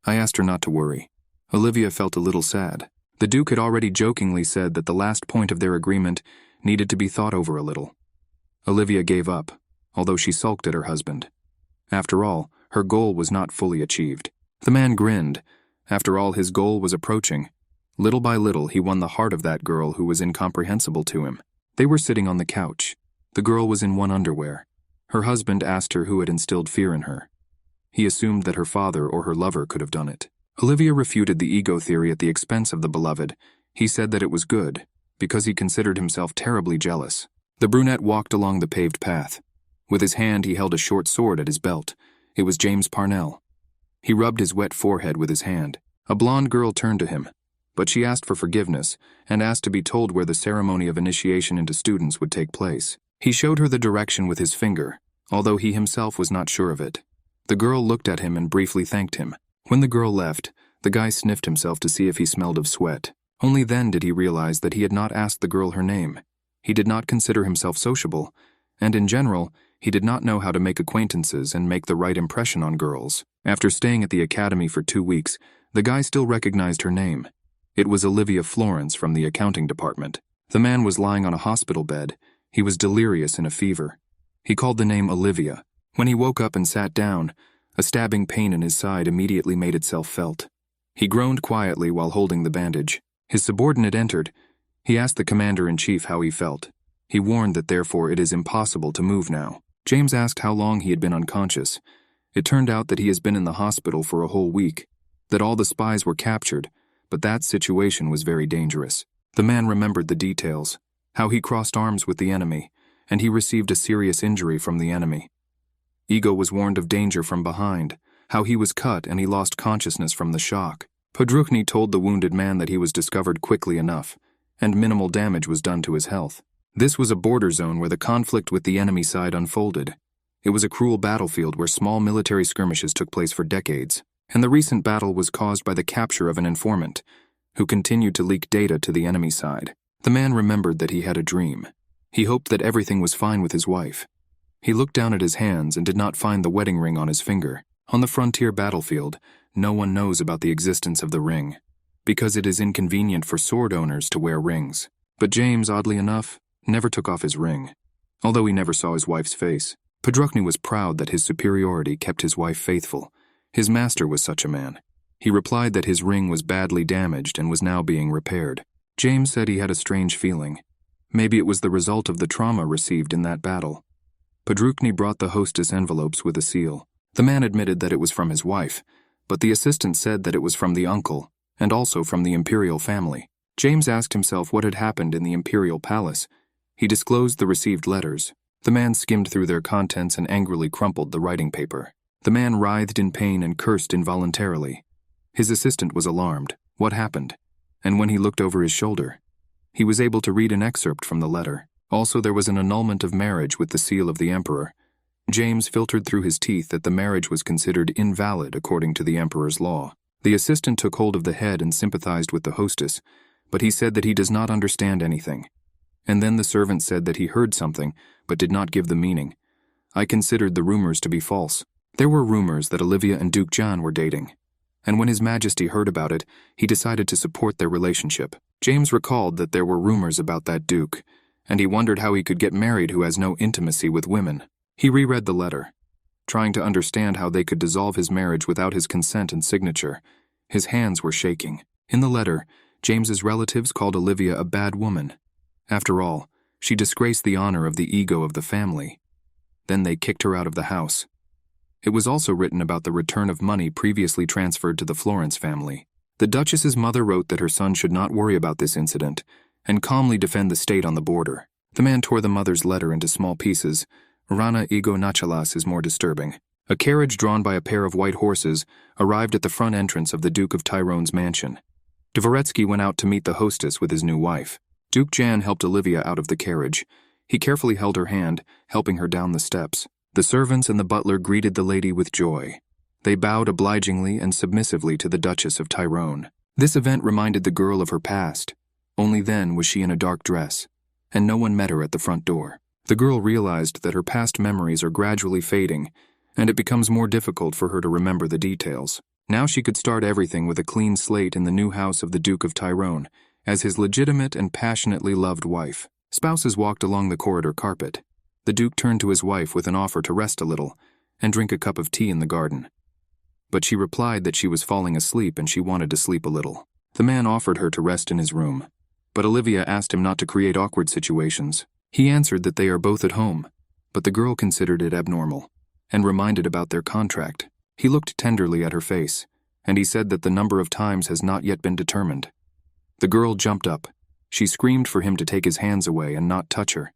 I asked her not to worry. Olivia felt a little sad. The Duke had already jokingly said that the last point of their agreement needed to be thought over a little. Olivia gave up, although she sulked at her husband. After all, her goal was not fully achieved. The man grinned. After all, his goal was approaching. Little by little, he won the heart of that girl who was incomprehensible to him. They were sitting on the couch. The girl was in one underwear. Her husband asked her who had instilled fear in her. He assumed that her father or her lover could have done it. Olivia refuted the ego theory at the expense of the beloved. He said that it was good, because he considered himself terribly jealous. The brunette walked along the paved path. With his hand, he held a short sword at his belt. It was James Parnell. He rubbed his wet forehead with his hand. A blonde girl turned to him, but she asked for forgiveness and asked to be told where the ceremony of initiation into students would take place. He showed her the direction with his finger, although he himself was not sure of it. The girl looked at him and briefly thanked him. When the girl left, the guy sniffed himself to see if he smelled of sweat. Only then did he realize that he had not asked the girl her name. He did not consider himself sociable, and in general, he did not know how to make acquaintances and make the right impression on girls. After staying at the academy for 2 weeks, the guy still recognized her name. It was Olivia Florence from the accounting department. The man was lying on a hospital bed. He was delirious in a fever. He called the name Olivia. When he woke up and sat down, a stabbing pain in his side immediately made itself felt. He groaned quietly while holding the bandage. His subordinate entered. He asked the commander-in-chief how he felt. He warned that therefore it is impossible to move now. James asked how long he had been unconscious. It turned out that he has been in the hospital for a whole week, that all the spies were captured, but that situation was very dangerous. The man remembered the details, how he crossed arms with the enemy, and he received a serious injury from the enemy. Ego was warned of danger from behind, how he was cut and he lost consciousness from the shock. Podruchny told the wounded man that he was discovered quickly enough, and minimal damage was done to his health. This was a border zone where the conflict with the enemy side unfolded. It was a cruel battlefield where small military skirmishes took place for decades, and the recent battle was caused by the capture of an informant, who continued to leak data to the enemy side. The man remembered that he had a dream. He hoped that everything was fine with his wife. He looked down at his hands and did not find the wedding ring on his finger. On the frontier battlefield, no one knows about the existence of the ring, because it is inconvenient for sword owners to wear rings. But James, oddly enough, never took off his ring. although he never saw his wife's face. Podrukny was proud that his superiority kept his wife faithful. His master was such a man. He replied that his ring was badly damaged and was now being repaired. James said he had a strange feeling. Maybe it was the result of the trauma received in that battle. Podrukny brought the hostess envelopes with a seal. The man admitted that it was from his wife, but the assistant said that it was from the uncle, and also from the imperial family. James asked himself what had happened in the imperial palace. He disclosed the received letters. The man skimmed through their contents and angrily crumpled the writing paper. The man writhed in pain and cursed involuntarily. His assistant was alarmed. What happened? And when he looked over his shoulder, he was able to read an excerpt from the letter. Also, there was an annulment of marriage with the seal of the emperor. James filtered through his teeth that the marriage was considered invalid according to the emperor's law. The assistant took hold of the head and sympathized with the hostess, but he said that he does not understand anything. And then the servant said that he heard something, but did not give the meaning. I considered the rumors to be false. There were rumors that Olivia and Duke John were dating. And when His Majesty heard about it, he decided to support their relationship. James recalled that there were rumors about that duke, and he wondered how he could get married who has no intimacy with women. He reread the letter, trying to understand how they could dissolve his marriage without his consent and signature. His hands were shaking. In the letter, James's relatives called Olivia a bad woman. After all, she disgraced the honor of the ego of the family. Then they kicked her out of the house. It was also written about the return of money previously transferred to the Florence family. The Duchess's mother wrote that her son should not worry about this incident and calmly defend the state on the border. The man tore the mother's letter into small pieces. Rana ego nachalas is more disturbing. A carriage drawn by a pair of white horses arrived at the front entrance of the Duke of Tyrone's mansion. Dvoretsky went out to meet the hostess with his new wife. Duke Jan helped Olivia out of the carriage. He carefully held her hand, helping her down the steps. The servants and the butler greeted the lady with joy. They bowed obligingly and submissively to the Duchess of Tyrone. This event reminded the girl of her past. Only then was she in a dark dress, and no one met her at the front door. The girl realized that her past memories are gradually fading, and it becomes more difficult for her to remember the details. Now she could start everything with a clean slate in the new house of the Duke of Tyrone, as his legitimate and passionately loved wife. Spouses walked along the corridor carpet. The Duke turned to his wife with an offer to rest a little and drink a cup of tea in the garden. But she replied that she was falling asleep and she wanted to sleep a little. The man offered her to rest in his room, but Olivia asked him not to create awkward situations. He answered that they are both at home, but the girl considered it abnormal and reminded about their contract. He looked tenderly at her face, and he said that the number of times has not yet been determined. The girl jumped up. She screamed for him to take his hands away and not touch her,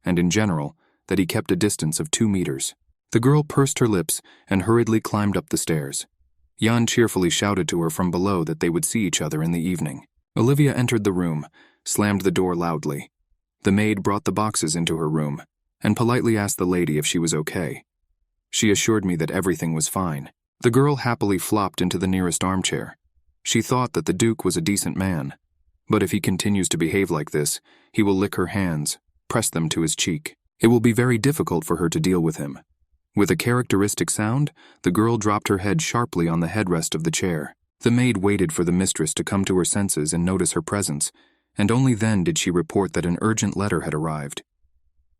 and in general, that he kept a distance of 2 meters. The girl pursed her lips and hurriedly climbed up the stairs. Jan cheerfully shouted to her from below that they would see each other in the evening. Olivia entered the room, slammed the door loudly. The maid brought the boxes into her room and politely asked the lady if she was okay. She assured me that everything was fine. The girl happily flopped into the nearest armchair. She thought that the Duke was a decent man, but if he continues to behave like this, he will lick her hands, press them to his cheek. It will be very difficult for her to deal with him. With a characteristic sound, the girl dropped her head sharply on the headrest of the chair. The maid waited for the mistress to come to her senses and notice her presence, and only then did she report that an urgent letter had arrived.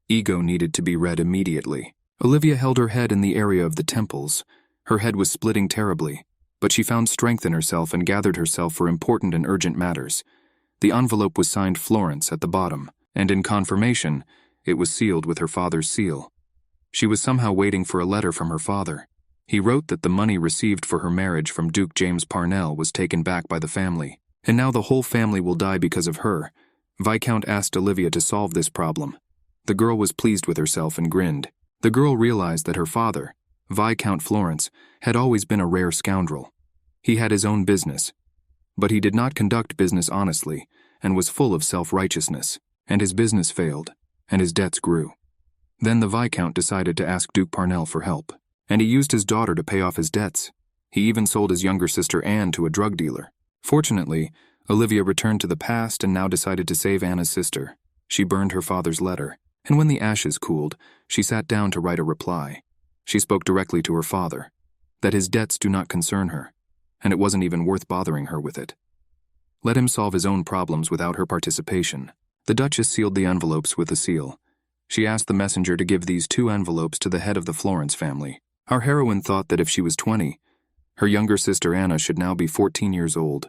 Ego needed to be read immediately. Olivia held her head in the area of the temples. Her head was splitting terribly, but she found strength in herself and gathered herself for important and urgent matters. The envelope was signed Florence at the bottom, and in confirmation, it was sealed with her father's seal. She was somehow waiting for a letter from her father. He wrote that the money received for her marriage from Duke James Parnell was taken back by the family, and now the whole family will die because of her. Viscount asked Olivia to solve this problem. The girl was pleased with herself and grinned. The girl realized that her father, Viscount Florence, had always been a rare scoundrel. He had his own business, but he did not conduct business honestly and was full of self-righteousness, and his business failed, and his debts grew. Then the Viscount decided to ask Duke Parnell for help, and he used his daughter to pay off his debts. He even sold his younger sister Anne to a drug dealer. Fortunately, Olivia returned to the past and now decided to save Anna's sister. She burned her father's letter, and when the ashes cooled, she sat down to write a reply. She spoke directly to her father, that his debts do not concern her, and it wasn't even worth bothering her with it. Let him solve his own problems without her participation. The Duchess sealed the envelopes with a seal. She asked the messenger to give these 2 envelopes to the head of the Florence family. Our heroine thought that if she was 20, her younger sister Anna should now be 14 years old.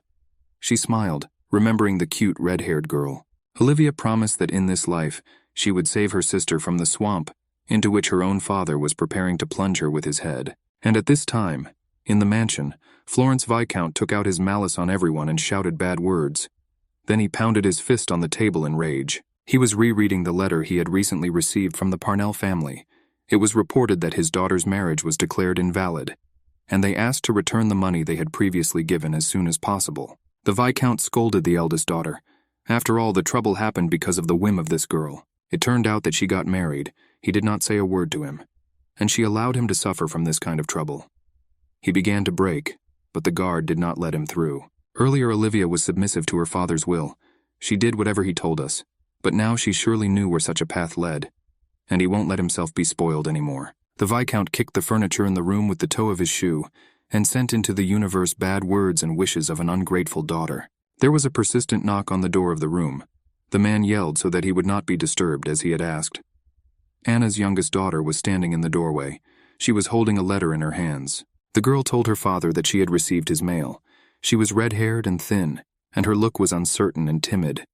She smiled, remembering the cute red-haired girl. Olivia promised that in this life, she would save her sister from the swamp into which her own father was preparing to plunge her with his head. And at this time, in the mansion, Florence Viscount took out his malice on everyone and shouted bad words. Then he pounded his fist on the table in rage. He was rereading the letter he had recently received from the Parnell family. It was reported that his daughter's marriage was declared invalid, and they asked to return the money they had previously given as soon as possible. The Viscount scolded the eldest daughter. After all, the trouble happened because of the whim of this girl. It turned out that she got married. He did not say a word to him, and she allowed him to suffer from this kind of trouble. He began to break, but the guard did not let him through. Earlier, Olivia was submissive to her father's will. She did whatever he told us, but now she surely knew where such a path led, and he won't let himself be spoiled anymore. The Viscount kicked the furniture in the room with the toe of his shoe and sent into the universe bad words and wishes of an ungrateful daughter. There was a persistent knock on the door of the room. The man yelled so that he would not be disturbed, as he had asked. Anna's youngest daughter was standing in the doorway. She was holding a letter in her hands. The girl told her father that she had received his mail. She was red-haired and thin, and her look was uncertain and timid,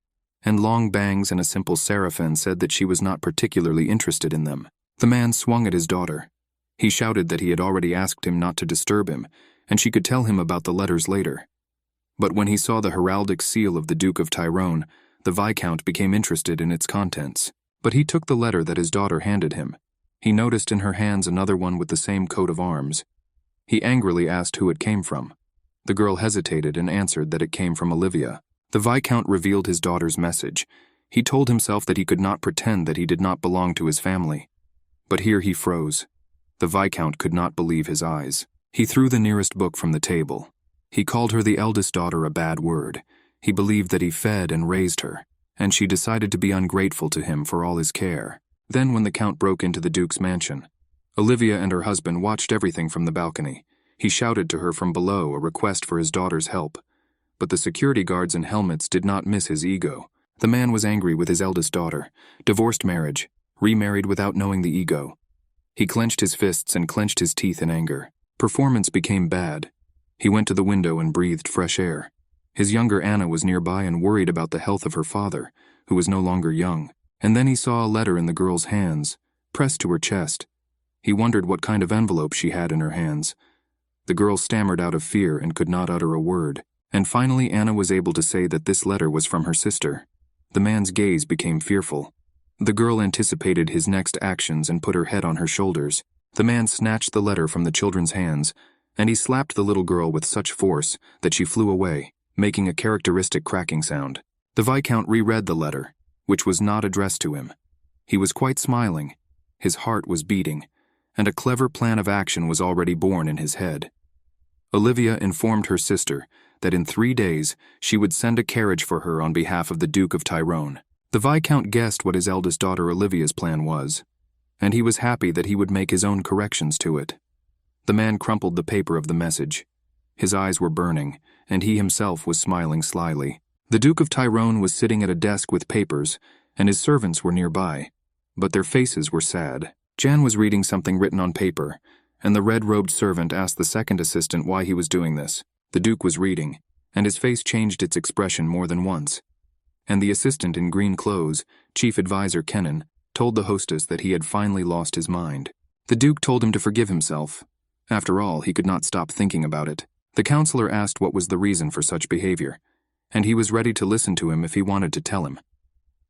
and long bangs and a simple seraphim said that she was not particularly interested in them. The man swung at his daughter. He shouted that he had already asked him not to disturb him, and she could tell him about the letters later. But when he saw the heraldic seal of the Duke of Tyrone, the Viscount became interested in its contents. But he took the letter that his daughter handed him. He noticed in her hands another one with the same coat of arms. He angrily asked who it came from. The girl hesitated and answered that it came from Olivia. The Viscount revealed his daughter's message. He told himself that he could not pretend that he did not belong to his family. But here he froze. The Viscount could not believe his eyes. He threw the nearest book from the table. He called her the eldest daughter a bad word. He believed that he fed and raised her, and she decided to be ungrateful to him for all his care. Then when the Count broke into the Duke's mansion, Olivia and her husband watched everything from the balcony. He shouted to her from below a request for his daughter's help. But the security guards in helmets did not miss his ego. The man was angry with his eldest daughter. Divorced marriage, remarried without knowing the ego. He clenched his fists and clenched his teeth in anger. Performance became bad. He went to the window and breathed fresh air. His younger Anna was nearby and worried about the health of her father, who was no longer young. And then he saw a letter in the girl's hands, pressed to her chest. He wondered what kind of envelope she had in her hands. The girl stammered out of fear and could not utter a word. And finally Anna was able to say that this letter was from her sister. The man's gaze became fearful. The girl anticipated his next actions and put her head on her shoulders. The man snatched the letter from the children's hands, and he slapped the little girl with such force that she flew away, making a characteristic cracking sound. The Viscount reread the letter, which was not addressed to him. He was quite smiling. His heart was beating, and a clever plan of action was already born in his head. Olivia informed her sister that in 3 days she would send a carriage for her on behalf of the Duke of Tyrone. The Viscount guessed what his eldest daughter Olivia's plan was, and he was happy that he would make his own corrections to it. The man crumpled the paper of the message. His eyes were burning, and he himself was smiling slyly. The Duke of Tyrone was sitting at a desk with papers, and his servants were nearby, but their faces were sad. Jan was reading something written on paper, and the red-robed servant asked the second assistant why he was doing this. The Duke was reading, and his face changed its expression more than once. And the assistant in green clothes, Chief Advisor Kennan, told the hostess that he had finally lost his mind. The Duke told him to forgive himself. After all, he could not stop thinking about it. The counselor asked what was the reason for such behavior, and he was ready to listen to him if he wanted to tell him.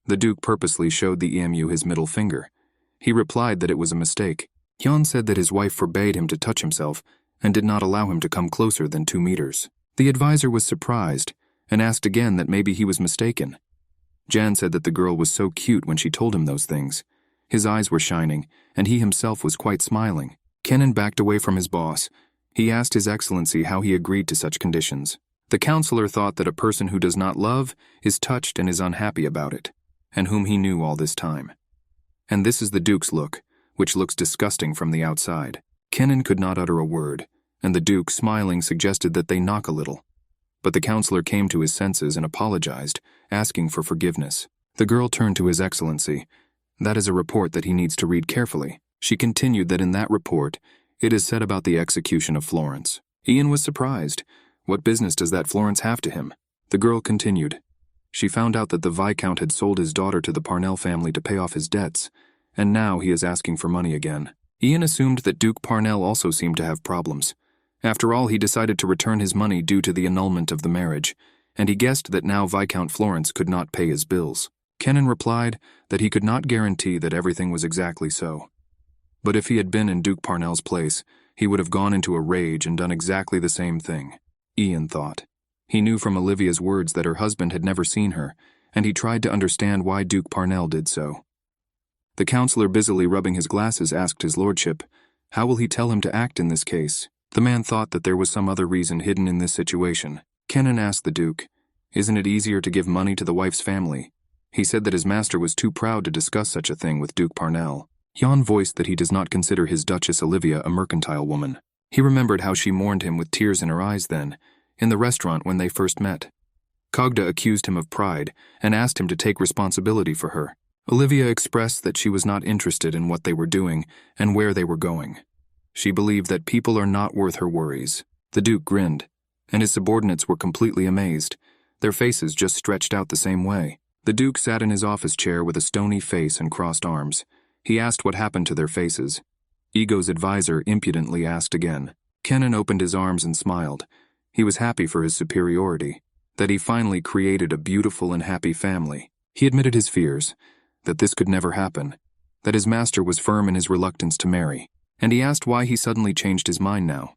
The Duke purposely showed the EMU his middle finger. He replied that it was a mistake. Jan said that his wife forbade him to touch himself and did not allow him to come closer than 2 meters. The advisor was surprised and asked again that maybe he was mistaken. Jan said that the girl was so cute when she told him those things. His eyes were shining, and he himself was quite smiling. Kennan backed away from his boss. He asked His Excellency how he agreed to such conditions. The counselor thought that a person who does not love is touched and is unhappy about it, and whom he knew all this time. And this is the Duke's look, which looks disgusting from the outside. Kennan could not utter a word, and the Duke, smiling, suggested that they knock a little. But the counselor came to his senses and apologized, asking for forgiveness. The girl turned to His Excellency. That is a report that he needs to read carefully. She continued that in that report, it is said about the execution of Florence. Ian was surprised. What business does that Florence have to him? The girl continued. She found out that the Viscount had sold his daughter to the Parnell family to pay off his debts, and now he is asking for money again. Ian assumed that Duke Parnell also seemed to have problems. After all, he decided to return his money due to the annulment of the marriage, and he guessed that now Viscount Florence could not pay his bills. Kennan replied that he could not guarantee that everything was exactly so. But if he had been in Duke Parnell's place, he would have gone into a rage and done exactly the same thing, Ian thought. He knew from Olivia's words that her husband had never seen her, and he tried to understand why Duke Parnell did so. The counselor, busily rubbing his glasses, asked his lordship, "How will he tell him to act in this case?" The man thought that there was some other reason hidden in this situation. Kennan asked the Duke, "Isn't it easier to give money to the wife's family?" He said that his master was too proud to discuss such a thing with Duke Parnell. Jan voiced that he does not consider his Duchess Olivia a mercantile woman. He remembered how she mourned him with tears in her eyes then, in the restaurant when they first met. Kogda accused him of pride and asked him to take responsibility for her. Olivia expressed that she was not interested in what they were doing and where they were going. She believed that people are not worth her worries. The Duke grinned, and his subordinates were completely amazed. Their faces just stretched out the same way. The Duke sat in his office chair with a stony face and crossed arms. He asked what happened to their faces. Ego's advisor impudently asked again. Kennan opened his arms and smiled. He was happy for his superiority, that he finally created a beautiful and happy family. He admitted his fears, that this could never happen, that his master was firm in his reluctance to marry, and he asked why he suddenly changed his mind now.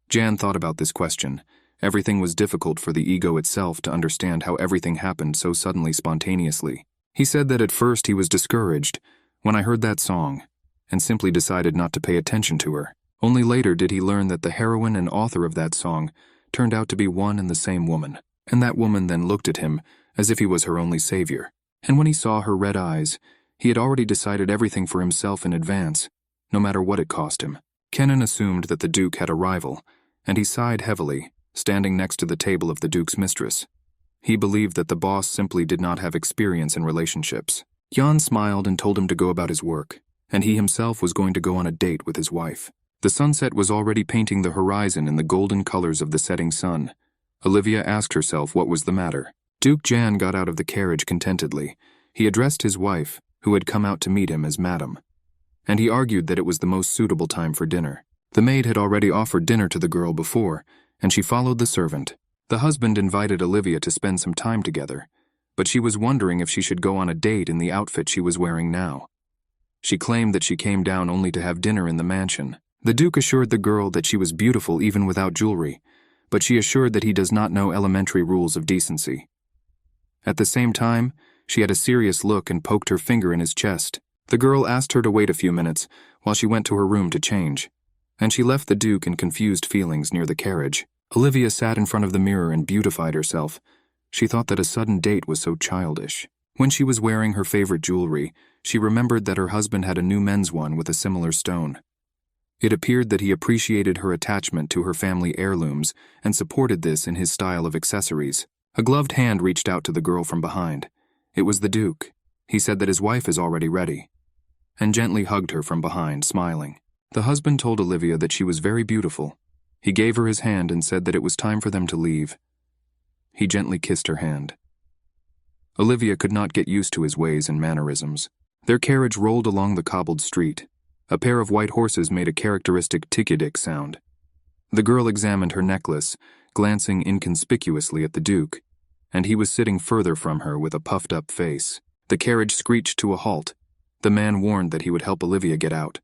Jan thought about this question. Everything was difficult for the ego itself to understand how everything happened so suddenly, spontaneously. He said that at first he was discouraged when I heard that song, and simply decided not to pay attention to her. Only later did he learn that the heroine and author of that song turned out to be one and the same woman, and that woman then looked at him as if he was her only savior. And when he saw her red eyes, he had already decided everything for himself in advance, no matter what it cost him. Kennan assumed that the Duke had a rival, and he sighed heavily, standing next to the table of the Duke's mistress. He believed that the boss simply did not have experience in relationships. Jan smiled and told him to go about his work, and he himself was going to go on a date with his wife. The sunset was already painting the horizon in the golden colors of the setting sun. Olivia asked herself what was the matter. Duke Jan got out of the carriage contentedly. He addressed his wife, who had come out to meet him, as Madam, and he argued that it was the most suitable time for dinner. The maid had already offered dinner to the girl before, and she followed the servant. The husband invited Olivia to spend some time together, but she was wondering if she should go on a date in the outfit she was wearing now. She claimed that she came down only to have dinner in the mansion. The Duke assured the girl that she was beautiful even without jewelry, but she assured that he does not know elementary rules of decency. At the same time, she had a serious look and poked her finger in his chest. The girl asked her to wait a few minutes while she went to her room to change, and she left the Duke in confused feelings near the carriage. Olivia sat in front of the mirror and beautified herself. She thought that a sudden date was so childish. When she was wearing her favorite jewelry, she remembered that her husband had a new men's one with a similar stone. It appeared that he appreciated her attachment to her family heirlooms and supported this in his style of accessories. A gloved hand reached out to the girl from behind. It was the Duke. He said that his wife is already ready, and gently hugged her from behind, smiling. The husband told Olivia that she was very beautiful. He gave her his hand and said that it was time for them to leave. He gently kissed her hand. Olivia could not get used to his ways and mannerisms. Their carriage rolled along the cobbled street. A pair of white horses made a characteristic tick-a-dick sound. The girl examined her necklace, glancing inconspicuously at the Duke, and he was sitting further from her with a puffed-up face. The carriage screeched to a halt. The man warned that he would help Olivia get out.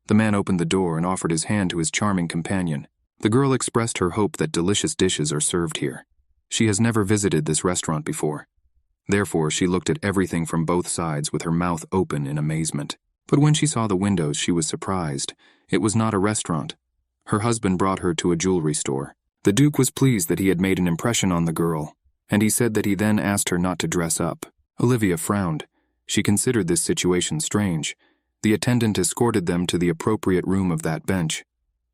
The man opened the door and offered his hand to his charming companion. The girl expressed her hope that delicious dishes are served here. She has never visited this restaurant before. Therefore, she looked at everything from both sides with her mouth open in amazement. But when she saw the windows, she was surprised. It was not a restaurant. Her husband brought her to a jewelry store. The Duke was pleased that he had made an impression on the girl, and he said that he then asked her not to dress up. Olivia frowned. She considered this situation strange. The attendant escorted them to the appropriate room of that bench.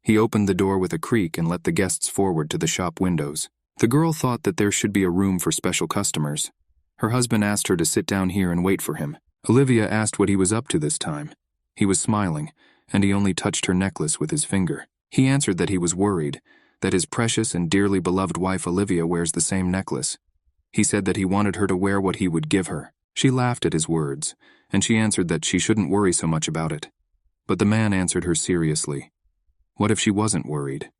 He opened the door with a creak and let the guests forward to the shop windows. The girl thought that there should be a room for special customers. Her husband asked her to sit down here and wait for him. Olivia asked what he was up to this time. He was smiling, and he only touched her necklace with his finger. He answered that he was worried, that his precious and dearly beloved wife Olivia wears the same necklace. He said that he wanted her to wear what he would give her. She laughed at his words, and she answered that she shouldn't worry so much about it. But the man answered her seriously. What if she wasn't worried?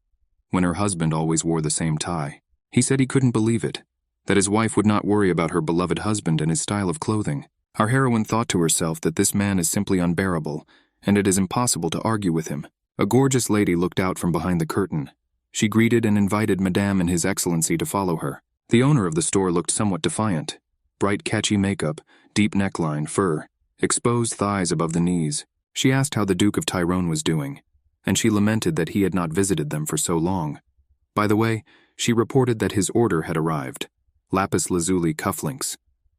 When her husband always wore the same tie. He said he couldn't believe it, that his wife would not worry about her beloved husband and his style of clothing. Our heroine thought to herself that this man is simply unbearable, and it is impossible to argue with him. A gorgeous lady looked out from behind the curtain. She greeted and invited Madame and His Excellency to follow her. The owner of the store looked somewhat defiant. Bright catchy makeup, deep neckline, fur, exposed thighs above the knees. She asked how the Duke of Tyrone was doing, and she lamented that he had not visited them for so long. By the way, she reported that his order had arrived, lapis lazuli cufflinks,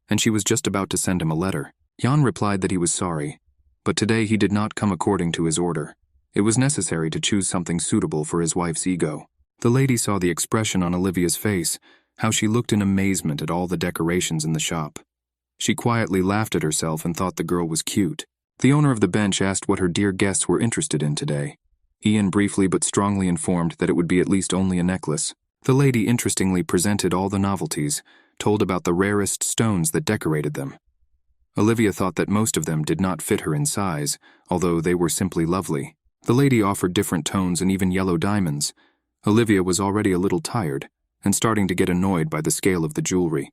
and she was just about to send him a letter. Jan replied that he was sorry, but today he did not come according to his order. It was necessary to choose something suitable for his wife's ego. The lady saw the expression on Olivia's face, how she looked in amazement at all the decorations in the shop. She quietly laughed at herself and thought the girl was cute. The owner of the bench asked what her dear guests were interested in today. Ian briefly but strongly informed that it would be at least only a necklace. The lady interestingly presented all the novelties, told about the rarest stones that decorated them. Olivia thought that most of them did not fit her in size, although they were simply lovely. The lady offered different tones and even yellow diamonds. Olivia was already a little tired and starting to get annoyed by the scale of the jewelry.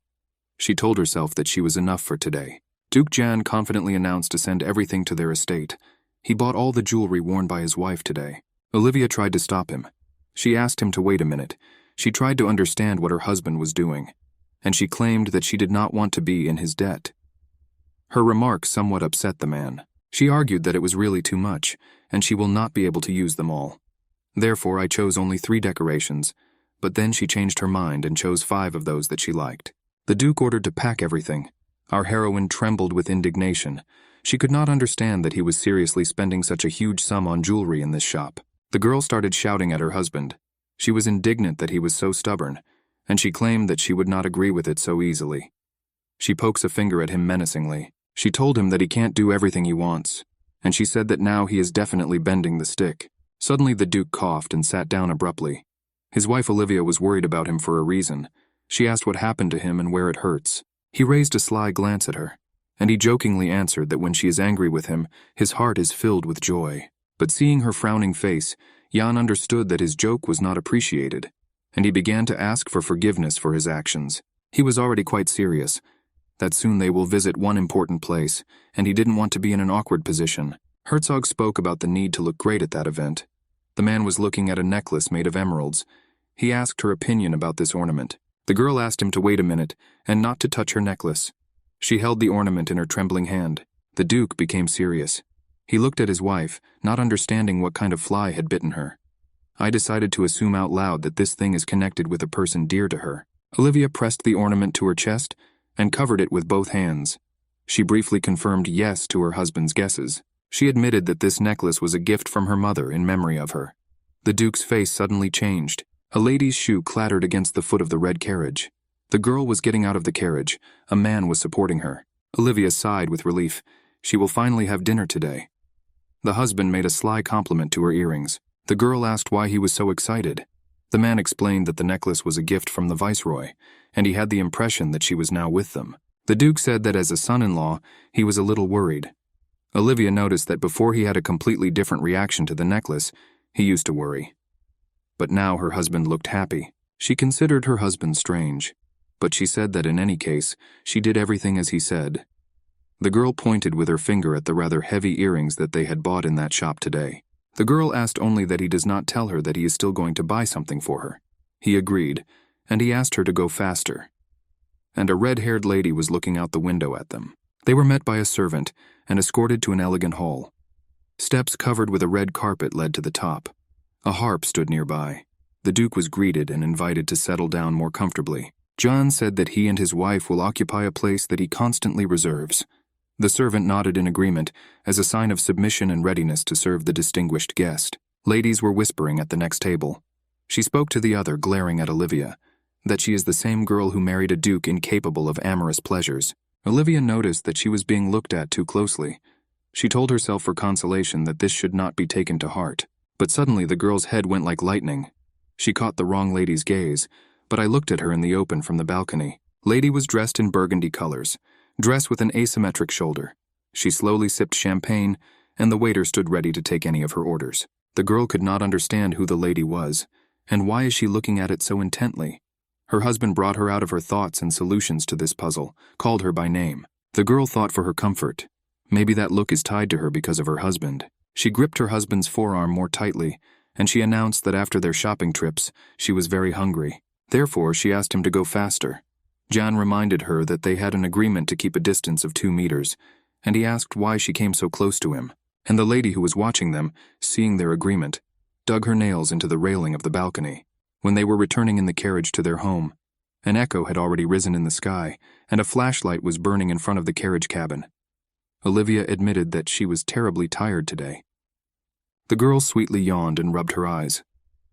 She told herself that she was enough for today. Duke Jan confidently announced to send everything to their estate. He bought all the jewelry worn by his wife today. Olivia tried to stop him. She asked him to wait a minute. She tried to understand what her husband was doing, and she claimed that she did not want to be in his debt. Her remarks somewhat upset the man. She argued that it was really too much, and she will not be able to use them all. Therefore, I chose only 3 decorations, but then she changed her mind and chose 5 of those that she liked. The Duke ordered to pack everything. Our heroine trembled with indignation. She could not understand that he was seriously spending such a huge sum on jewelry in this shop. The girl started shouting at her husband. She was indignant that he was so stubborn, and she claimed that she would not agree with it so easily. She pokes a finger at him menacingly. She told him that he can't do everything he wants, and she said that now he is definitely bending the stick. Suddenly the Duke coughed and sat down abruptly. His wife Olivia was worried about him for a reason. She asked what happened to him and where it hurts. He raised a sly glance at her, and he jokingly answered that when she is angry with him, his heart is filled with joy. But seeing her frowning face, Jan understood that his joke was not appreciated, and he began to ask for forgiveness for his actions. He was already quite serious, that soon they will visit one important place, and he didn't want to be in an awkward position. Herzog spoke about the need to look great at that event. The man was looking at a necklace made of emeralds. He asked her opinion about this ornament. The girl asked him to wait a minute and not to touch her necklace. She held the ornament in her trembling hand. The Duke became serious. He looked at his wife, not understanding what kind of fly had bitten her. I decided to assume out loud that this thing is connected with a person dear to her. Olivia pressed the ornament to her chest and covered it with both hands. She briefly confirmed yes to her husband's guesses. She admitted that this necklace was a gift from her mother in memory of her. The Duke's face suddenly changed. A lady's shoe clattered against the foot of the red carriage. The girl was getting out of the carriage. A man was supporting her. Olivia sighed with relief. She will finally have dinner today. The husband made a sly compliment to her earrings. The girl asked why he was so excited. The man explained that the necklace was a gift from the viceroy, and he had the impression that she was now with them. The Duke said that as a son-in-law, he was a little worried. Olivia noticed that before he had a completely different reaction to the necklace, he used to worry. But now her husband looked happy. She considered her husband strange, but she said that in any case, she did everything as he said. The girl pointed with her finger at the rather heavy earrings that they had bought in that shop today. The girl asked only that he does not tell her that he is still going to buy something for her. He agreed, and he asked her to go faster. And a red-haired lady was looking out the window at them. They were met by a servant and escorted to an elegant hall. Steps covered with a red carpet led to the top. A harp stood nearby. The Duke was greeted and invited to settle down more comfortably. John said that he and his wife will occupy a place that he constantly reserves. The servant nodded in agreement as a sign of submission and readiness to serve the distinguished guest. Ladies were whispering at the next table. She spoke to the other, glaring at Olivia, that she is the same girl who married a duke incapable of amorous pleasures. Olivia noticed that she was being looked at too closely. She told herself for consolation that this should not be taken to heart. But suddenly the girl's head went like lightning. She caught the wrong lady's gaze, but I looked at her in the open from the balcony. Lady was dressed in burgundy colors, dress with an asymmetric shoulder. She slowly sipped champagne, and the waiter stood ready to take any of her orders. The girl could not understand who the lady was, and why is she looking at it so intently? Her husband brought her out of her thoughts and solutions to this puzzle, called her by name. The girl thought for her comfort. Maybe that look is tied to her because of her husband. She gripped her husband's forearm more tightly, and she announced that after their shopping trips, she was very hungry. Therefore, she asked him to go faster. Jan reminded her that they had an agreement to keep a distance of 2 meters, and he asked why she came so close to him. And the lady who was watching them, seeing their agreement, dug her nails into the railing of the balcony. When they were returning in the carriage to their home, an echo had already risen in the sky, and a flashlight was burning in front of the carriage cabin. Olivia admitted that she was terribly tired today. The girl sweetly yawned and rubbed her eyes.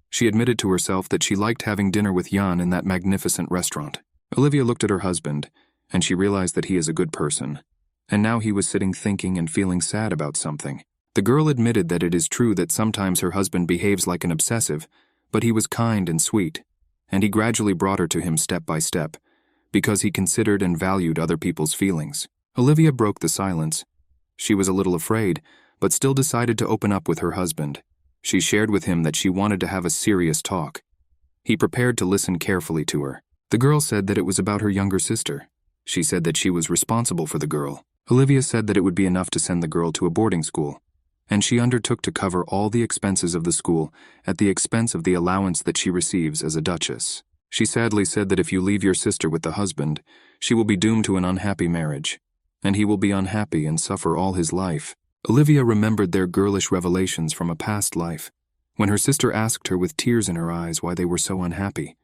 She admitted to herself that she liked having dinner with Jan in that magnificent restaurant. Olivia looked at her husband, and she realized that he is a good person. And now he was sitting thinking and feeling sad about something. The girl admitted that it is true that sometimes her husband behaves like an obsessive, but he was kind and sweet, and he gradually brought her to him step by step, because he considered and valued other people's feelings. Olivia broke the silence. She was a little afraid, but still decided to open up with her husband. She shared with him that she wanted to have a serious talk. He prepared to listen carefully to her. The girl said that it was about her younger sister. She said that she was responsible for the girl. Olivia said that it would be enough to send the girl to a boarding school, and she undertook to cover all the expenses of the school at the expense of the allowance that she receives as a duchess. She sadly said that if you leave your sister with the husband, she will be doomed to an unhappy marriage, and he will be unhappy and suffer all his life. Olivia remembered their girlish revelations from a past life, when her sister asked her with tears in her eyes why they were so unhappy.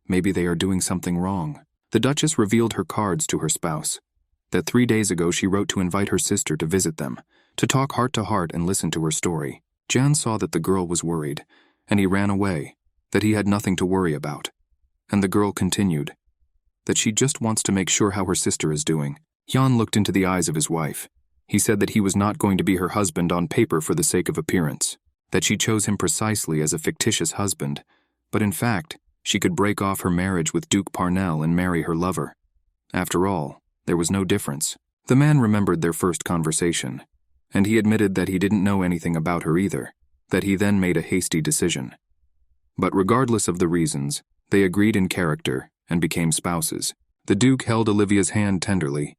Maybe they are doing something wrong. The Duchess revealed her cards to her spouse, that 3 days ago she wrote to invite her sister to visit them, to talk heart to heart and listen to her story. Jan saw that the girl was worried, and he ran away, that he had nothing to worry about. And the girl continued, that she just wants to make sure how her sister is doing. Jan looked into the eyes of his wife. He said that he was not going to be her husband on paper for the sake of appearance, that she chose him precisely as a fictitious husband, but in fact, she could break off her marriage with Duke Parnell and marry her lover. After all, there was no difference. The man remembered their first conversation, and he admitted that he didn't know anything about her either, that he then made a hasty decision. But regardless of the reasons, they agreed in character and became spouses. The Duke held Olivia's hand tenderly.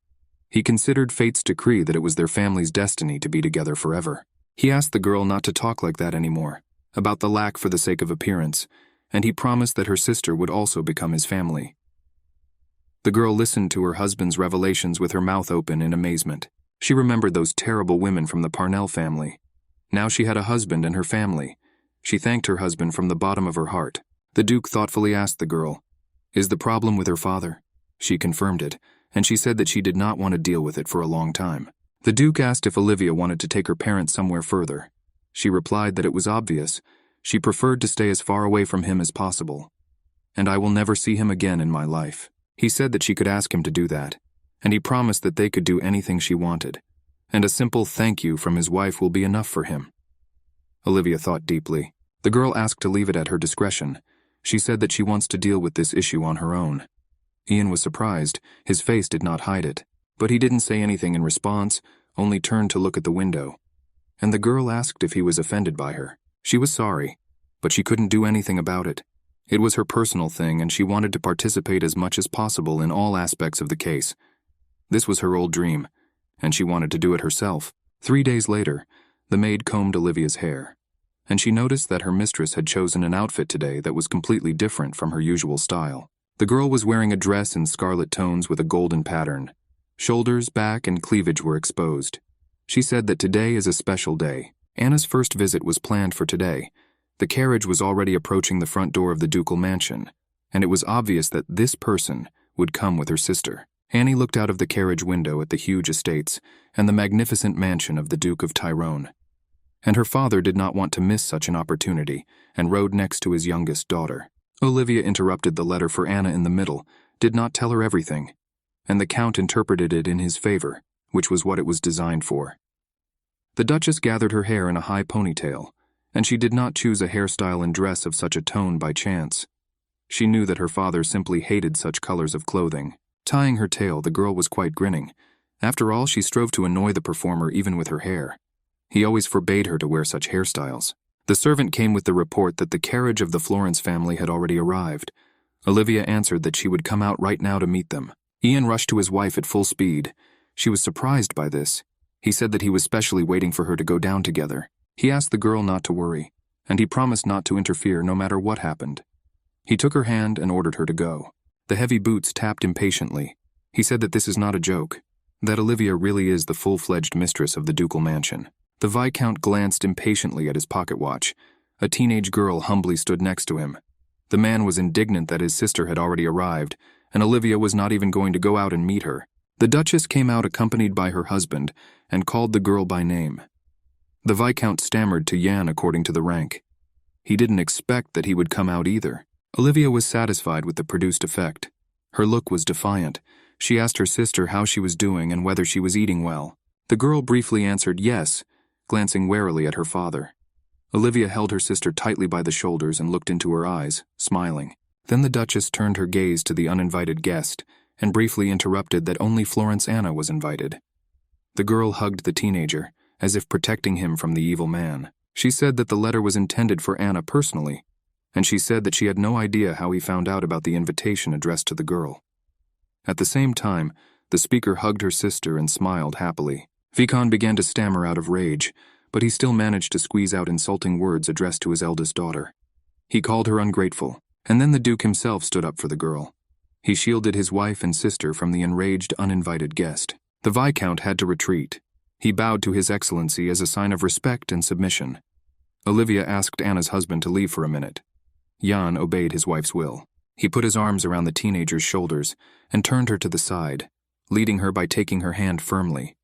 He considered fate's decree that it was their family's destiny to be together forever. He asked the girl not to talk like that anymore, about the lack for the sake of appearance, and he promised that her sister would also become his family. The girl listened to her husband's revelations with her mouth open in amazement. She remembered those terrible women from the Parnell family. Now she had a husband and her family. She thanked her husband from the bottom of her heart. The Duke thoughtfully asked the girl, "Is the problem with her father?" She confirmed it, and she said that she did not want to deal with it for a long time. The Duke asked if Olivia wanted to take her parents somewhere further. She replied that it was obvious. She preferred to stay as far away from him as possible. "And I will never see him again in my life." He said that she could ask him to do that, and he promised that they could do anything she wanted, and a simple thank you from his wife will be enough for him. Olivia thought deeply. The girl asked to leave it at her discretion. She said that she wants to deal with this issue on her own. Ian was surprised. His face did not hide it, but he didn't say anything in response, only turned to look at the window. And the girl asked if he was offended by her. She was sorry, but she couldn't do anything about it. It was her personal thing, and she wanted to participate as much as possible in all aspects of the case. This was her old dream, and she wanted to do it herself. 3 days later, the maid combed Olivia's hair, and she noticed that her mistress had chosen an outfit today that was completely different from her usual style. The girl was wearing a dress in scarlet tones with a golden pattern. Shoulders, back, and cleavage were exposed. She said that today is a special day. Anna's first visit was planned for today. The carriage was already approaching the front door of the ducal mansion, and it was obvious that this person would come with her sister. Annie looked out of the carriage window at the huge estates and the magnificent mansion of the Duke of Tyrone. And her father did not want to miss such an opportunity and rode next to his youngest daughter. Olivia interrupted the letter for Anna in the middle, did not tell her everything. and the Count interpreted it in his favor, which was what it was designed for. The Duchess gathered her hair in a high ponytail, and she did not choose a hairstyle and dress of such a tone by chance. She knew that her father simply hated such colors of clothing. Tying her tail, the girl was quite grinning. After all, she strove to annoy the performer even with her hair. He always forbade her to wear such hairstyles. The servant came with the report that the carriage of the Florence family had already arrived. Olivia answered that she would come out right now to meet them. Ian rushed to his wife at full speed. She was surprised by this. He said that he was specially waiting for her to go down together. He asked the girl not to worry, and he promised not to interfere no matter what happened. He took her hand and ordered her to go. The heavy boots tapped impatiently. He said that this is not a joke, that Olivia really is the full-fledged mistress of the ducal mansion. The Viscount glanced impatiently at his pocket watch. A teenage girl humbly stood next to him. The man was indignant that his sister had already arrived, and Olivia was not even going to go out and meet her. The Duchess came out accompanied by her husband and called the girl by name. The Viscount stammered to Jan according to the rank. He didn't expect that he would come out either. Olivia was satisfied with the produced effect. Her look was defiant. She asked her sister how she was doing and whether she was eating well. The girl briefly answered yes, glancing warily at her father. Olivia held her sister tightly by the shoulders and looked into her eyes, smiling. Then the Duchess turned her gaze to the uninvited guest and briefly interrupted that only Florence Anna was invited. The girl hugged the teenager, as if protecting him from the evil man. She said that the letter was intended for Anna personally, and she said that she had no idea how he found out about the invitation addressed to the girl. At the same time, the speaker hugged her sister and smiled happily. Vicon began to stammer out of rage, but he still managed to squeeze out insulting words addressed to his eldest daughter. He called her ungrateful, and then the Duke himself stood up for the girl. He shielded his wife and sister from the enraged, uninvited guest. The Viscount had to retreat. He bowed to His Excellency as a sign of respect and submission. Olivia asked Anna's husband to leave for a minute. Jan obeyed his wife's will. He put his arms around the teenager's shoulders and turned her to the side, leading her by taking her hand firmly.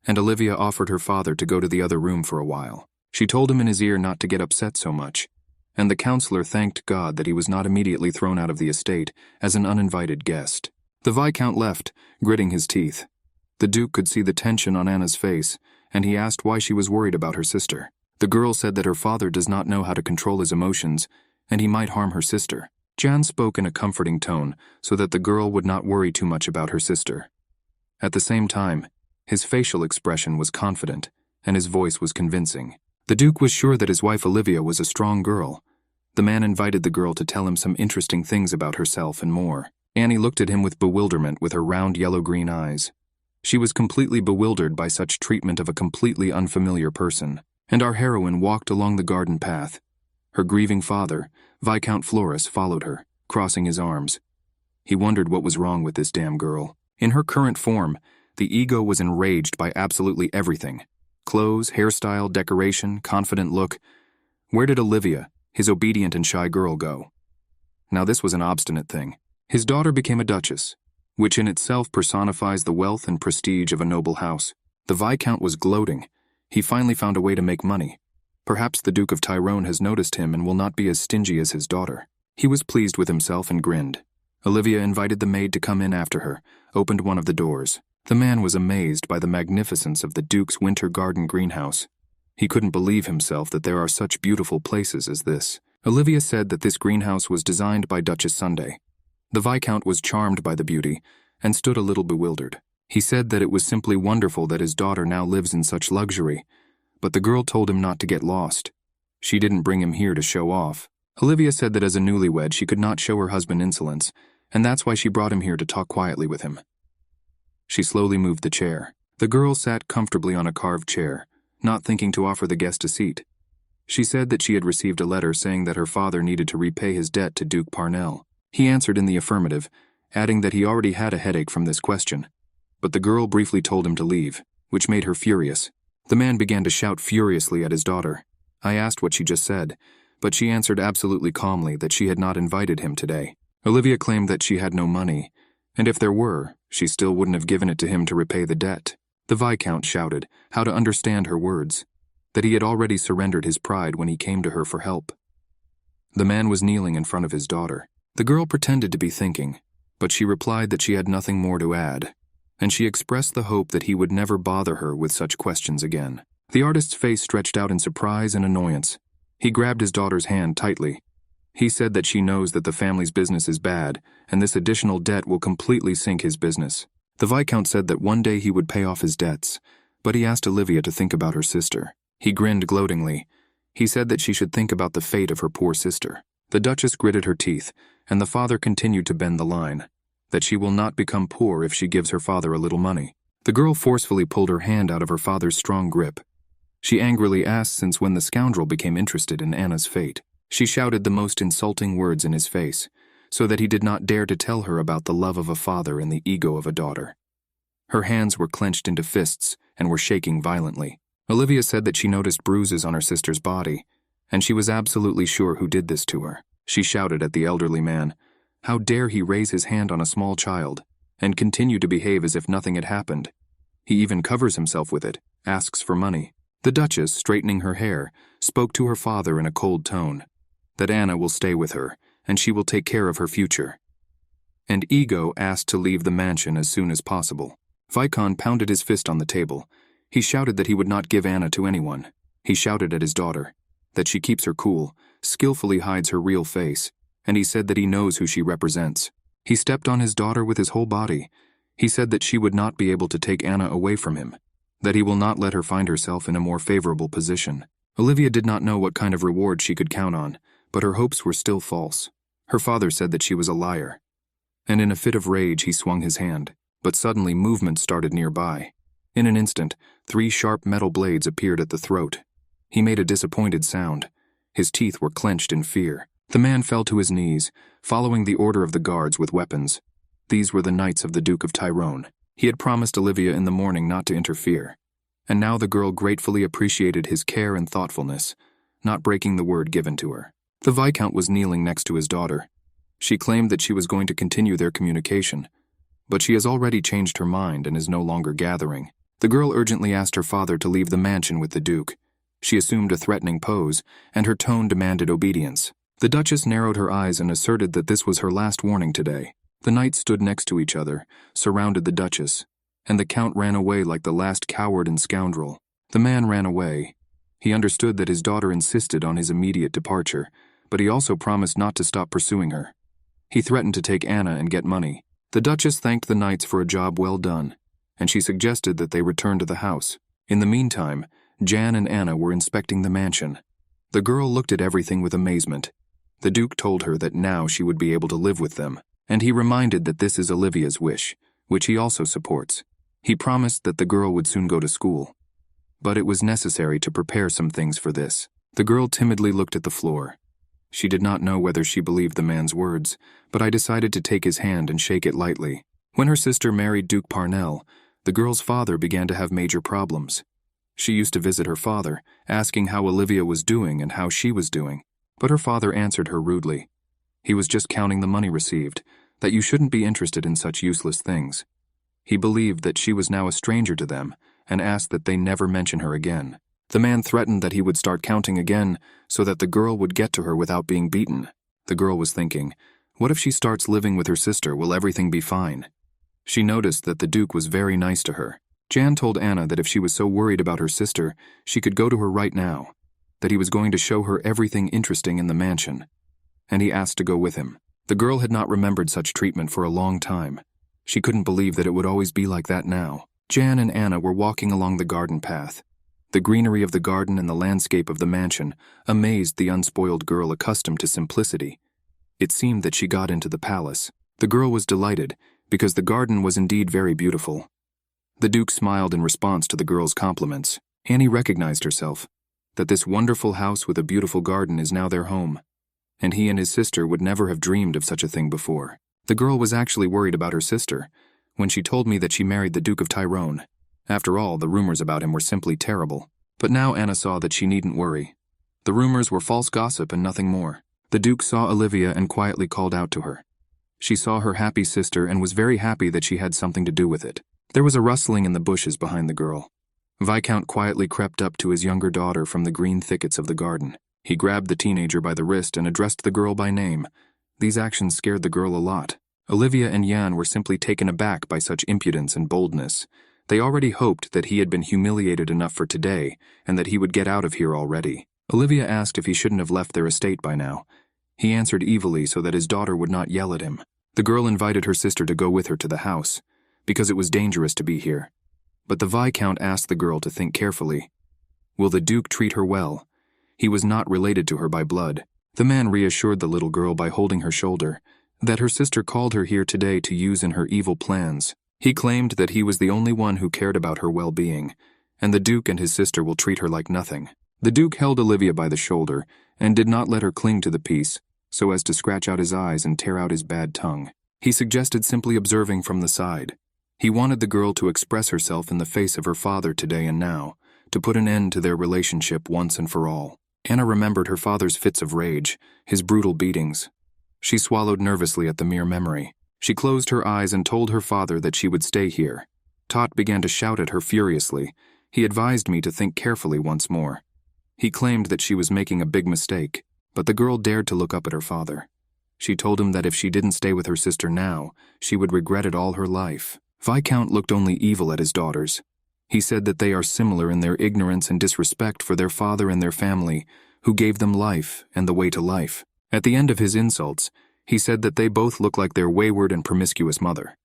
And Olivia offered her father to go to the other room for a while. She told him in his ear not to get upset so much, and the counselor thanked God that he was not immediately thrown out of the estate as an uninvited guest. The Viscount left, gritting his teeth. The Duke could see the tension on Anna's face, and he asked why she was worried about her sister. The girl said that her father does not know how to control his emotions, and he might harm her sister. Jan spoke in a comforting tone so that the girl would not worry too much about her sister. At the same time, his facial expression was confident, and his voice was convincing. The Duke was sure that his wife Olivia was a strong girl. The man invited the girl to tell him some interesting things about herself and more. Annie looked at him with bewilderment with her round yellow-green eyes. She was completely bewildered by such treatment of a completely unfamiliar person. And our heroine walked along the garden path. Her grieving father, Viscount Flores, followed her, crossing his arms. He wondered what was wrong with this damn girl. In her current form, the ego was enraged by absolutely everything. Clothes, hairstyle, decoration, confident look. Where did Olivia, his obedient and shy girl, go? Now this was an obstinate thing. His daughter became a duchess, which in itself personifies the wealth and prestige of a noble house. The Viscount was gloating. He finally found a way to make money. Perhaps the Duke of Tyrone has noticed him and will not be as stingy as his daughter. He was pleased with himself and grinned. Olivia invited the maid to come in after her, opened one of the doors. The man was amazed by the magnificence of the Duke's winter garden greenhouse. He couldn't believe himself that there are such beautiful places as this. Olivia said that this greenhouse was designed by Duchess Sunday. The Viscount was charmed by the beauty and stood a little bewildered. He said that it was simply wonderful that his daughter now lives in such luxury, but the girl told him not to get lost. She didn't bring him here to show off. Olivia said that as a newlywed she could not show her husband insolence, and that's why she brought him here to talk quietly with him. She slowly moved the chair. The girl sat comfortably on a carved chair, not thinking to offer the guest a seat. She said that she had received a letter saying that her father needed to repay his debt to Duke Parnell. He answered in the affirmative, adding that he already had a headache from this question. But the girl briefly told him to leave, which made her furious. The man began to shout furiously at his daughter. I asked what she just said, but she answered absolutely calmly that she had not invited him today. Olivia claimed that she had no money, and if there were, she still wouldn't have given it to him to repay the debt. The Viscount shouted how to understand her words, that he had already surrendered his pride when he came to her for help. The man was kneeling in front of his daughter. The girl pretended to be thinking. but she replied that she had nothing more to add, and she expressed the hope that he would never bother her with such questions again. The artist's face stretched out in surprise and annoyance. He grabbed his daughter's hand tightly. He said that she knows that the family's business is bad, and this additional debt will completely sink his business. The Viscount said that one day he would pay off his debts, but he asked Olivia to think about her sister. He grinned gloatingly. He said that she should think about the fate of her poor sister. The Duchess gritted her teeth, and the father continued to bend the line, that she will not become poor if she gives her father a little money. The girl forcefully pulled her hand out of her father's strong grip. She angrily asked since when the scoundrel became interested in Anna's fate. She shouted the most insulting words in his face, so that he did not dare to tell her about the love of a father and the ego of a daughter. Her hands were clenched into fists and were shaking violently. Olivia said that she noticed bruises on her sister's body, and she was absolutely sure who did this to her. She shouted at the elderly man, "How dare he raise his hand on a small child, and continue to behave as if nothing had happened? He even covers himself with it, asks for money." The Duchess, straightening her hair, spoke to her father in a cold tone, that Anna will stay with her, and she will take care of her future. And Ego asked to leave the mansion as soon as possible. Viscount pounded his fist on the table. He shouted that he would not give Anna to anyone. He shouted at his daughter, that she keeps her cool, skillfully hides her real face, and he said that he knows who she represents. He stepped on his daughter with his whole body. He said that she would not be able to take Anna away from him, that he will not let her find herself in a more favorable position. Olivia did not know what kind of reward she could count on, but her hopes were still false. Her father said that she was a liar, and in a fit of rage he swung his hand, but suddenly movement started nearby. In an instant, 3 sharp metal blades appeared at the throat. He made a disappointed sound. His teeth were clenched in fear. The man fell to his knees, following the order of the guards with weapons. These were the knights of the Duke of Tyrone. He had promised Olivia in the morning not to interfere, and now the girl gratefully appreciated his care and thoughtfulness, not breaking the word given to her. The Viscount was kneeling next to his daughter. She claimed that she was going to continue their communication, but she has already changed her mind and is no longer gathering. The girl urgently asked her father to leave the mansion with the Duke. She assumed a threatening pose, and her tone demanded obedience. The Duchess narrowed her eyes and asserted that this was her last warning today. The knights stood next to each other, surrounded the Duchess, and the Count ran away like the last coward and scoundrel. The man ran away. He understood that his daughter insisted on his immediate departure, but he also promised not to stop pursuing her. He threatened to take Anna and get money. The Duchess thanked the knights for a job well done, and she suggested that they return to the house. In the meantime, Jan and Anna were inspecting the mansion. The girl looked at everything with amazement. The Duke told her that now she would be able to live with them, and he reminded that this is Olivia's wish, which he also supports. He promised that the girl would soon go to school, but it was necessary to prepare some things for this. The girl timidly looked at the floor. She did not know whether she believed the man's words, but I decided to take his hand and shake it lightly. When her sister married Duke Parnell, the girl's father began to have major problems. She used to visit her father, asking how Olivia was doing and how she was doing, but her father answered her rudely. He was just counting the money received, that you shouldn't be interested in such useless things. He believed that she was now a stranger to them and asked that they never mention her again. The man threatened that he would start counting again so that the girl would get to her without being beaten. The girl was thinking, what if she starts living with her sister? Will everything be fine? She noticed that the Duke was very nice to her. Jan told Anna that if she was so worried about her sister, she could go to her right now, that he was going to show her everything interesting in the mansion, and he asked to go with him. The girl had not remembered such treatment for a long time. She couldn't believe that it would always be like that now. Jan and Anna were walking along the garden path. The greenery of the garden and the landscape of the mansion amazed the unspoiled girl accustomed to simplicity. It seemed that she got into the palace. The girl was delighted, because the garden was indeed very beautiful. The Duke smiled in response to the girl's compliments. Annie recognized herself, that this wonderful house with a beautiful garden is now their home, and he and his sister would never have dreamed of such a thing before. The girl was actually worried about her sister when she told me that she married the Duke of Tyrone. After all, the rumors about him were simply terrible. But now Anna saw that she needn't worry. The rumors were false gossip and nothing more. The Duke saw Olivia and quietly called out to her. She saw her happy sister and was very happy that she had something to do with it. There was a rustling in the bushes behind the girl. Viscount quietly crept up to his younger daughter from the green thickets of the garden. He grabbed the teenager by the wrist and addressed the girl by name. These actions scared the girl a lot. Olivia and Jan were simply taken aback by such impudence and boldness. They already hoped that he had been humiliated enough for today, and that he would get out of here already. Olivia asked if he shouldn't have left their estate by now. He answered evilly so that his daughter would not yell at him. The girl invited her sister to go with her to the house, because it was dangerous to be here. But the Viscount asked the girl to think carefully. Will the Duke treat her well? He was not related to her by blood. The man reassured the little girl by holding her shoulder, that her sister called her here today to use in her evil plans. He claimed that he was the only one who cared about her well-being, and the Duke and his sister will treat her like nothing. The Duke held Olivia by the shoulder, and did not let her cling to the piece, so as to scratch out his eyes and tear out his bad tongue. He suggested simply observing from the side. He wanted the girl to express herself in the face of her father today and now, to put an end to their relationship once and for all. Anna remembered her father's fits of rage, his brutal beatings. She swallowed nervously at the mere memory. She closed her eyes and told her father that she would stay here. Tot began to shout at her furiously. He advised me to think carefully once more. He claimed that she was making a big mistake, but the girl dared to look up at her father. She told him that if she didn't stay with her sister now, she would regret it all her life. Viscount looked only evil at his daughters. He said that they are similar in their ignorance and disrespect for their father and their family, who gave them life and the way to life. At the end of his insults, he said that they both look like their wayward and promiscuous mother.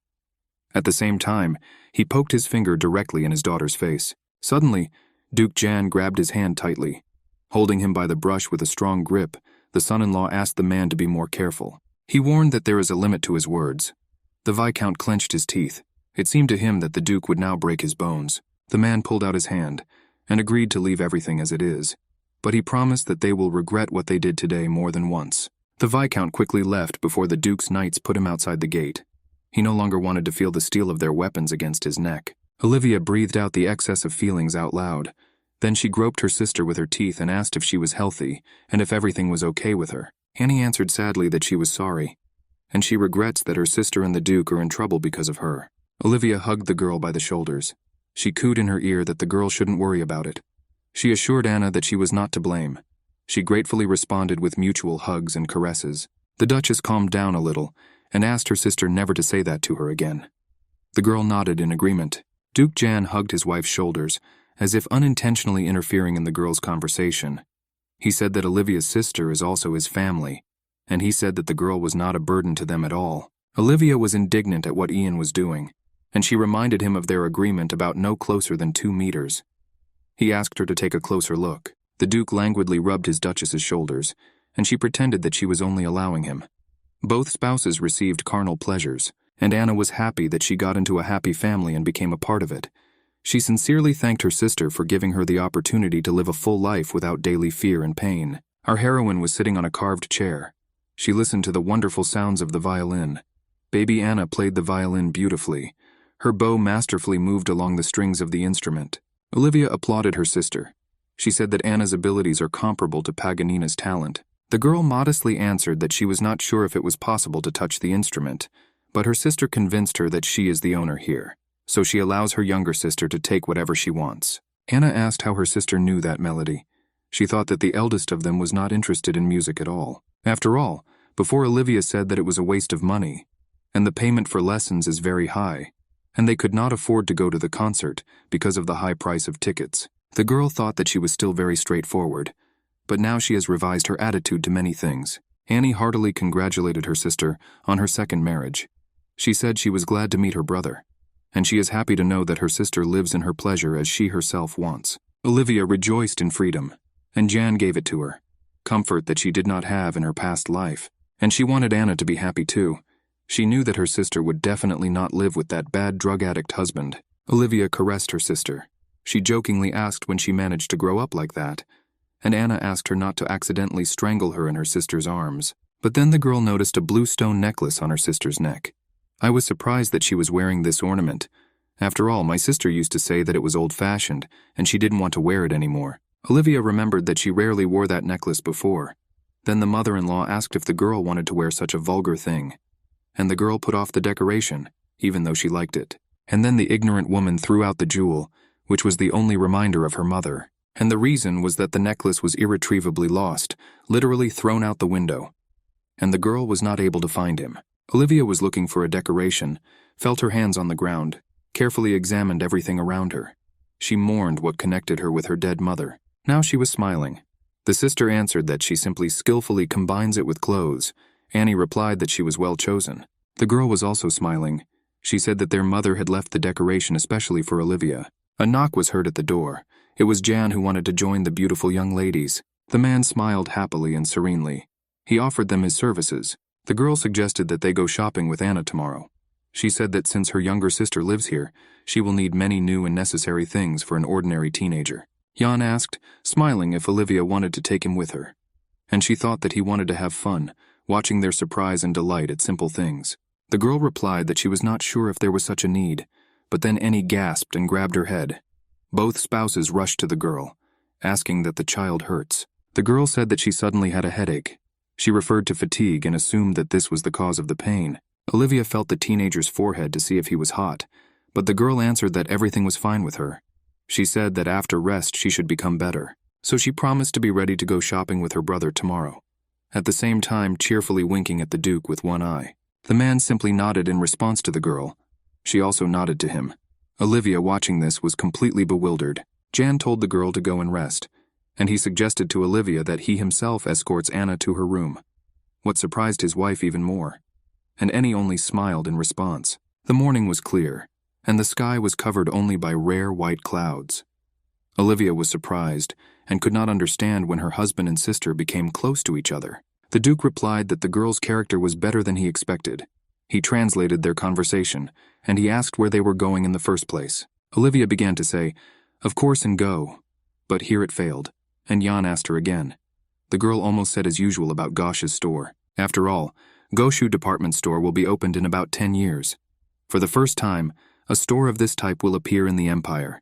At the same time, he poked his finger directly in his daughter's face. Suddenly, Duke Jan grabbed his hand tightly. Holding him by the brush with a strong grip, the son-in-law asked the man to be more careful. He warned that there is a limit to his words. The Viscount clenched his teeth. It seemed to him that the Duke would now break his bones. The man pulled out his hand and agreed to leave everything as it is, but he promised that they will regret what they did today more than once. The Viscount quickly left before the Duke's knights put him outside the gate. He no longer wanted to feel the steel of their weapons against his neck. Olivia breathed out the excess of feelings out loud. Then she groped her sister with her teeth and asked if she was healthy and if everything was okay with her. Annie answered sadly that she was sorry, and she regrets that her sister and the Duke are in trouble because of her. Olivia hugged the girl by the shoulders. She cooed in her ear that the girl shouldn't worry about it. She assured Anna that she was not to blame. She gratefully responded with mutual hugs and caresses. The Duchess calmed down a little and asked her sister never to say that to her again. The girl nodded in agreement. Duke Jan hugged his wife's shoulders, as if unintentionally interfering in the girl's conversation. He said that Olivia's sister is also his family, and he said that the girl was not a burden to them at all. Olivia was indignant at what Ian was doing, and she reminded him of their agreement about no closer than 2 meters. He asked her to take a closer look. The Duke languidly rubbed his Duchess's shoulders, and she pretended that she was only allowing him. Both spouses received carnal pleasures, and Anna was happy that she got into a happy family and became a part of it. She sincerely thanked her sister for giving her the opportunity to live a full life without daily fear and pain. Our heroine was sitting on a carved chair. She listened to the wonderful sounds of the violin. Baby Anna played the violin beautifully. Her bow masterfully moved along the strings of the instrument. Olivia applauded her sister. She said that Anna's abilities are comparable to Paganina's talent. The girl modestly answered that she was not sure if it was possible to touch the instrument, but her sister convinced her that she is the owner here, so she allows her younger sister to take whatever she wants. Anna asked how her sister knew that melody. She thought that the eldest of them was not interested in music at all. After all, before Olivia said that it was a waste of money, and the payment for lessons is very high, and they could not afford to go to the concert because of the high price of tickets. The girl thought that she was still very straightforward, but now she has revised her attitude to many things. Annie heartily congratulated her sister on her second marriage. She said she was glad to meet her brother, and she is happy to know that her sister lives in her pleasure as she herself wants. Olivia rejoiced in freedom, and Jan gave it to her, comfort that she did not have in her past life, and she wanted Anna to be happy too. She knew that her sister would definitely not live with that bad drug addict husband. Olivia caressed her sister. She jokingly asked when she managed to grow up like that, and Anna asked her not to accidentally strangle her in her sister's arms. But then the girl noticed a blue stone necklace on her sister's neck. I was surprised that she was wearing this ornament. After all, my sister used to say that it was old-fashioned, and she didn't want to wear it anymore. Olivia remembered that she rarely wore that necklace before. Then the mother-in-law asked if the girl wanted to wear such a vulgar thing, and the girl put off the decoration, even though she liked it. And then the ignorant woman threw out the jewel, which was the only reminder of her mother. And the reason was that the necklace was irretrievably lost, literally thrown out the window, and the girl was not able to find him. Olivia was looking for a decoration, felt her hands on the ground, carefully examined everything around her. She mourned what connected her with her dead mother. Now she was smiling. The sister answered that she simply skillfully combines it with clothes. Annie replied that she was well chosen. The girl was also smiling. She said that their mother had left the decoration especially for Olivia. A knock was heard at the door. It was Jan who wanted to join the beautiful young ladies. The man smiled happily and serenely. He offered them his services. The girl suggested that they go shopping with Anna tomorrow. She said that since her younger sister lives here, she will need many new and necessary things for an ordinary teenager. Jan asked, smiling, if Olivia wanted to take him with her. And she thought that he wanted to have fun, watching their surprise and delight at simple things. The girl replied that she was not sure if there was such a need, but then Annie gasped and grabbed her head. Both spouses rushed to the girl, asking that the child hurts. The girl said that she suddenly had a headache. She referred to fatigue and assumed that this was the cause of the pain. Olivia felt the teenager's forehead to see if he was hot, but the girl answered that everything was fine with her. She said that after rest she should become better, so she promised to be ready to go shopping with her brother tomorrow, at the same time cheerfully winking at the Duke with one eye. The man simply nodded in response to the girl. She also nodded to him. Olivia, watching this, was completely bewildered. Jan told the girl to go and rest, and he suggested to Olivia that he himself escorts Anna to her room. What surprised his wife even more. And Annie only smiled in response. The morning was clear, and the sky was covered only by rare white clouds. Olivia was surprised and could not understand when her husband and sister became close to each other. The Duke replied that the girl's character was better than he expected. He translated their conversation, and he asked where they were going in the first place. Olivia began to say, "Of course, and go." But here it failed, and Jan asked her again. The girl almost said as usual about Gosh's store. After all, Goshu department store will be opened in about 10 years. For the first time, a store of this type will appear in the empire.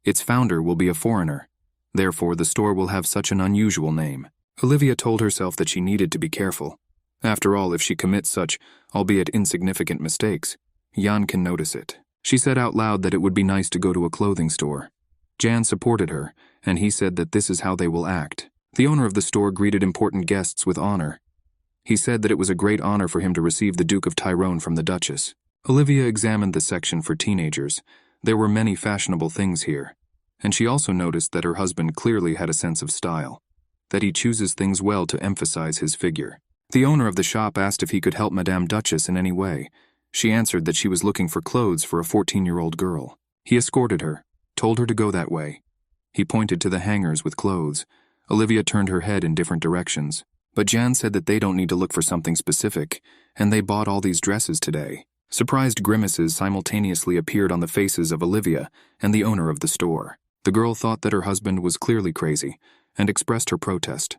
Its founder will be a foreigner. Therefore, the store will have such an unusual name. Olivia told herself that she needed to be careful. After all, if she commits such, albeit insignificant mistakes, Jan can notice it. She said out loud that it would be nice to go to a clothing store. Jan supported her, and he said that this is how they will act. The owner of the store greeted important guests with honor. He said that it was a great honor for him to receive the Duke of Tyrone from the Duchess. Olivia examined the section for teenagers. There were many fashionable things here, and she also noticed that her husband clearly had a sense of style, that he chooses things well to emphasize his figure. The owner of the shop asked if he could help Madame Duchess in any way. She answered that she was looking for clothes for a 14-year-old girl. He escorted her, told her to go that way. He pointed to the hangers with clothes. Olivia turned her head in different directions. But Jan said that they don't need to look for something specific, and they bought all these dresses today. Surprised grimaces simultaneously appeared on the faces of Olivia and the owner of the store. The girl thought that her husband was clearly crazy, and expressed her protest.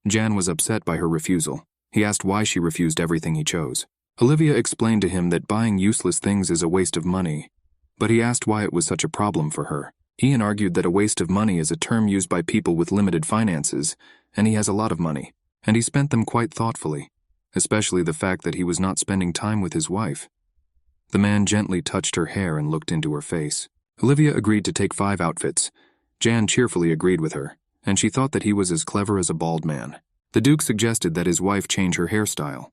Jan was upset by her refusal. He asked why she refused everything he chose. Olivia explained to him that buying useless things is a waste of money, but he asked why it was such a problem for her. Ian argued that a waste of money is a term used by people with limited finances, and he has a lot of money, and he spent them quite thoughtfully, especially the fact that he was not spending time with his wife. The man gently touched her hair and looked into her face. Olivia agreed to take 5 outfits. Jan cheerfully agreed with her, and she thought that he was as clever as a bald man. The Duke suggested that his wife change her hairstyle.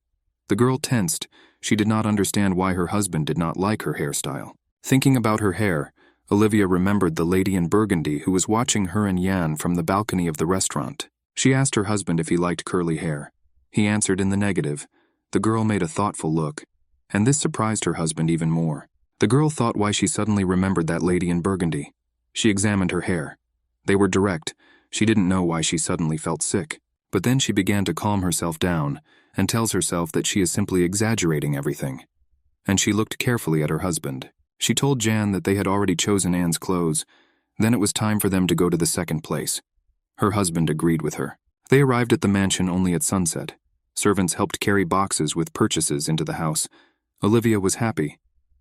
The girl tensed. She did not understand why her husband did not like her hairstyle. Thinking about her hair, Olivia remembered the lady in Burgundy who was watching her and Jan from the balcony of the restaurant. She asked her husband if he liked curly hair. He answered in the negative. The girl made a thoughtful look, and this surprised her husband even more. The girl thought why she suddenly remembered that lady in Burgundy. She examined her hair. They were direct. She didn't know why she suddenly felt sick. But then she began to calm herself down and tells herself that she is simply exaggerating everything. And she looked carefully at her husband. She told Jan that they had already chosen Anne's clothes. Then it was time for them to go to the second place. Her husband agreed with her. They arrived at the mansion only at sunset. Servants helped carry boxes with purchases into the house. Olivia was happy.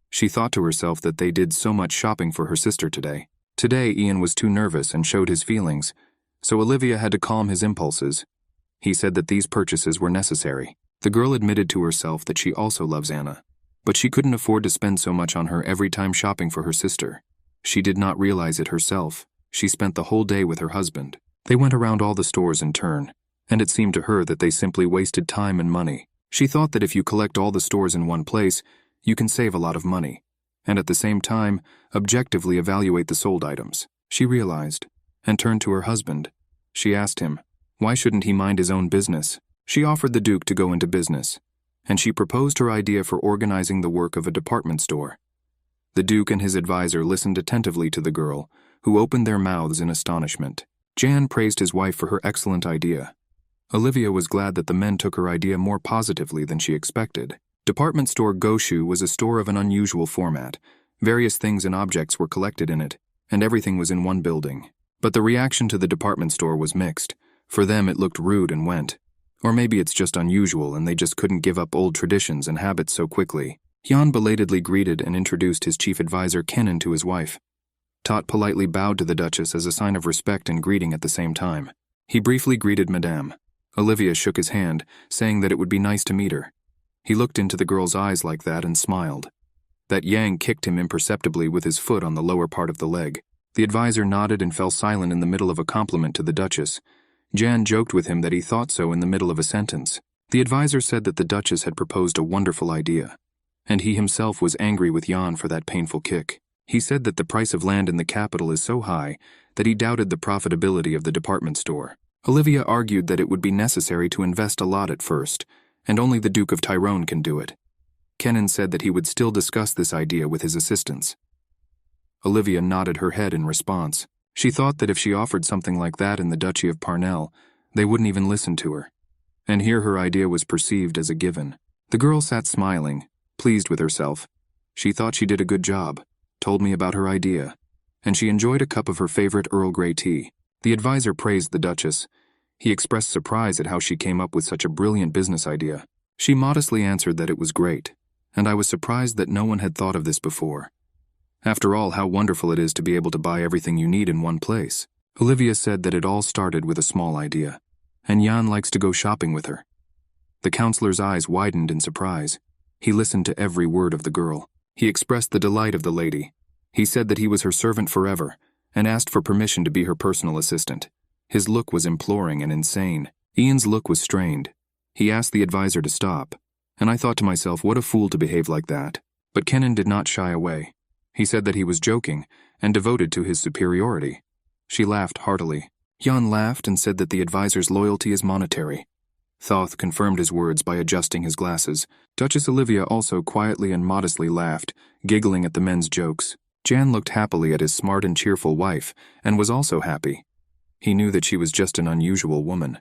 She thought to herself that they did so much shopping for her sister today. Today, Ian was too nervous and showed his feelings, so Olivia had to calm his impulses. He said that these purchases were necessary. The girl admitted to herself that she also loves Anna, but she couldn't afford to spend so much on her every time shopping for her sister. She did not realize it herself. She spent the whole day with her husband. They went around all the stores in turn, and it seemed to her that they simply wasted time and money. She thought that if you collect all the stores in one place, you can save a lot of money, and at the same time, objectively evaluate the sold items. She realized, and turned to her husband. She asked him, why shouldn't he mind his own business? She offered the Duke to go into business, and she proposed her idea for organizing the work of a department store. The Duke and his advisor listened attentively to the girl, who opened their mouths in astonishment. Jan praised his wife for her excellent idea. Olivia was glad that the men took her idea more positively than she expected. Department store Goshu was a store of an unusual format. Various things and objects were collected in it, and everything was in one building. But the reaction to the department store was mixed. For them, it looked rude and went. Or maybe it's just unusual and they just couldn't give up old traditions and habits so quickly. Jan belatedly greeted and introduced his chief advisor Kenan to his wife. Tot politely bowed to the Duchess as a sign of respect and greeting at the same time. He briefly greeted Madame. Olivia shook his hand, saying that it would be nice to meet her. He looked into the girl's eyes like that and smiled. That Yang kicked him imperceptibly with his foot on the lower part of the leg. The advisor nodded and fell silent in the middle of a compliment to the Duchess. Jan joked with him that he thought so in the middle of a sentence. The advisor said that the Duchess had proposed a wonderful idea, and he himself was angry with Jan for that painful kick. He said that the price of land in the capital is so high that he doubted the profitability of the department store. Olivia argued that it would be necessary to invest a lot at first, and only the Duke of Tyrone can do it. Kenan said that he would still discuss this idea with his assistants. Olivia nodded her head in response. She thought that if she offered something like that in the Duchy of Parnell, they wouldn't even listen to her. And here her idea was perceived as a given. The girl sat smiling, pleased with herself. She thought she did a good job, told me about her idea, and she enjoyed a cup of her favorite Earl Grey tea. The advisor praised the Duchess. He expressed surprise at how she came up with such a brilliant business idea. She modestly answered that it was great, and I was surprised that no one had thought of this before. After all, how wonderful it is to be able to buy everything you need in one place. Olivia said that it all started with a small idea, and Jan likes to go shopping with her. The counselor's eyes widened in surprise. He listened to every word of the girl. He expressed the delight of the lady. He said that he was her servant forever, and asked for permission to be her personal assistant. His look was imploring and insane. Ian's look was strained. He asked the advisor to stop, and I thought to myself, what a fool to behave like that. But Kenan did not shy away. He said that he was joking, and devoted to his superiority. She laughed heartily. Jan laughed and said that the advisor's loyalty is monetary. Thoth confirmed his words by adjusting his glasses. Duchess Olivia also quietly and modestly laughed, giggling at the men's jokes. Jan looked happily at his smart and cheerful wife, and was also happy. He knew that she was just an unusual woman.